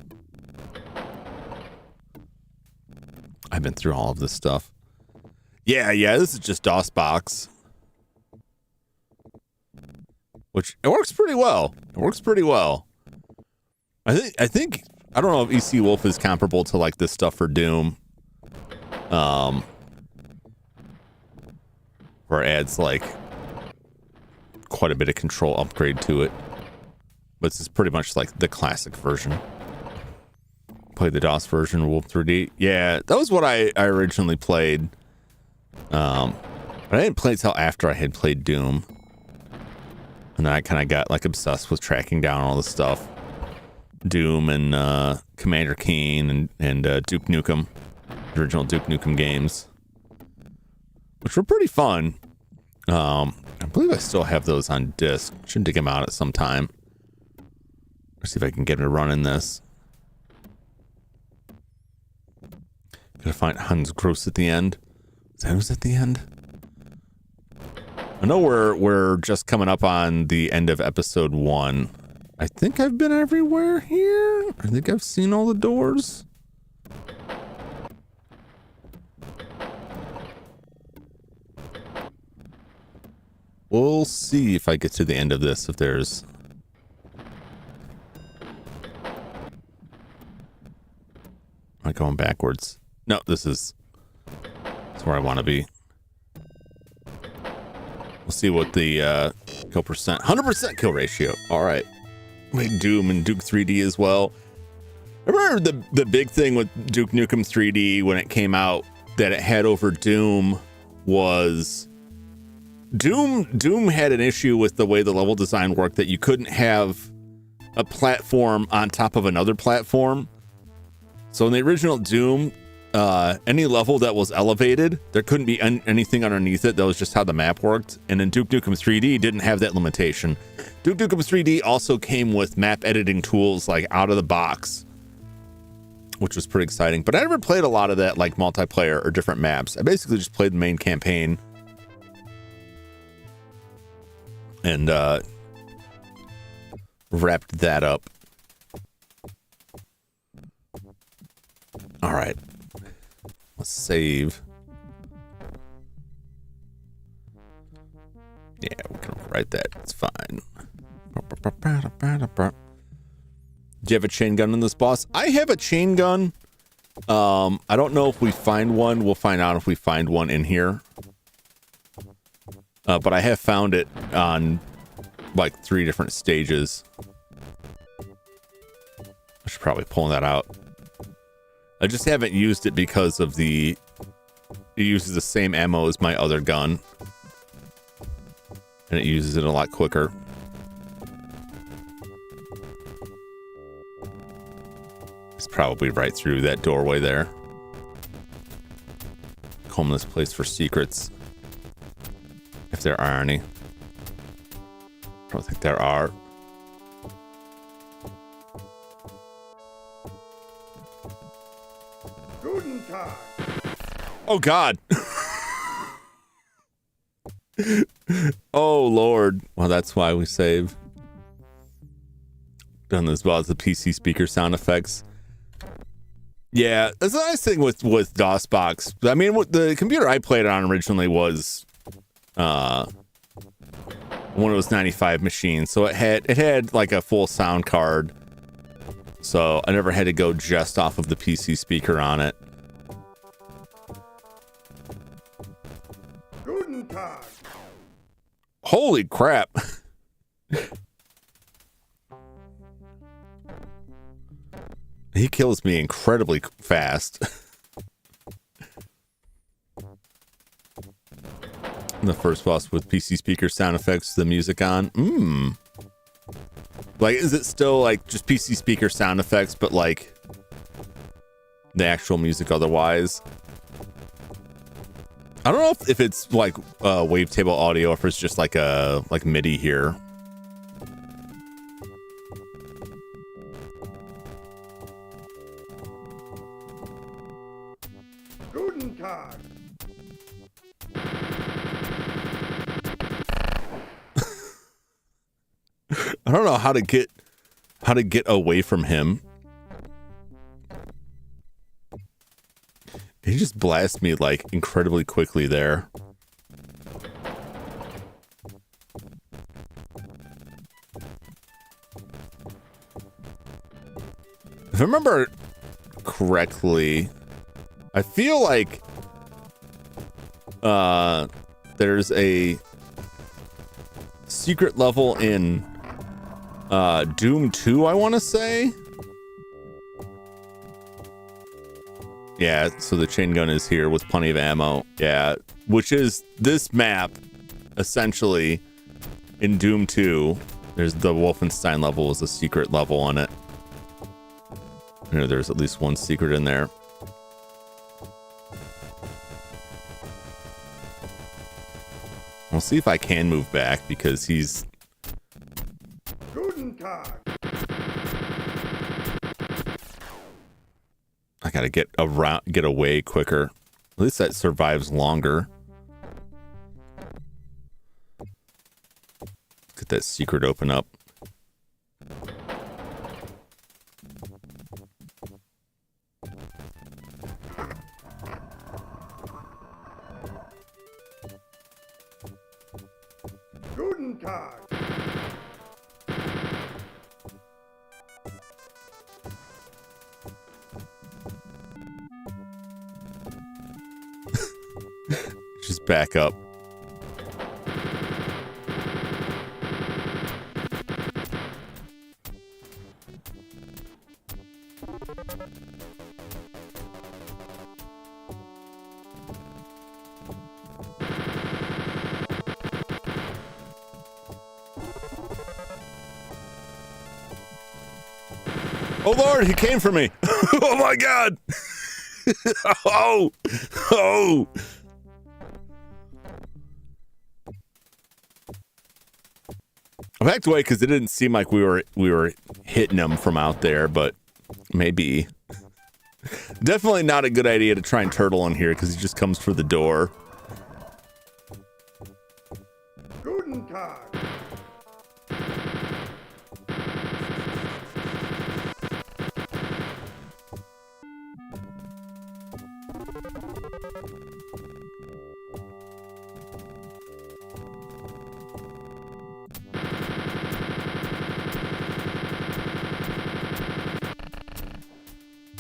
I've been through all of this stuff. Yeah, this is just DOSBox. Which, it works pretty well. I think I don't know if EC Wolf is comparable to like this stuff for Doom. Where it adds like quite a bit of control upgrade to it. But this is pretty much like the classic version. Played the DOS version, Wolf 3D. Yeah, that was what I originally played. But I didn't play it till after I had played Doom. And then I kind of got like obsessed with tracking down all the stuff. Doom and Commander Keen and Duke Nukem. Original Duke Nukem games. Which were pretty fun. I believe I still have those on disc. Should dig them out at some time. Let's see if I can get them to run in this. Gotta find Hans Gross at the end. Is that who's at the end? I know we're just coming up on the end of episode 1. I think I've been everywhere here. I think I've seen all the doors. We'll see if I get to the end of this, if there's... Am I going backwards? No, this is where I want to be. We'll see what the kill percent... 100% kill ratio. All right. Like Doom and Duke 3D as well. I remember the big thing with Duke Nukem 3D when it came out that it had over Doom was... Doom had an issue with the way the level design worked, that you couldn't have a platform on top of another platform. So in the original Doom, any level that was elevated, there couldn't be anything underneath it. That was just how the map worked. And then Duke Nukem 3D didn't have that limitation. Duke Nukem 3D also came with map editing tools like out of the box, which was pretty exciting. But I never played a lot of that like multiplayer or different maps. I basically just played the main campaign. And wrapped that up. All right. Let's save. Yeah, we can write that. It's fine. Do you have a chain gun in this boss? I have a chain gun. I don't know if we find one. We'll find out if we find one in here. But I have found it on like 3 different stages. I should probably pull that out. I just haven't used it because of it uses the same ammo as my other gun. And it uses it a lot quicker. It's probably right through that doorway there. Comb this place for secrets. If there are any. I don't think there are. Oh God. Oh Lord. Well, that's why we save. Done as well as the PC speaker sound effects. Yeah, that's the nice thing with DOSBox. I mean, the computer I played on originally was one of those 95 machines, so it had like a full sound card, so I never had to go just off of the PC speaker on it. Guten Tag. Holy crap. He kills me incredibly fast. The first boss with PC speaker sound effects, the music on. Like, is it still like just PC speaker sound effects, but like the actual music otherwise? I don't know if it's like wavetable audio, or if it's just like like MIDI here. Guten Tag. I don't know how to get away from him. He just blasts me like incredibly quickly there. If I remember correctly, I feel like there's a secret level in Doom 2, I want to say. Yeah, so the chain gun is here with plenty of ammo. Yeah, which is this map, essentially, in Doom 2. There's the Wolfentein level is a secret level on it. You know, there's at least one secret in there. We'll see if I can move back because he's... Guten Tag. I gotta get around, get away quicker. At least that survives longer. Get that secret open up. Guten Tag. Just back up. Oh Lord, he came for me. Oh my God. Oh. I backed away because it didn't seem like we were hitting him from out there, but maybe. Definitely not a good idea to try and turtle in here because he just comes for the door. Guten Tag.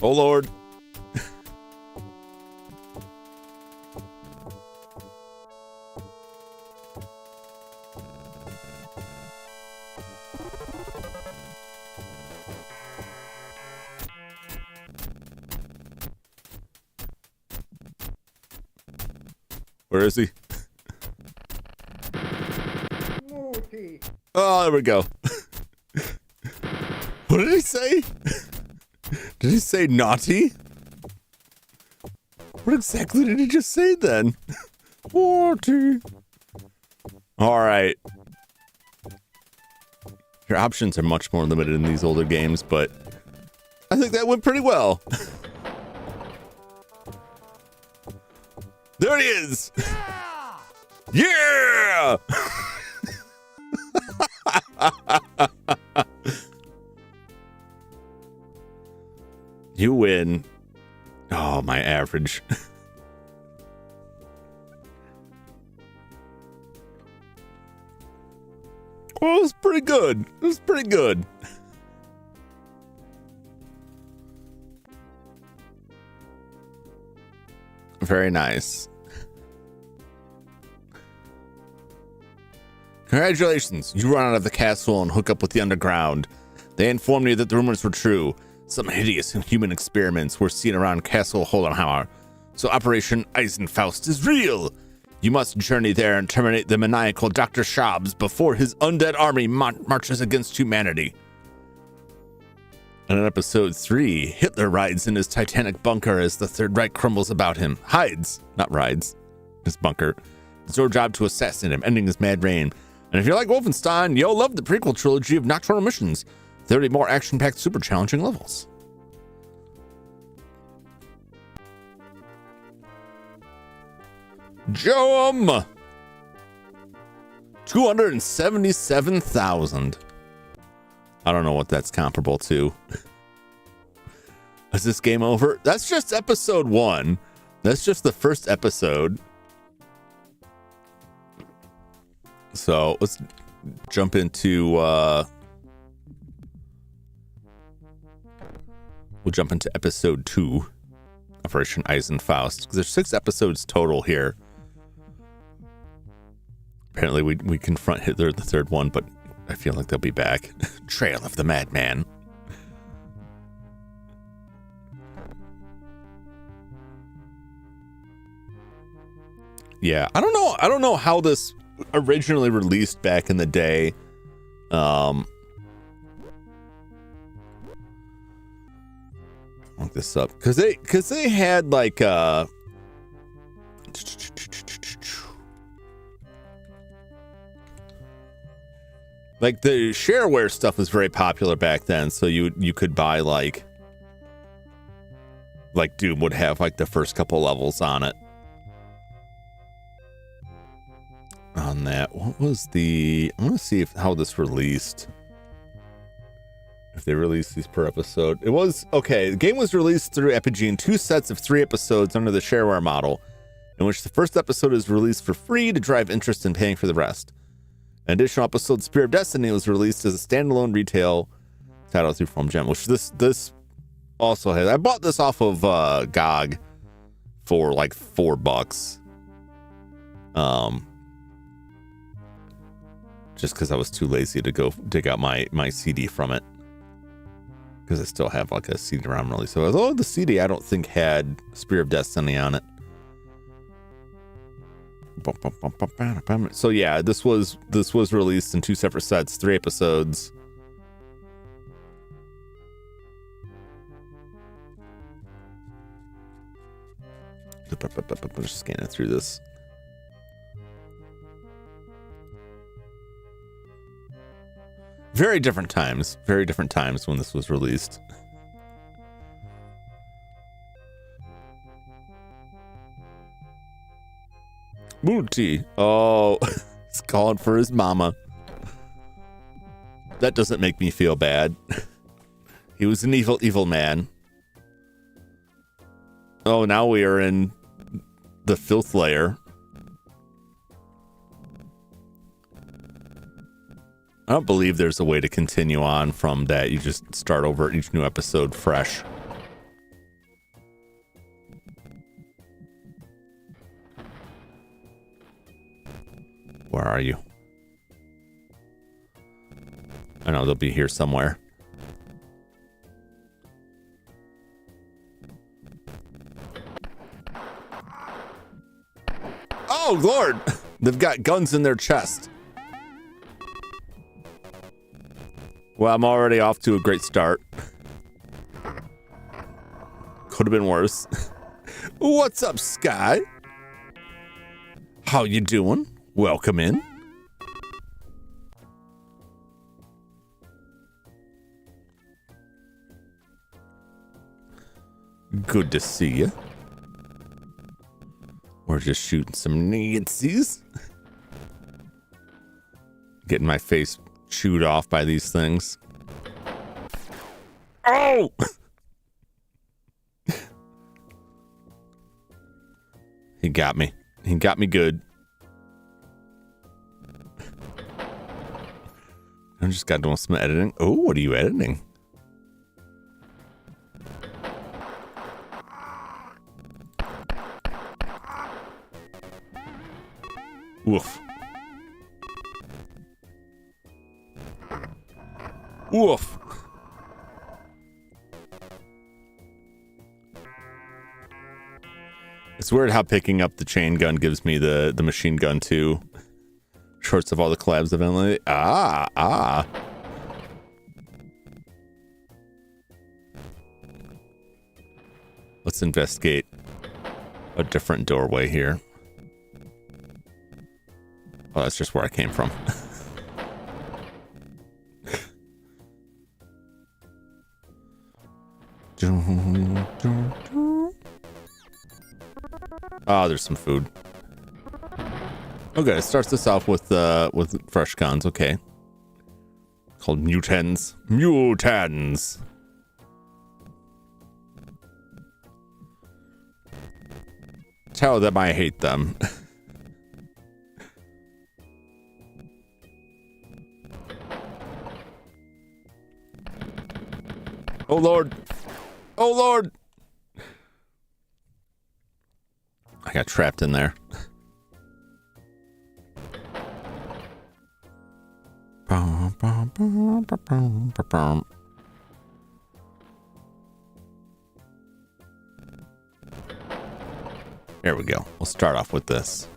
Oh Lord. Where is he? Mutti. Oh, there we go. What did he say? Did he say naughty? What exactly did he just say then? Naughty. All right. Your options are much more limited in these older games, but I think that went pretty well. There he is. Yeah! You win. Oh, my average. Well, it was pretty good. It was pretty good. Very nice. Congratulations. You run out of the castle and hook up with the underground. They informed you that the rumors were true. Some hideous human experiments were seen around Castle Holenhauer. So Operation Eisenfaust is real. You must journey there and terminate the maniacal Dr. Schaubs before his undead army marches against humanity. And in episode 3, Hitler rides in his Titanic bunker as the Third Reich crumbles about him. Hides, not rides, his bunker. It's your job to assassinate him, ending his mad reign. And if you like Wolfenstein, you'll love the prequel trilogy of Nocturnal Missions. 30 more action-packed, super challenging levels. Jum! 277,000. I don't know what that's comparable to. Is this game over? That's just episode 1. That's just the first episode. So let's jump into we'll jump into episode 2, Operation Eisenfaust, because there's 6 episodes total here. Apparently we confront Hitler the 3rd one, but I feel like they'll be back. Trail of the Madman. Yeah, I don't know how this originally released back in the day. Look this up, because they had like like the shareware stuff was very popular back then, so you could buy like Doom would have like the first couple levels on it. On that, what was the? I want to see how this released. If they released these per episode, it was okay. The game was released through Apogee in 2 sets of 3 episodes under the shareware model, in which the first episode is released for free to drive interest in paying for the rest. An additional episode, Spear of Destiny, was released as a standalone retail title through Foam Gem, which this also has. I bought this off of GOG for like $4. Just because I was too lazy to go dig out my CD from it, because I still have like a CD-ROM release. So although the CD I don't think had Spear of Destiny on it. So yeah, this was released in 2 separate sets, 3 episodes. Just scanning through this. Very different times when this was released. Booty. Oh, he's calling for his mama. That doesn't make me feel bad. He was an evil man. Oh, now we are in the filth layer. I don't believe there's a way to continue on from that. You just start over each new episode fresh. Where are you? I know they'll be here somewhere. Oh, Lord! They've got guns in their chest. Well, I'm already off to a great start. Could have been worse. What's up, Sky? How you doing? Welcome in. Good to see you. We're just shooting some Nazis. Getting my face chewed off by these things. Oh! He got me. He got me good. I just got doing some editing. Oh, what are you editing? Woof. Woof. It's weird how picking up the chain gun gives me the machine gun too. Shorts of all the collabs eventually. Ah. Let's investigate a different doorway here. Oh, that's just where I came from. Oh, there's some food. Okay, it starts this off with fresh guns. Okay, called mutants. Mutants. Tell them I hate them. Oh Lord. Oh, Lord. I got trapped in there. There we go. We'll start off with this.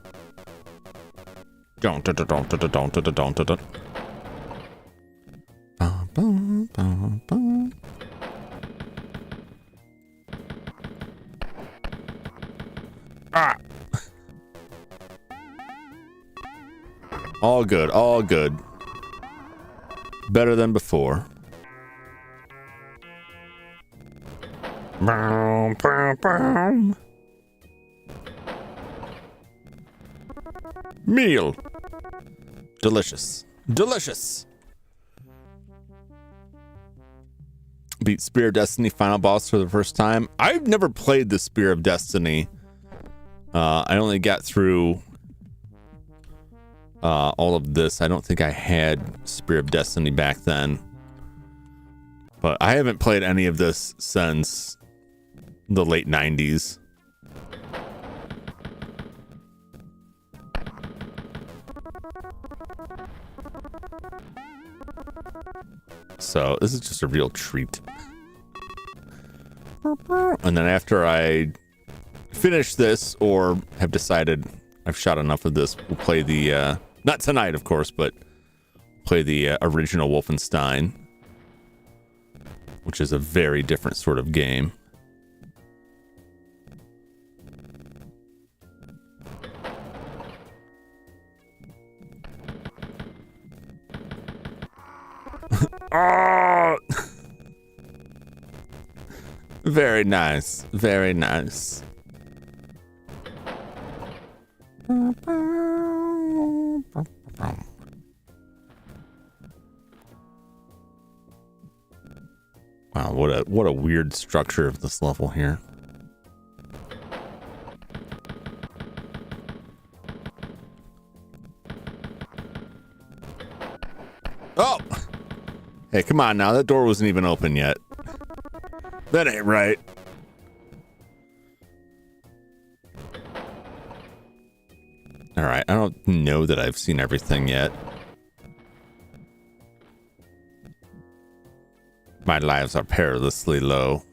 Ah! All good, all good. Better than before. Meal. Delicious. Delicious. Beat Spear of Destiny final boss for the first time. I've never played the Spear of Destiny. I only got through all of this. I don't think I had Spear of Destiny back then. But I haven't played any of this since the late 90s. So this is just a real treat. And then after I finish this, or have decided I've shot enough of this, we'll play the, not tonight of course, but play the original Wolfenstein, which is a very different sort of game. Oh! Very nice. Very nice. Wow, what a weird structure of this level here. Oh! Hey, come on now. That door wasn't even open yet. That ain't right. Alright, I don't know that I've seen everything yet. My lives are perilously low.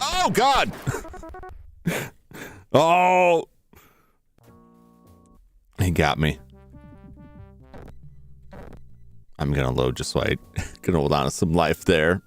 Oh, God! Oh! He got me. I'm gonna load just so I can hold on to some life there.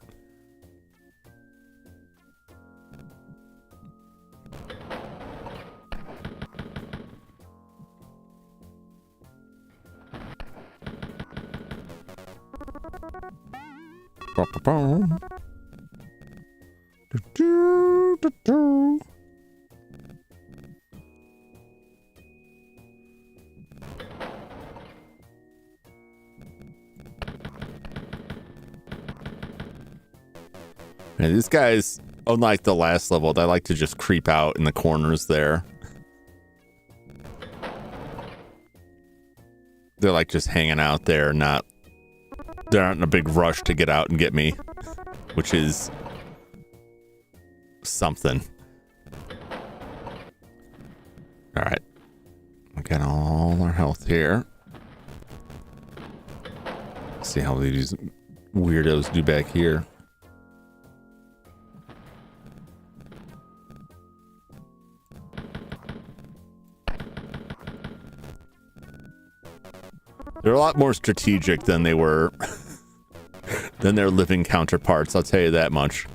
And these guys, unlike the last level, they like to just creep out in the corners there. They're like just hanging out there, they aren't in a big rush to get out and get me, which is something. All right, we got all our health here. Let's see how these weirdos do back here. They're a lot more strategic than they were than their living counterparts, I'll tell you that much.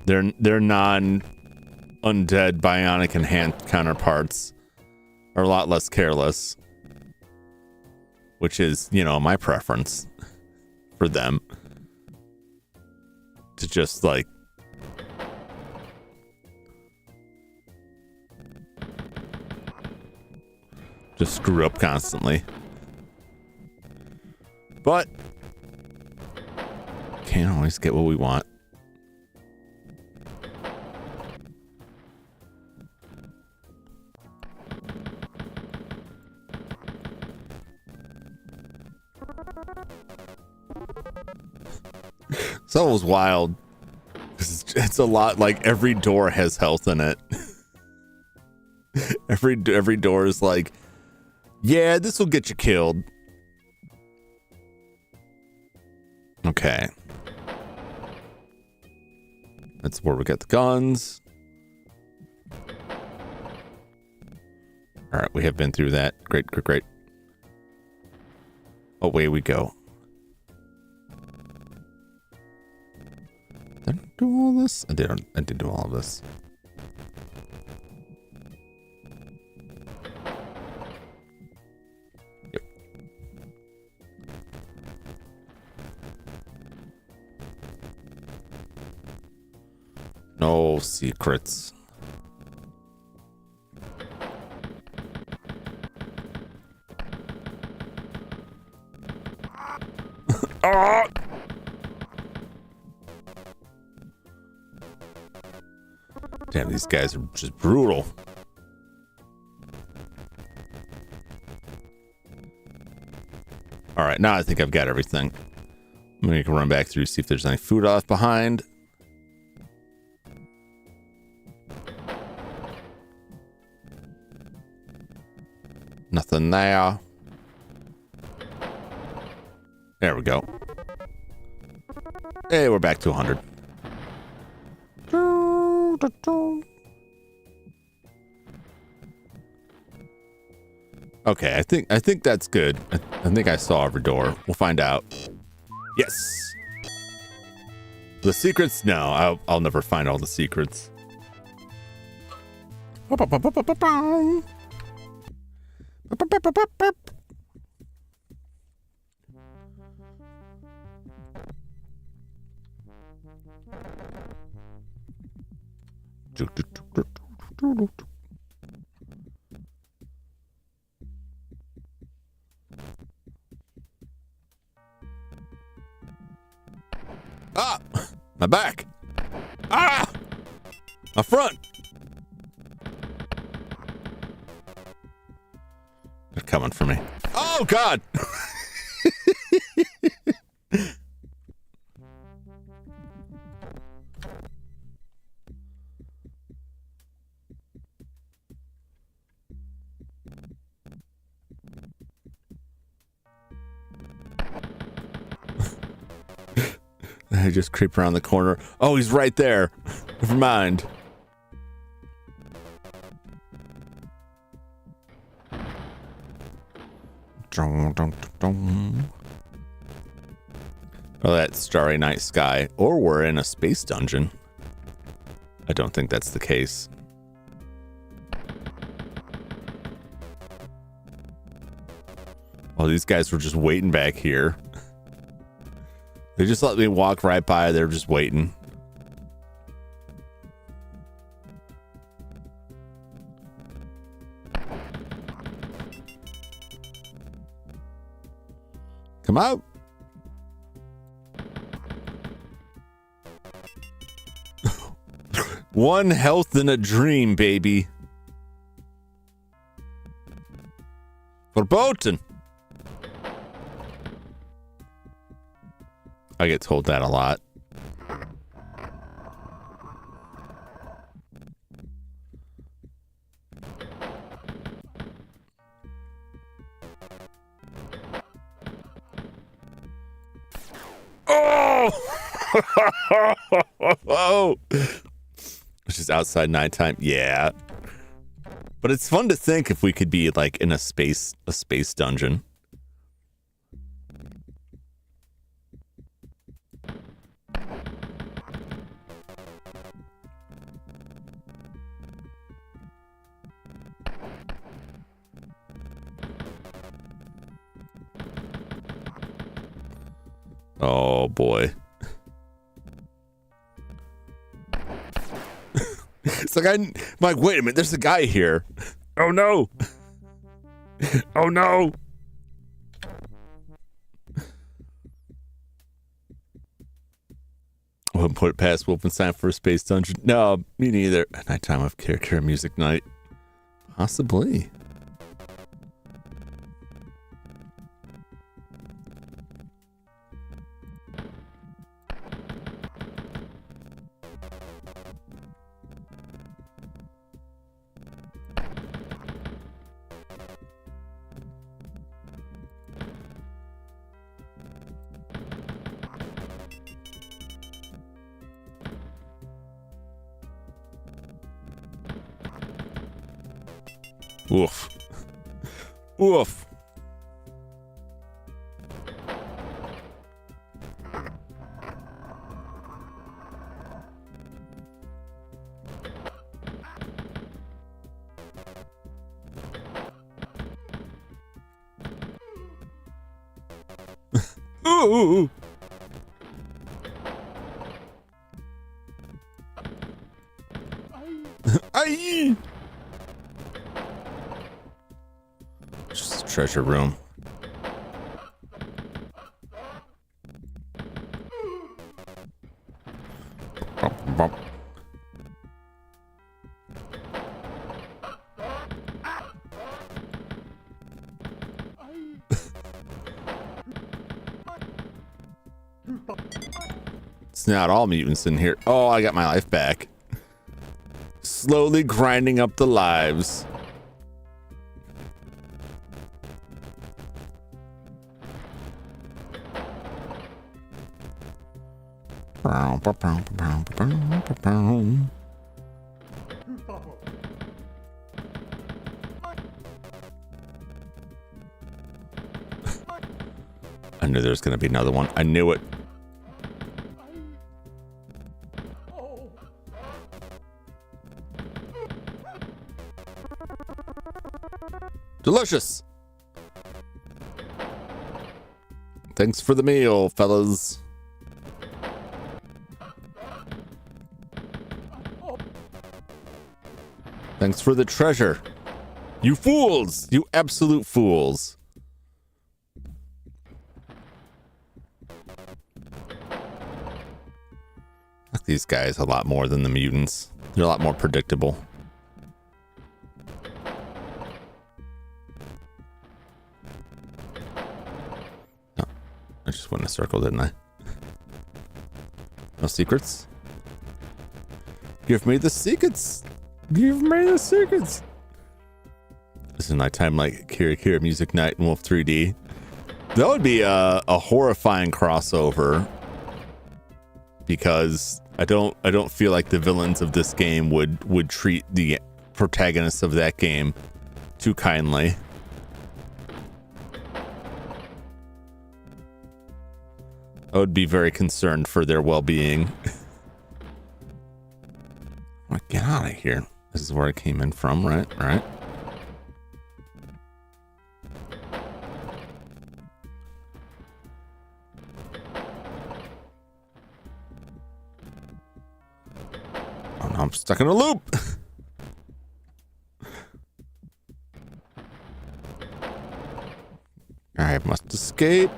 Their non-undead bionic and hand counterparts are a lot less careless, which is, you know, my preference for them to just like just screw up constantly. But can't always get what we want. So it was wild. It's a lot, like every door has health in it. every door is like, yeah, this will get you killed. Okay. That's where we get the guns. All right, we have been through that. Great, great, great. Away we go. Did I do all this? I did do all of this. Yep. No secrets. Oh! Damn, these guys are just brutal. All right, now I think I've got everything. I'm gonna run back through, see if there's any food off behind. Nothing there. There we go. Hey, we're back to 100. Okay, I think that's good. I think I saw every door. We'll find out. Yes. The secrets? No, I'll never find all the secrets. Ah! My back! Ah! My front! They're coming for me. Oh, God! I just creep around the corner. Oh, he's right there. Never mind. Oh, that's Starry Night Sky. Or we're in a space dungeon. I don't think that's the case. Oh, these guys were just waiting back here. They just let me walk right by. They're just waiting. Come out. One health in a dream, baby. Verboten. I get told that a lot. Oh! Oh! Which is outside nighttime. Yeah. But it's fun to think if we could be like in a space dungeon. Oh boy. It's like I'm like, wait a minute, there's a guy here. Oh no. Oh no. I wouldn't put it past Wolfentein for a space dungeon. No, me neither. Nighttime of character music night. Possibly. Oof. Oof. Ooh. Aye. Just a treasure room. Bump, bump. It's not all mutants in here. Oh, I got my life back. Slowly grinding up the lives. I knew there was going to be another one. I knew it. Delicious. Thanks for the meal, fellas. Thanks for the treasure. You fools! You absolute fools. I like these guys a lot more than the mutants. They're a lot more predictable. No, I just went in a circle, didn't I? No secrets? Give me the secrets! Give me the secrets! This is nighttime like Kira Kira Music Night in Wolf 3D. That would be a horrifying crossover, because I don't feel like the villains of this game would treat the protagonists of that game too kindly. I would be very concerned for their well-being. Get out of here. This is where I came in from, right? Right. Oh no, I'm stuck in a loop. I must escape.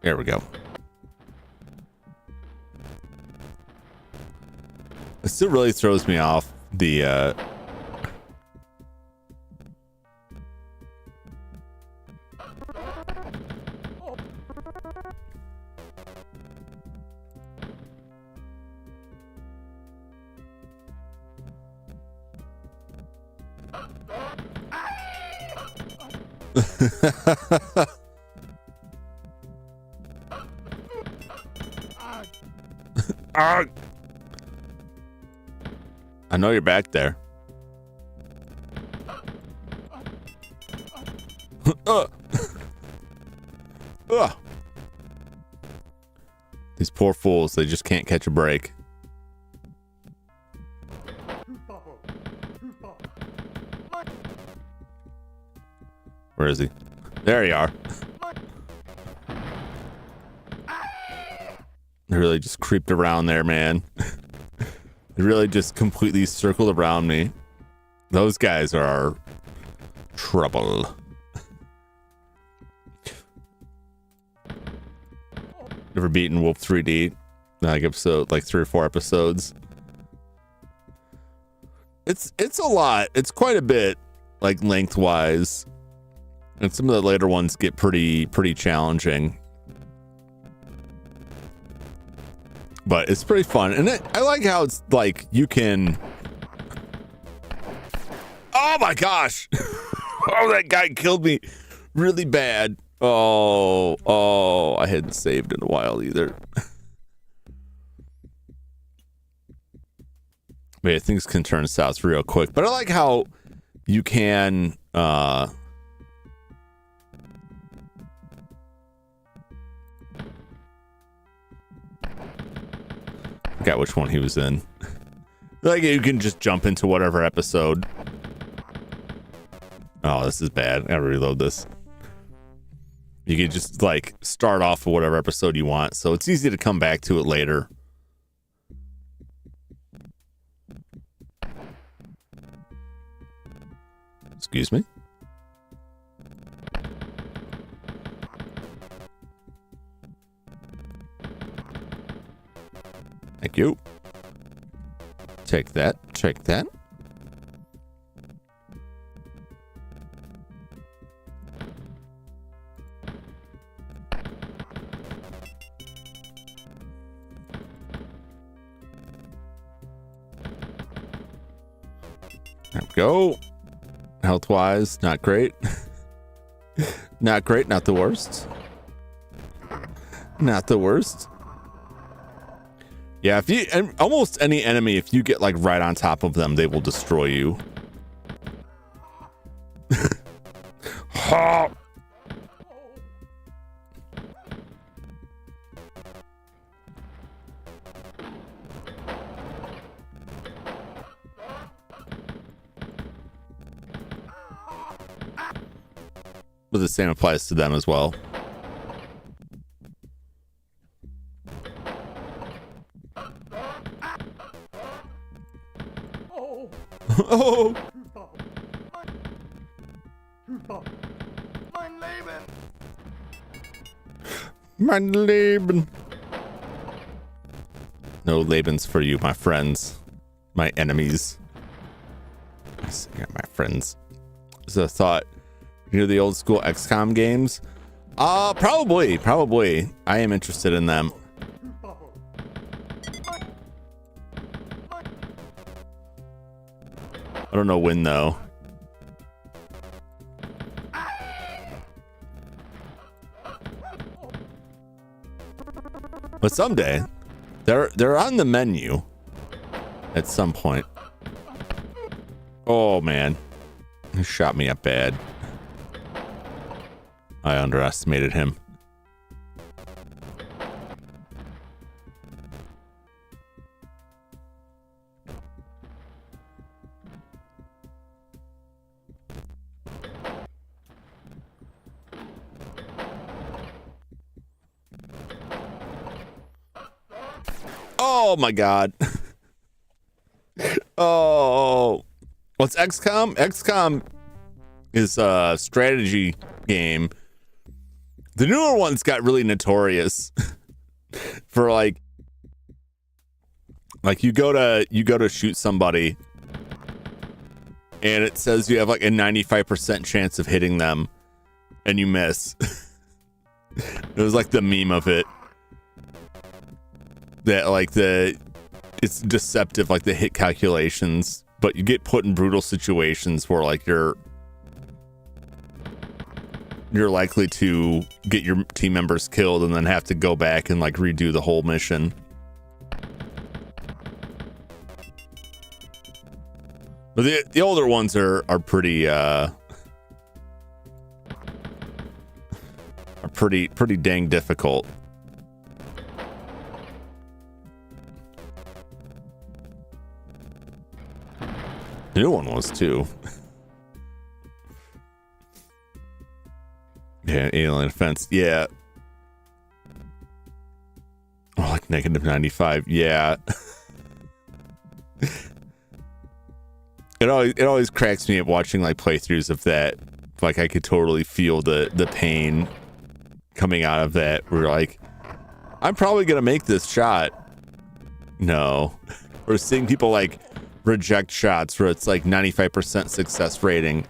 There we go. It still really throws me off the I know you're back there. These poor fools, they just can't catch a break. Where is he? There you are. They really just creeped around there, man. They really just completely circled around me. Those guys are trouble. Never beaten Wolf 3D. Like episode, like 3 or 4 episodes. It's a lot. It's quite a bit, like lengthwise. And some of the later ones get pretty challenging. But it's pretty fun. And I like how it's like you can... Oh my gosh! Oh, that guy killed me really bad. Oh, I hadn't saved in a while either. But yeah, things can turn south real quick. But I like how you can forgot which one he was in. Like you can just jump into whatever episode. Oh, this is bad. I gotta reload this. You can just like start off with whatever episode you want, so it's easy to come back to it later. Excuse me. Thank you. Take that. Take that. There we go. Health wise, not great. Not great, not the worst. Not the worst. Yeah, if you, and almost any enemy, if you get like right on top of them, they will destroy you. Ha! But the same applies to them as well. Oh! Mein Leben. No Lebens for you, my friends. My enemies. Yeah, my friends. So I thought, you know, the old school XCOM games? Probably. I am interested in them. I don't know when though. But someday, they're on the menu at some point. Oh man, he shot me up bad. I underestimated him. Oh my god. Oh, what's XCOM? XCOM is a strategy game. The newer ones got really notorious for like you go to shoot somebody and it says you have like a 95% chance of hitting them and you miss. It was like the meme of it. That like it's deceptive, like the hit calculations, but you get put in brutal situations where like you're likely to get your team members killed and then have to go back and like redo the whole mission. But the older ones are pretty pretty dang difficult. The new one was too. Yeah, alien offense. Yeah. Oh, like negative 95. Yeah. It always cracks me up watching like playthroughs of that. Like I could totally feel the pain coming out of that. We're like, I'm probably gonna make this shot. No. We're seeing people like reject shots where it's like 95% success rating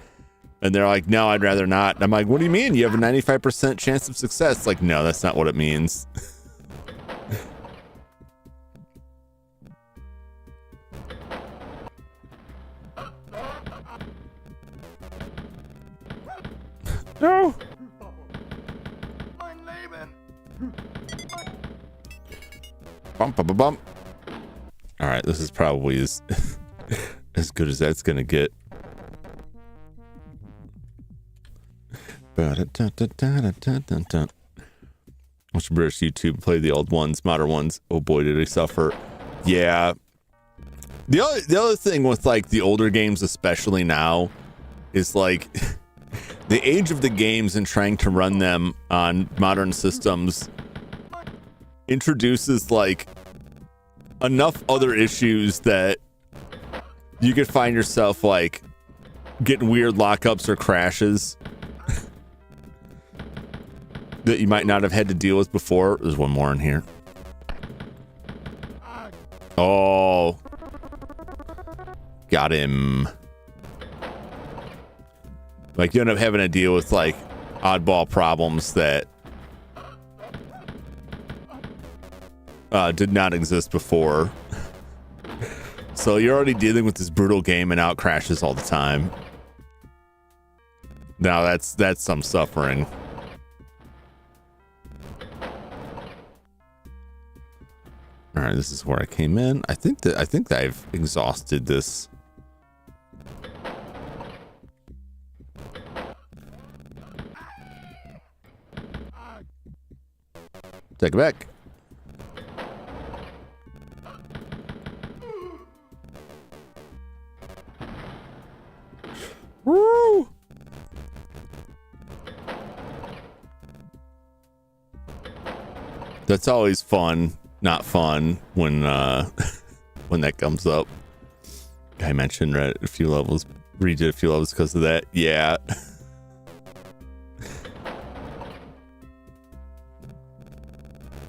and they're like, no, I'd rather not. And I'm like, what do you mean you have a 95% chance of success? Like, no, that's not what it means. No. Bump, bump, bump. All right, this is probably his As good as that's gonna get. Watch British YouTube play the old ones, modern ones. Oh boy, did I suffer. Yeah. The other thing with like the older games, especially now, is like the age of the games and trying to run them on modern systems introduces like enough other issues that you could find yourself like getting weird lockups or crashes that you might not have had to deal with before. There's one more in here. Oh, got him. Like you end up having to deal with like oddball problems that did not exist before. So you're already dealing with this brutal game and out crashes all the time. Now that's some suffering. All right, this is where I came in. I think that I've exhausted this. Take it back. Woo! That's always fun, not fun when when that comes up. I mentioned redid a few levels because of that. Yeah.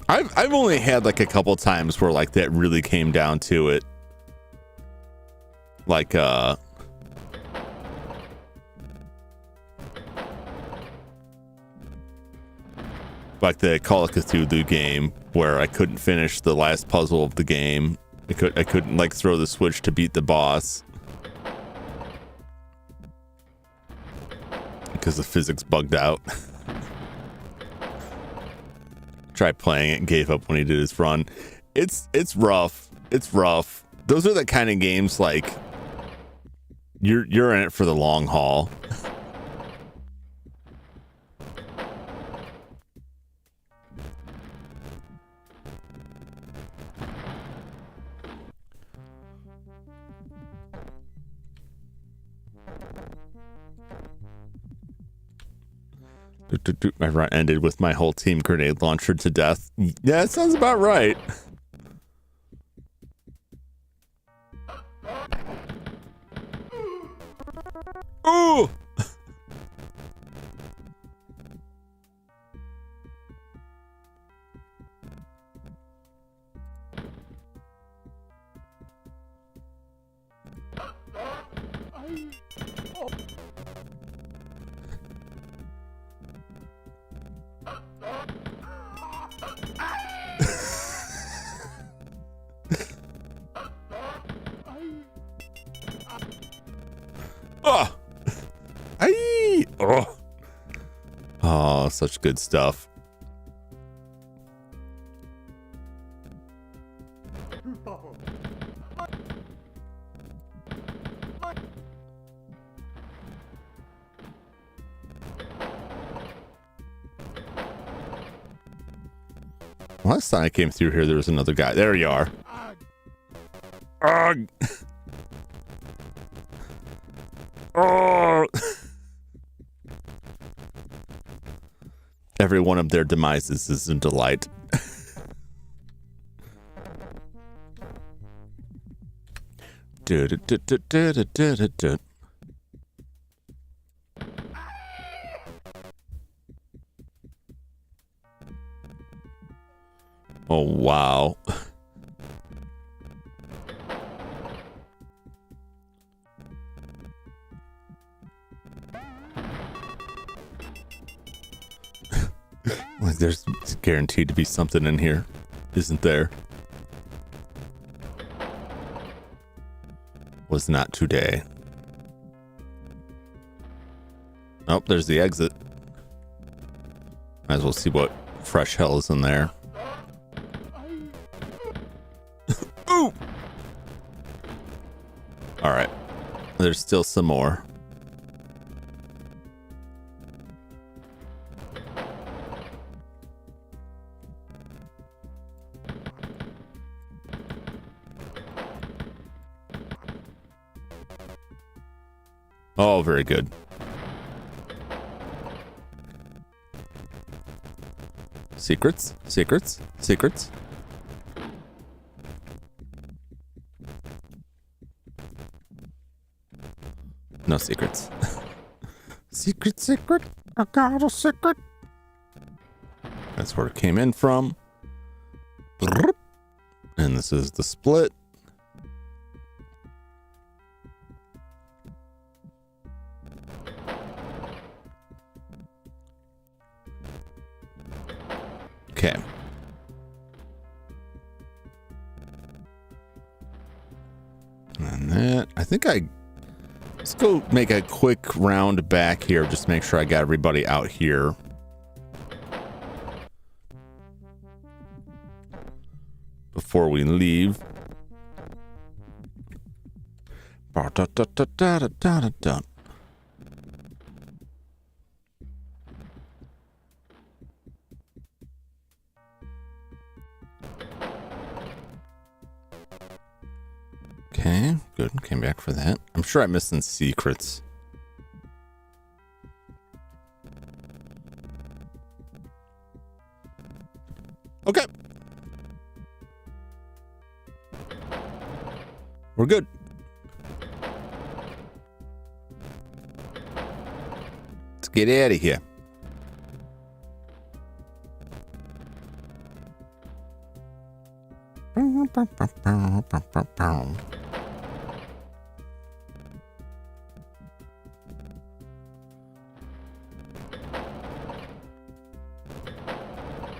I've only had like a couple times where like that really came down to it. Like the Call of Cthulhu game where I couldn't finish the last puzzle of the game. I couldn't like throw the switch to beat the boss because the physics bugged out. Tried playing it and gave up when he did his run. It's rough. It's rough. Those are the kind of games like you're in it for the long haul. My run ended with my whole team grenade launcher to death. Yeah, that sounds about right. Ooh! Oh, aye. Oh, such good stuff. Last time I came through here, there was another guy. There you are. Ugh. Oh. Every one of their demises is a delight. Oh, wow. Like there's guaranteed to be something in here, isn't there? Was not today. Oh, there's the exit. Might as well see what fresh hell is in there. Ooh! there's still some more. Oh, very good. Secrets, secrets, secrets. No secrets. Secret, secret. I got a secret. That's where it came in from. And this is the split. Okay. And that, I think let's go make a quick round back here. Just make sure I got everybody out here. Before we leave. Okay, good. Came back for that. I'm sure I'm missing secrets. Okay. We're good. Let's get out of here.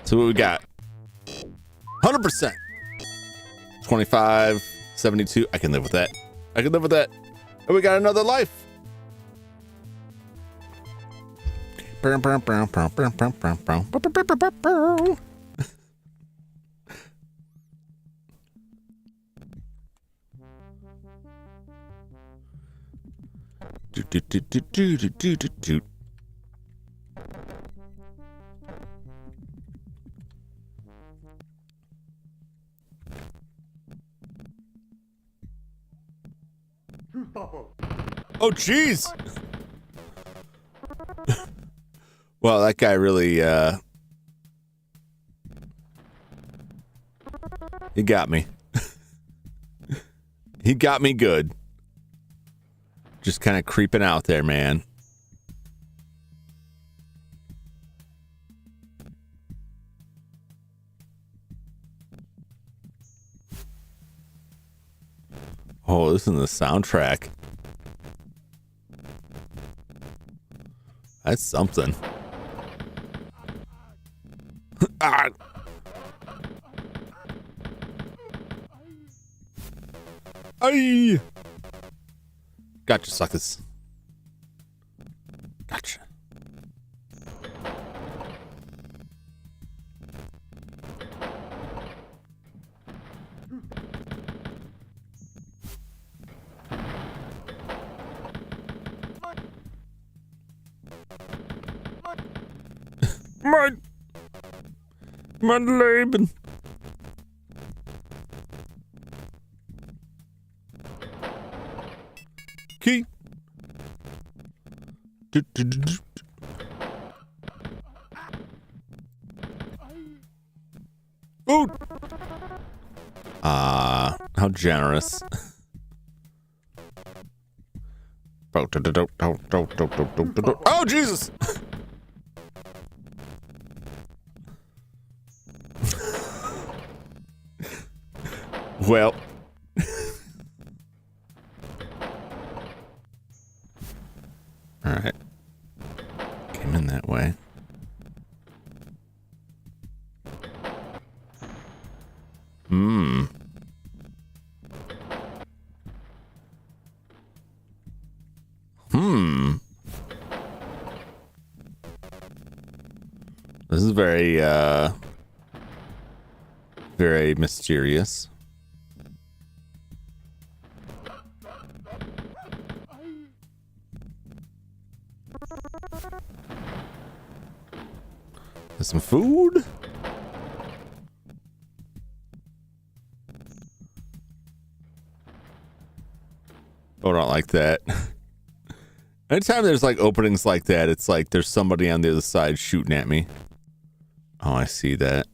So what we got? 100%. 25, 72. I can live with that. I can live with that. And we got another life. Oh, jeez. Well, that guy really, he got me. He got me good. Just kind of creeping out there, man. Oh, this is the soundtrack. That's something. Ah. Ay. Gotcha, suckers. Gotcha. Mein Leben. Key. Food. How generous. Oh, Jesus. Well. All right. Came in that way. This is very, very mysterious. some food. Oh, I don't like that. Anytime there's like openings like that, it's like there's somebody on the other side shooting at me. Oh, I see that.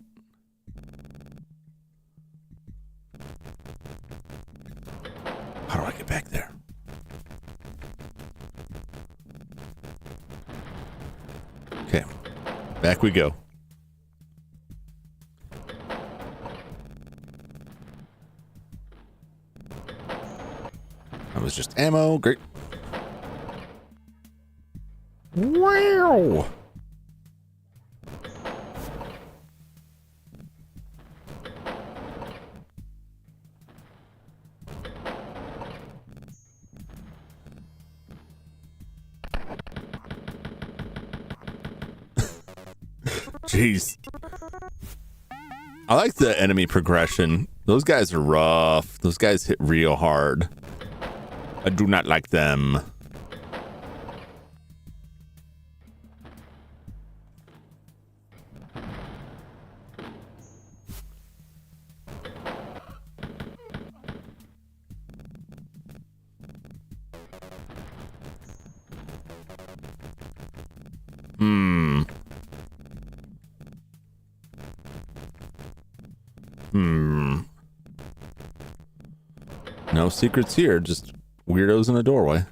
How do I get back there? Okay, back we go. That was just ammo. Great. Wow. Jeez. I like the enemy progression. Those guys are rough. Those guys hit real hard. I do not like them. No secrets here, just weirdos in a doorway.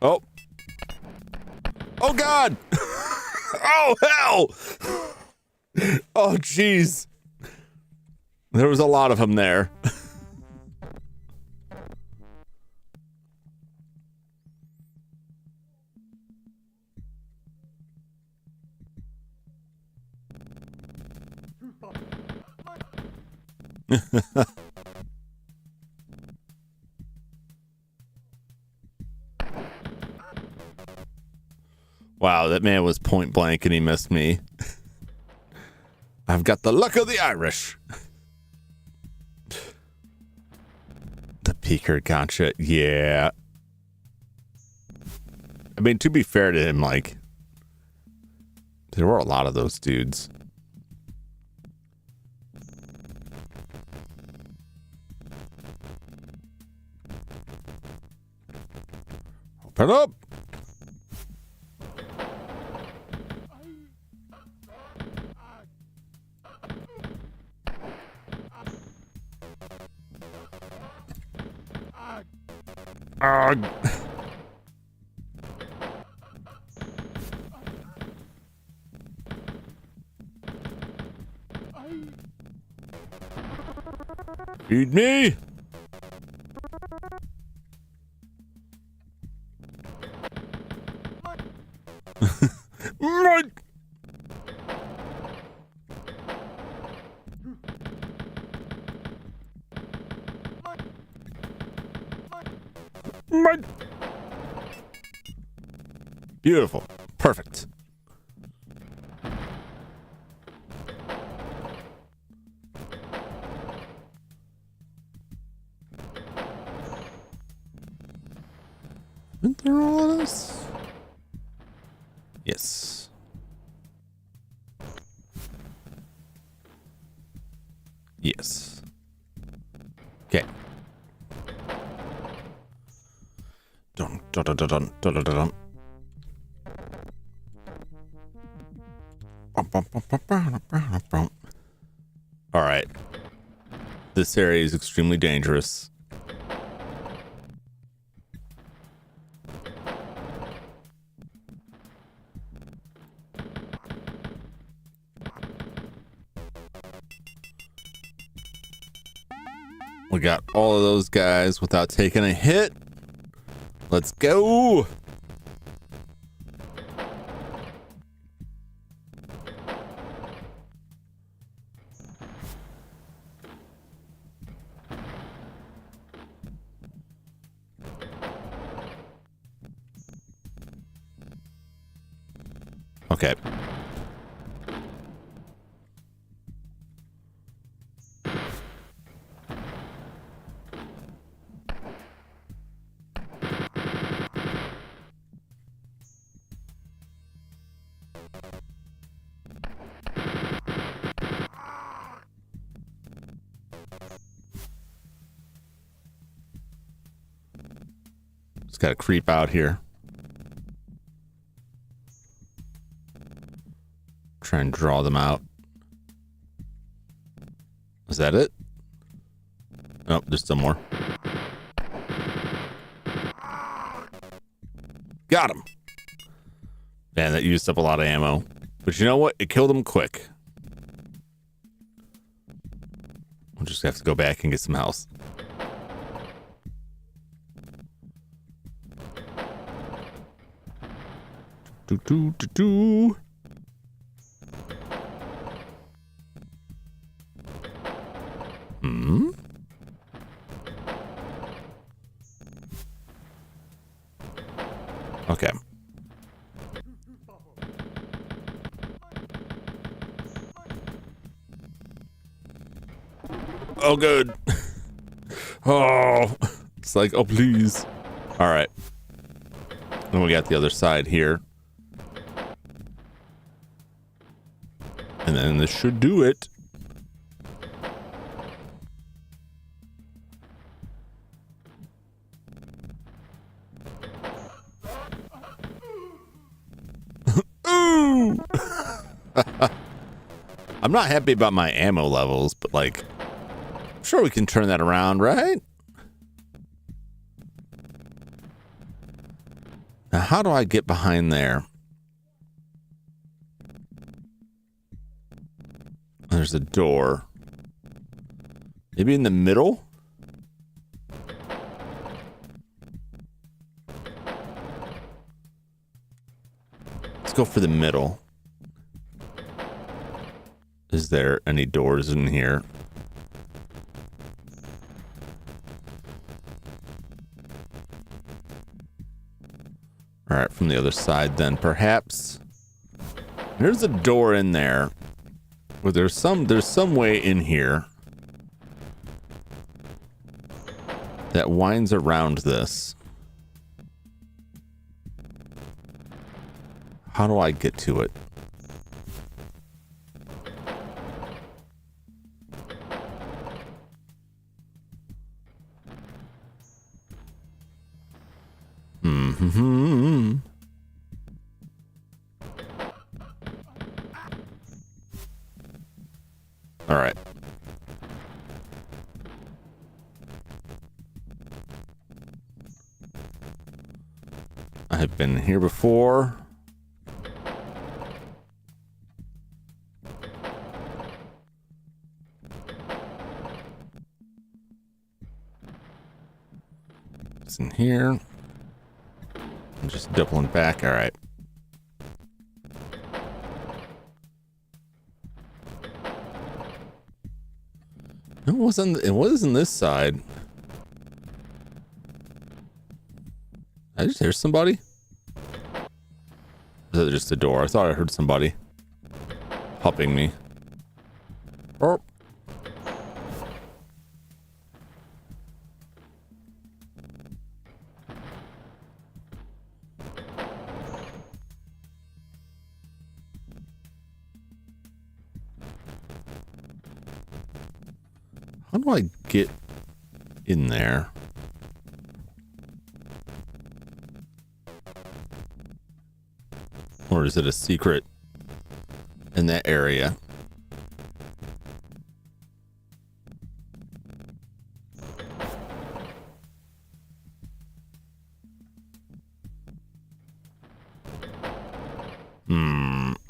Oh. Oh, God. Oh, hell. Oh, jeez. There was a lot of them there. Wow, that man was point blank and he missed me. I've got the luck of the Irish. The peeker gotcha. Yeah. I mean, to be fair to him, like, there were a lot of those dudes. Open up. Feed me. Beautiful. Perfect. Isn't there all of this? Yes. Yes. Okay. Dun dun dun dun dun dun dun dun. All right. This area is extremely dangerous. We got all of those guys without taking a hit. Let's go. Okay. Just gotta creep out here. Try and draw them out. Is that it? Oh, there's some more. Got him. Man, that used up a lot of ammo. But you know what? It killed him quick. We'll just have to go back and get some health. Do. Okay. Oh, good. Oh, it's like, oh, please. All right. Then we got the other side here. And then this should do it. Ooh! I'm not happy about my ammo levels, but like, I'm sure we can turn that around, right? Now, how do I get behind there? There's a door. Maybe in the middle? Let's go for the middle. Is there any doors in here? All right, from the other side then, perhaps. There's a door in there. Well, there's some way in here that winds around this. How do I get to it? Mm-hmm. All right. I have been here before. It's in here. I'm just doubling back. All right. It wasn't this side. I just hear somebody. Is that just a door? I thought I heard somebody helping me. Oh. How do I get in there? Or is it a secret in that area?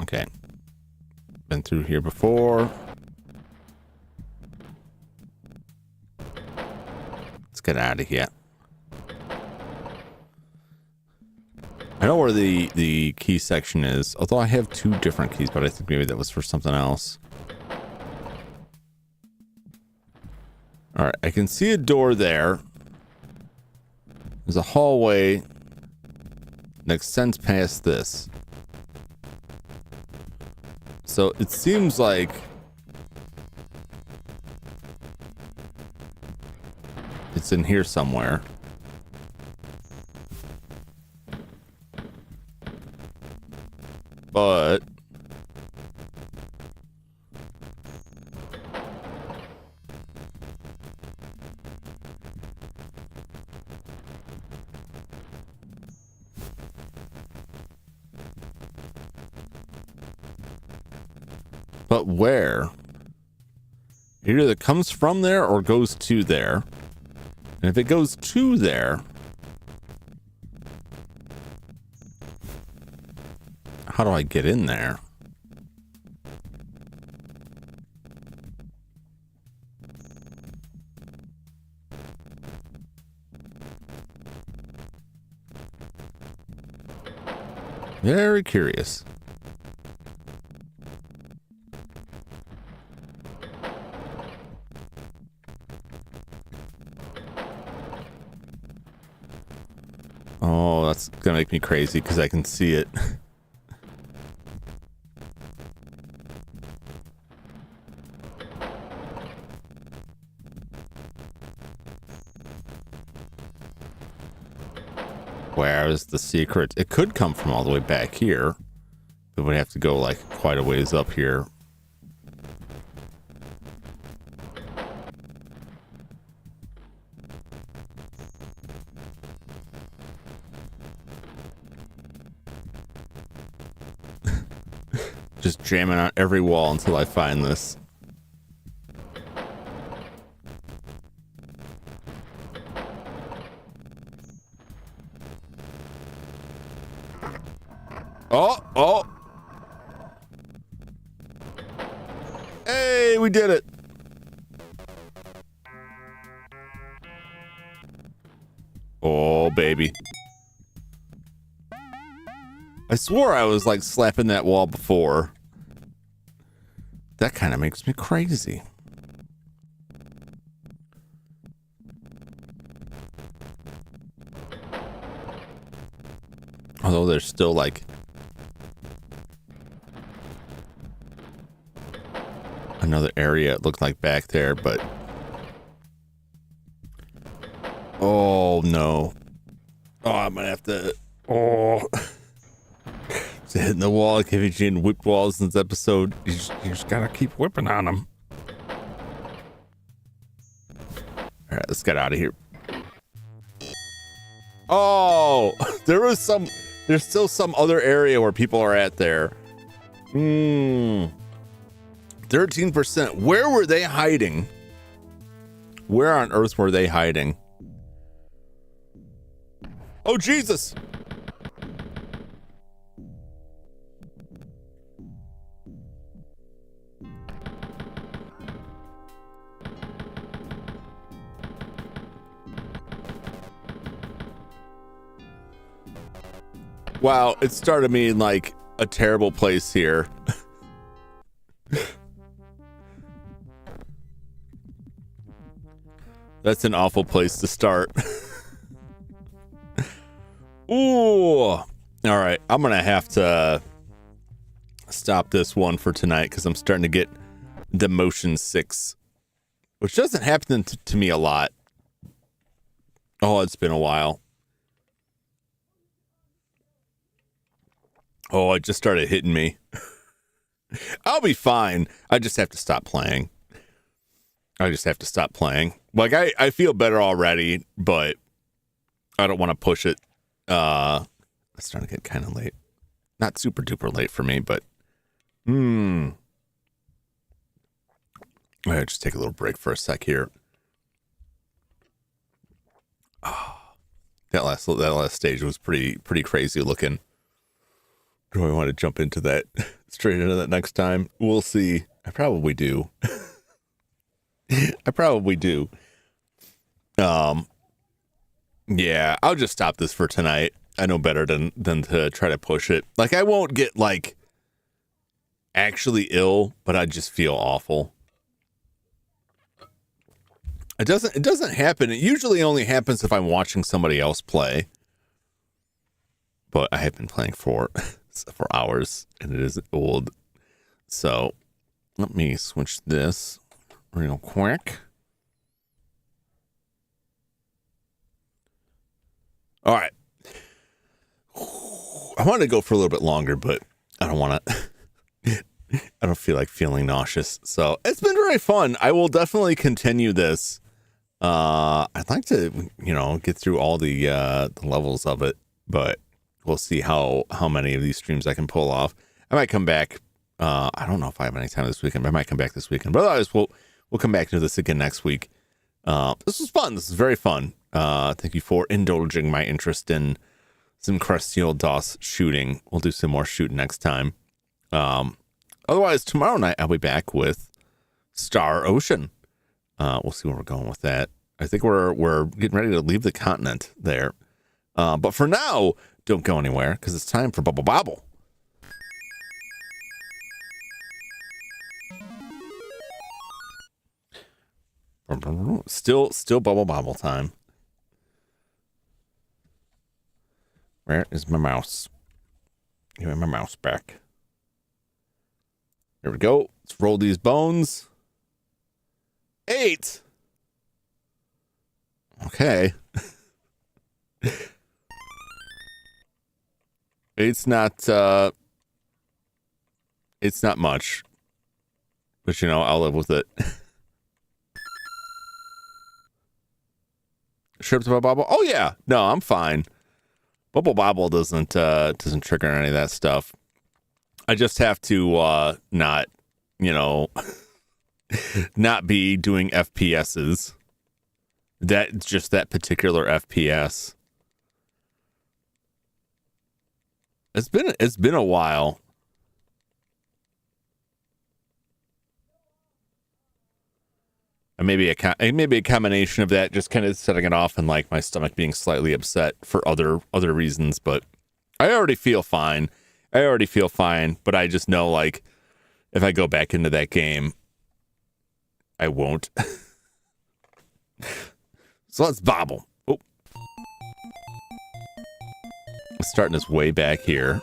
Okay. Been through here before. Let's get out of here. I know where the key section is, although I have two different keys, but I think maybe that was for something else. All right, I can see a door there. There's a hallway that extends past this. So it seems like it's in here somewhere. But but where? It either comes from there or goes to there. And if it goes to there, how do I get in there? Very curious. Oh, that's gonna make me crazy because I can see it. Where is the secret? It could come from all the way back here. It would have to go like quite a ways up here. Just jamming on every wall until I find this. Oh. Hey, we did it. Oh, baby. I swore I was like slapping that wall before. That kind of makes me crazy. Although there's still like another area it looked like back there, but oh no. Oh, I'm gonna have to just hitting the wall. Like if you whipped walls in this episode, you just gotta keep whipping on them. All right, let's get out of here. Oh, there's still some other area where people are at there. 13%. Where were they hiding? Where on earth were they hiding? Oh, Jesus. Wow, it started me in like a terrible place here. That's an awful place to start. Ooh. All right, I'm going to have to stop this one for tonight because I'm starting to get the motion 6, which doesn't happen to me a lot. Oh, it's been a while. Oh, it just started hitting me. I'll be fine. I just have to stop playing. Like, I feel better already, but I don't want to push it. It's starting to get kind of late. Not super duper late for me, but I just take a little break for a sec here. Oh, that last stage was pretty crazy looking. Do I want to jump into that straight into that next time? We'll see. I probably do. Yeah, I'll just stop this for tonight. I know better than to try to push it. Like, I won't get like actually ill, but I just feel awful. It doesn't happen. It usually only happens if I'm watching somebody else play. But I have been playing for hours and it is old. So let me switch this real quick. All right. I wanted to go for a little bit longer, but I don't want to. I don't feel like feeling nauseous. So it's been very fun. I will definitely continue this. I'd like to, get through all the levels of it, but we'll see how many of these streams I can pull off. I might come back I don't know if I have any time this weekend, but I might come back this weekend. But otherwise, we'll come back to this again next week. This was fun. This is very fun. Thank you for indulging my interest in some crusty old DOS shooting. We'll do some more shooting next time. Otherwise, tomorrow night I'll be back with Star Ocean. We'll see where we're going with that. I think we're getting ready to leave the continent there. But for now, don't go anywhere because it's time for Bubble Bobble. Still Bubble Bobble time. Where is my mouse? Give me my mouse back. Here we go. Let's roll these bones. 8. Okay. It's not much. But you know, I'll live with it. Shipped by Bobble? Oh yeah. No, I'm fine. Bubble Bobble doesn't trigger any of that stuff. I just have to not, not be doing FPSs. That particular FPS. It's been a while. And maybe a combination of that, just kind of setting it off and like my stomach being slightly upset for other reasons. But I already feel fine. But I just know like if I go back into that game, I won't. So let's bobble. Oh, starting us way back here.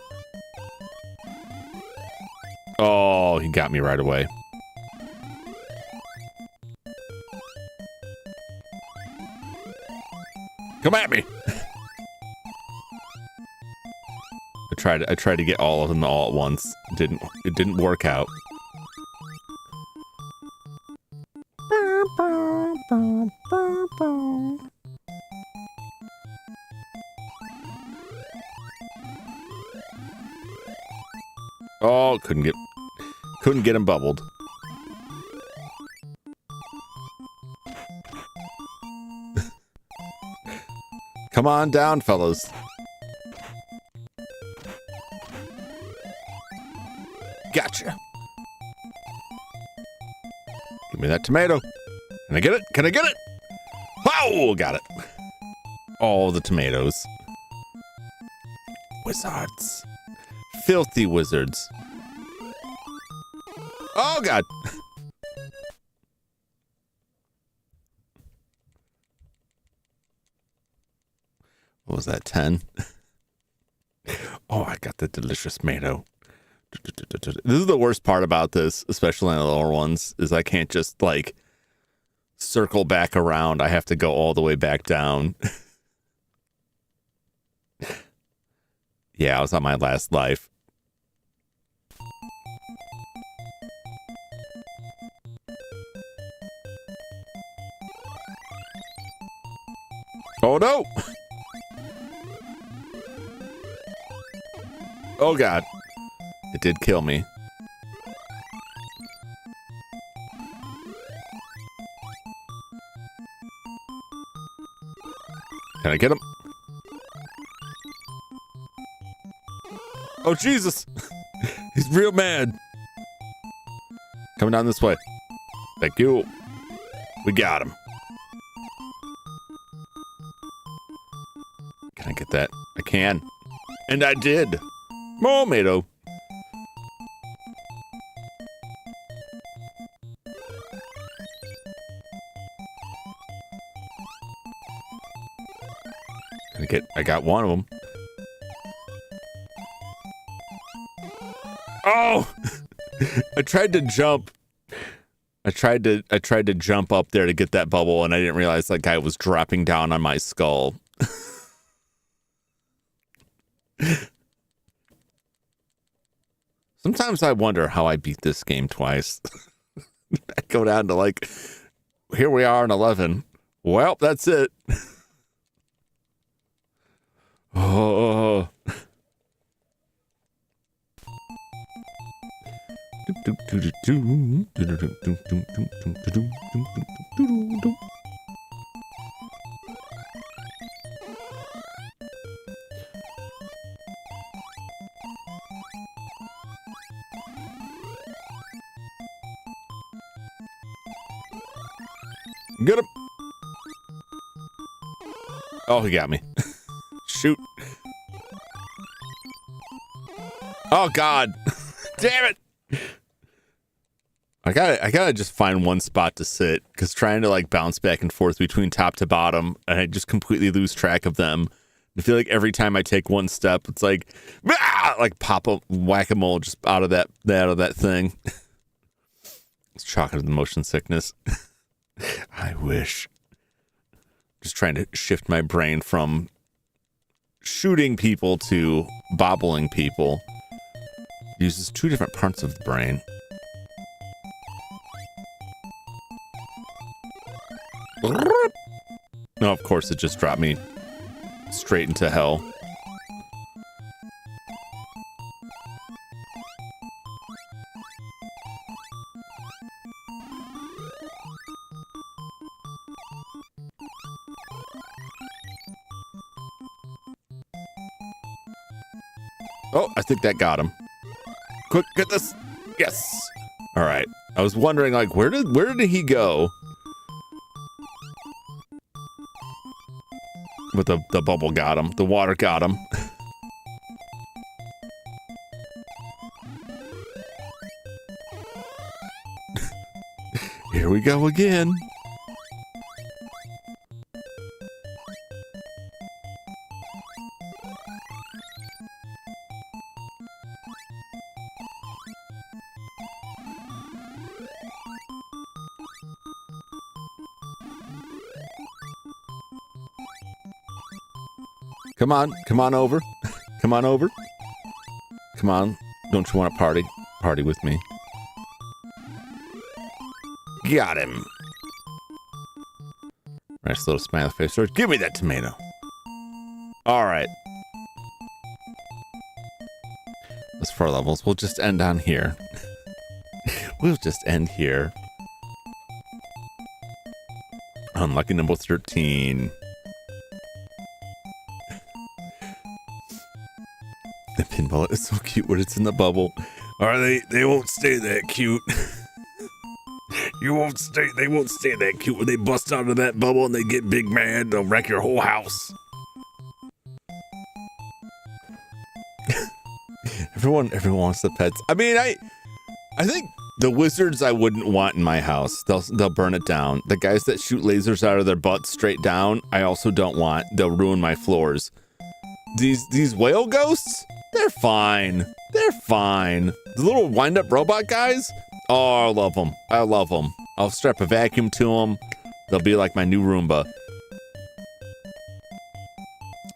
Oh, he got me right away. Come at me. I tried to get all of them all at once. It didn't work out. Oh, couldn't get him bubbled. Come on down, fellas. Gotcha. Give me that tomato. Can I get it? Can I get it? Wow, got it. All the tomatoes. Wizards. Filthy wizards. Oh, God. What was that, 10? Oh, I got the delicious tomato. This is the worst part about this, especially on the lower ones, is I can't just, like, circle back around. I have to go all the way back down. Yeah, I was on my last life. Oh, no! Oh, God. It did kill me. Can I get him? Oh, Jesus! He's real mad. Coming down this way. Thank you. We got him. Can I get that? I can. And I did. Tomato. I got one of them. Oh! I tried to jump. I tried to jump up there to get that bubble, and I didn't realize that guy was dropping down on my skull. Sometimes I wonder how I beat this game twice. I go down to like, here we are in 11. Well, that's it. Oh. Get him. Oh, he got me. Shoot. Oh, God. Damn it. I gotta just find one spot to sit, because trying to like bounce back and forth between top to bottom, and I just completely lose track of them. I feel like every time I take one step, it's like, pop a whack-a-mole just out of that thing. It's chalking to the motion sickness. I wish. Just trying to shift my brain from shooting people to bobbling people. Uses two different parts of the brain. No, of course, it just dropped me straight into hell. Oh, I think that got him. Quick, get this. Yes. All right. I was wondering, like, where did he go? But the bubble got him. The water got him. Here we go again. Come on over. Come on over. Come on. Don't you want to party? Party with me. Got him. Nice little smiley face. Give me that tomato. All right. Those 4 levels. We'll just end on here. We'll just end here. Unlucky number 13. The pinball is so cute when it's in the bubble. They won't stay that cute. They won't stay that cute when they bust out of that bubble and they get big mad. They'll wreck your whole house. Everyone wants the pets. I mean, I think the wizards I wouldn't want in my house. They'll burn it down. The guys that shoot lasers out of their butts straight down, I also don't want. They'll ruin my floors. These whale ghosts? They're fine. They're fine. The little wind-up robot guys? Oh, I love them. I love them. I'll strap a vacuum to them. They'll be like my new Roomba.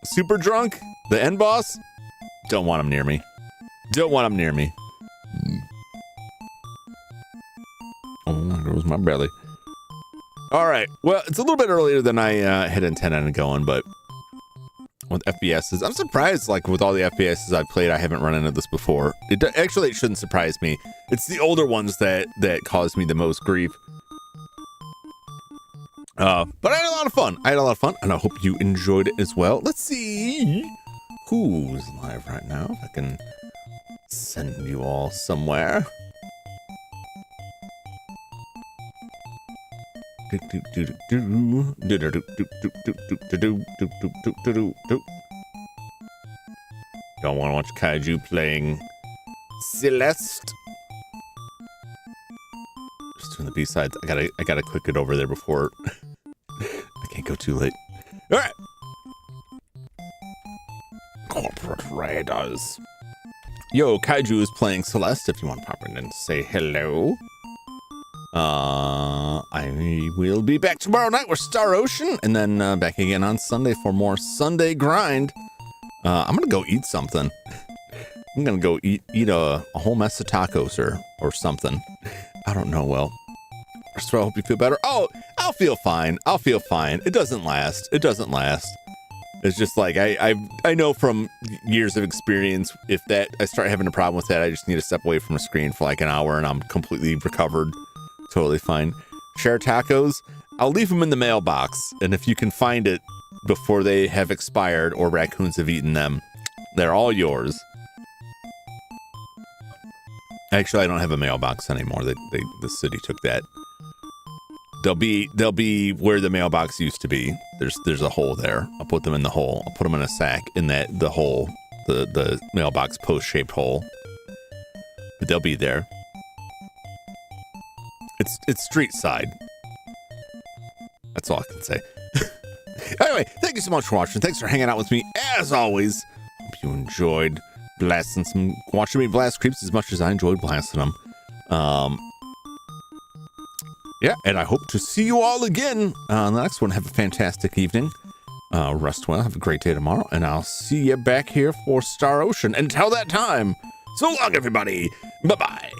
Super drunk? The end boss? Don't want him near me. Don't want him near me. Oh, there goes my belly. All right. Well, it's a little bit earlier than I had intended on going, but with FPSs, I'm surprised, like, with all the FPSs I've played, I haven't run into this before. Actually, it shouldn't surprise me. It's the older ones that caused me the most grief. But I had a lot of fun. And I hope you enjoyed it as well. Let's see who's live right now. If I can send you all somewhere. Don't want to watch Kaiju playing Celeste. Just doing the B-sides. I gotta click it over there before I can't go too late. All right. Corporate Raiders. Yo, Kaiju is playing Celeste. If you want to pop in and say hello. I will be back tomorrow night with Star Ocean, and then back again on Sunday for more Sunday grind. I'm gonna go eat something. I'm gonna go eat a whole mess of tacos or something. I don't know. Well, so I hope you feel better. Oh, I'll feel fine. It doesn't last. It's just like I know from years of experience, if that I start having a problem with that, I just need to step away from a screen for like an hour and I'm completely recovered. Totally fine. Share tacos. I'll leave them in the mailbox, and if you can find it before they have expired or raccoons have eaten them, they're all yours. Actually, I don't have a mailbox anymore. The city took that. They'll be where the mailbox used to be. There's a hole there. I'll put them in the hole. I'll put them in a sack in the hole, the mailbox post-shaped hole. But they'll be there. It's street side. That's all I can say. Anyway, thank you so much for watching. Thanks for hanging out with me as always. Hope you enjoyed watching me blast creeps as much as I enjoyed blasting them. Yeah, and I hope to see you all again on the next one. Have a fantastic evening. Rest well. Have a great day tomorrow. And I'll see you back here for Star Ocean. Until that time, so long, everybody. Bye-bye.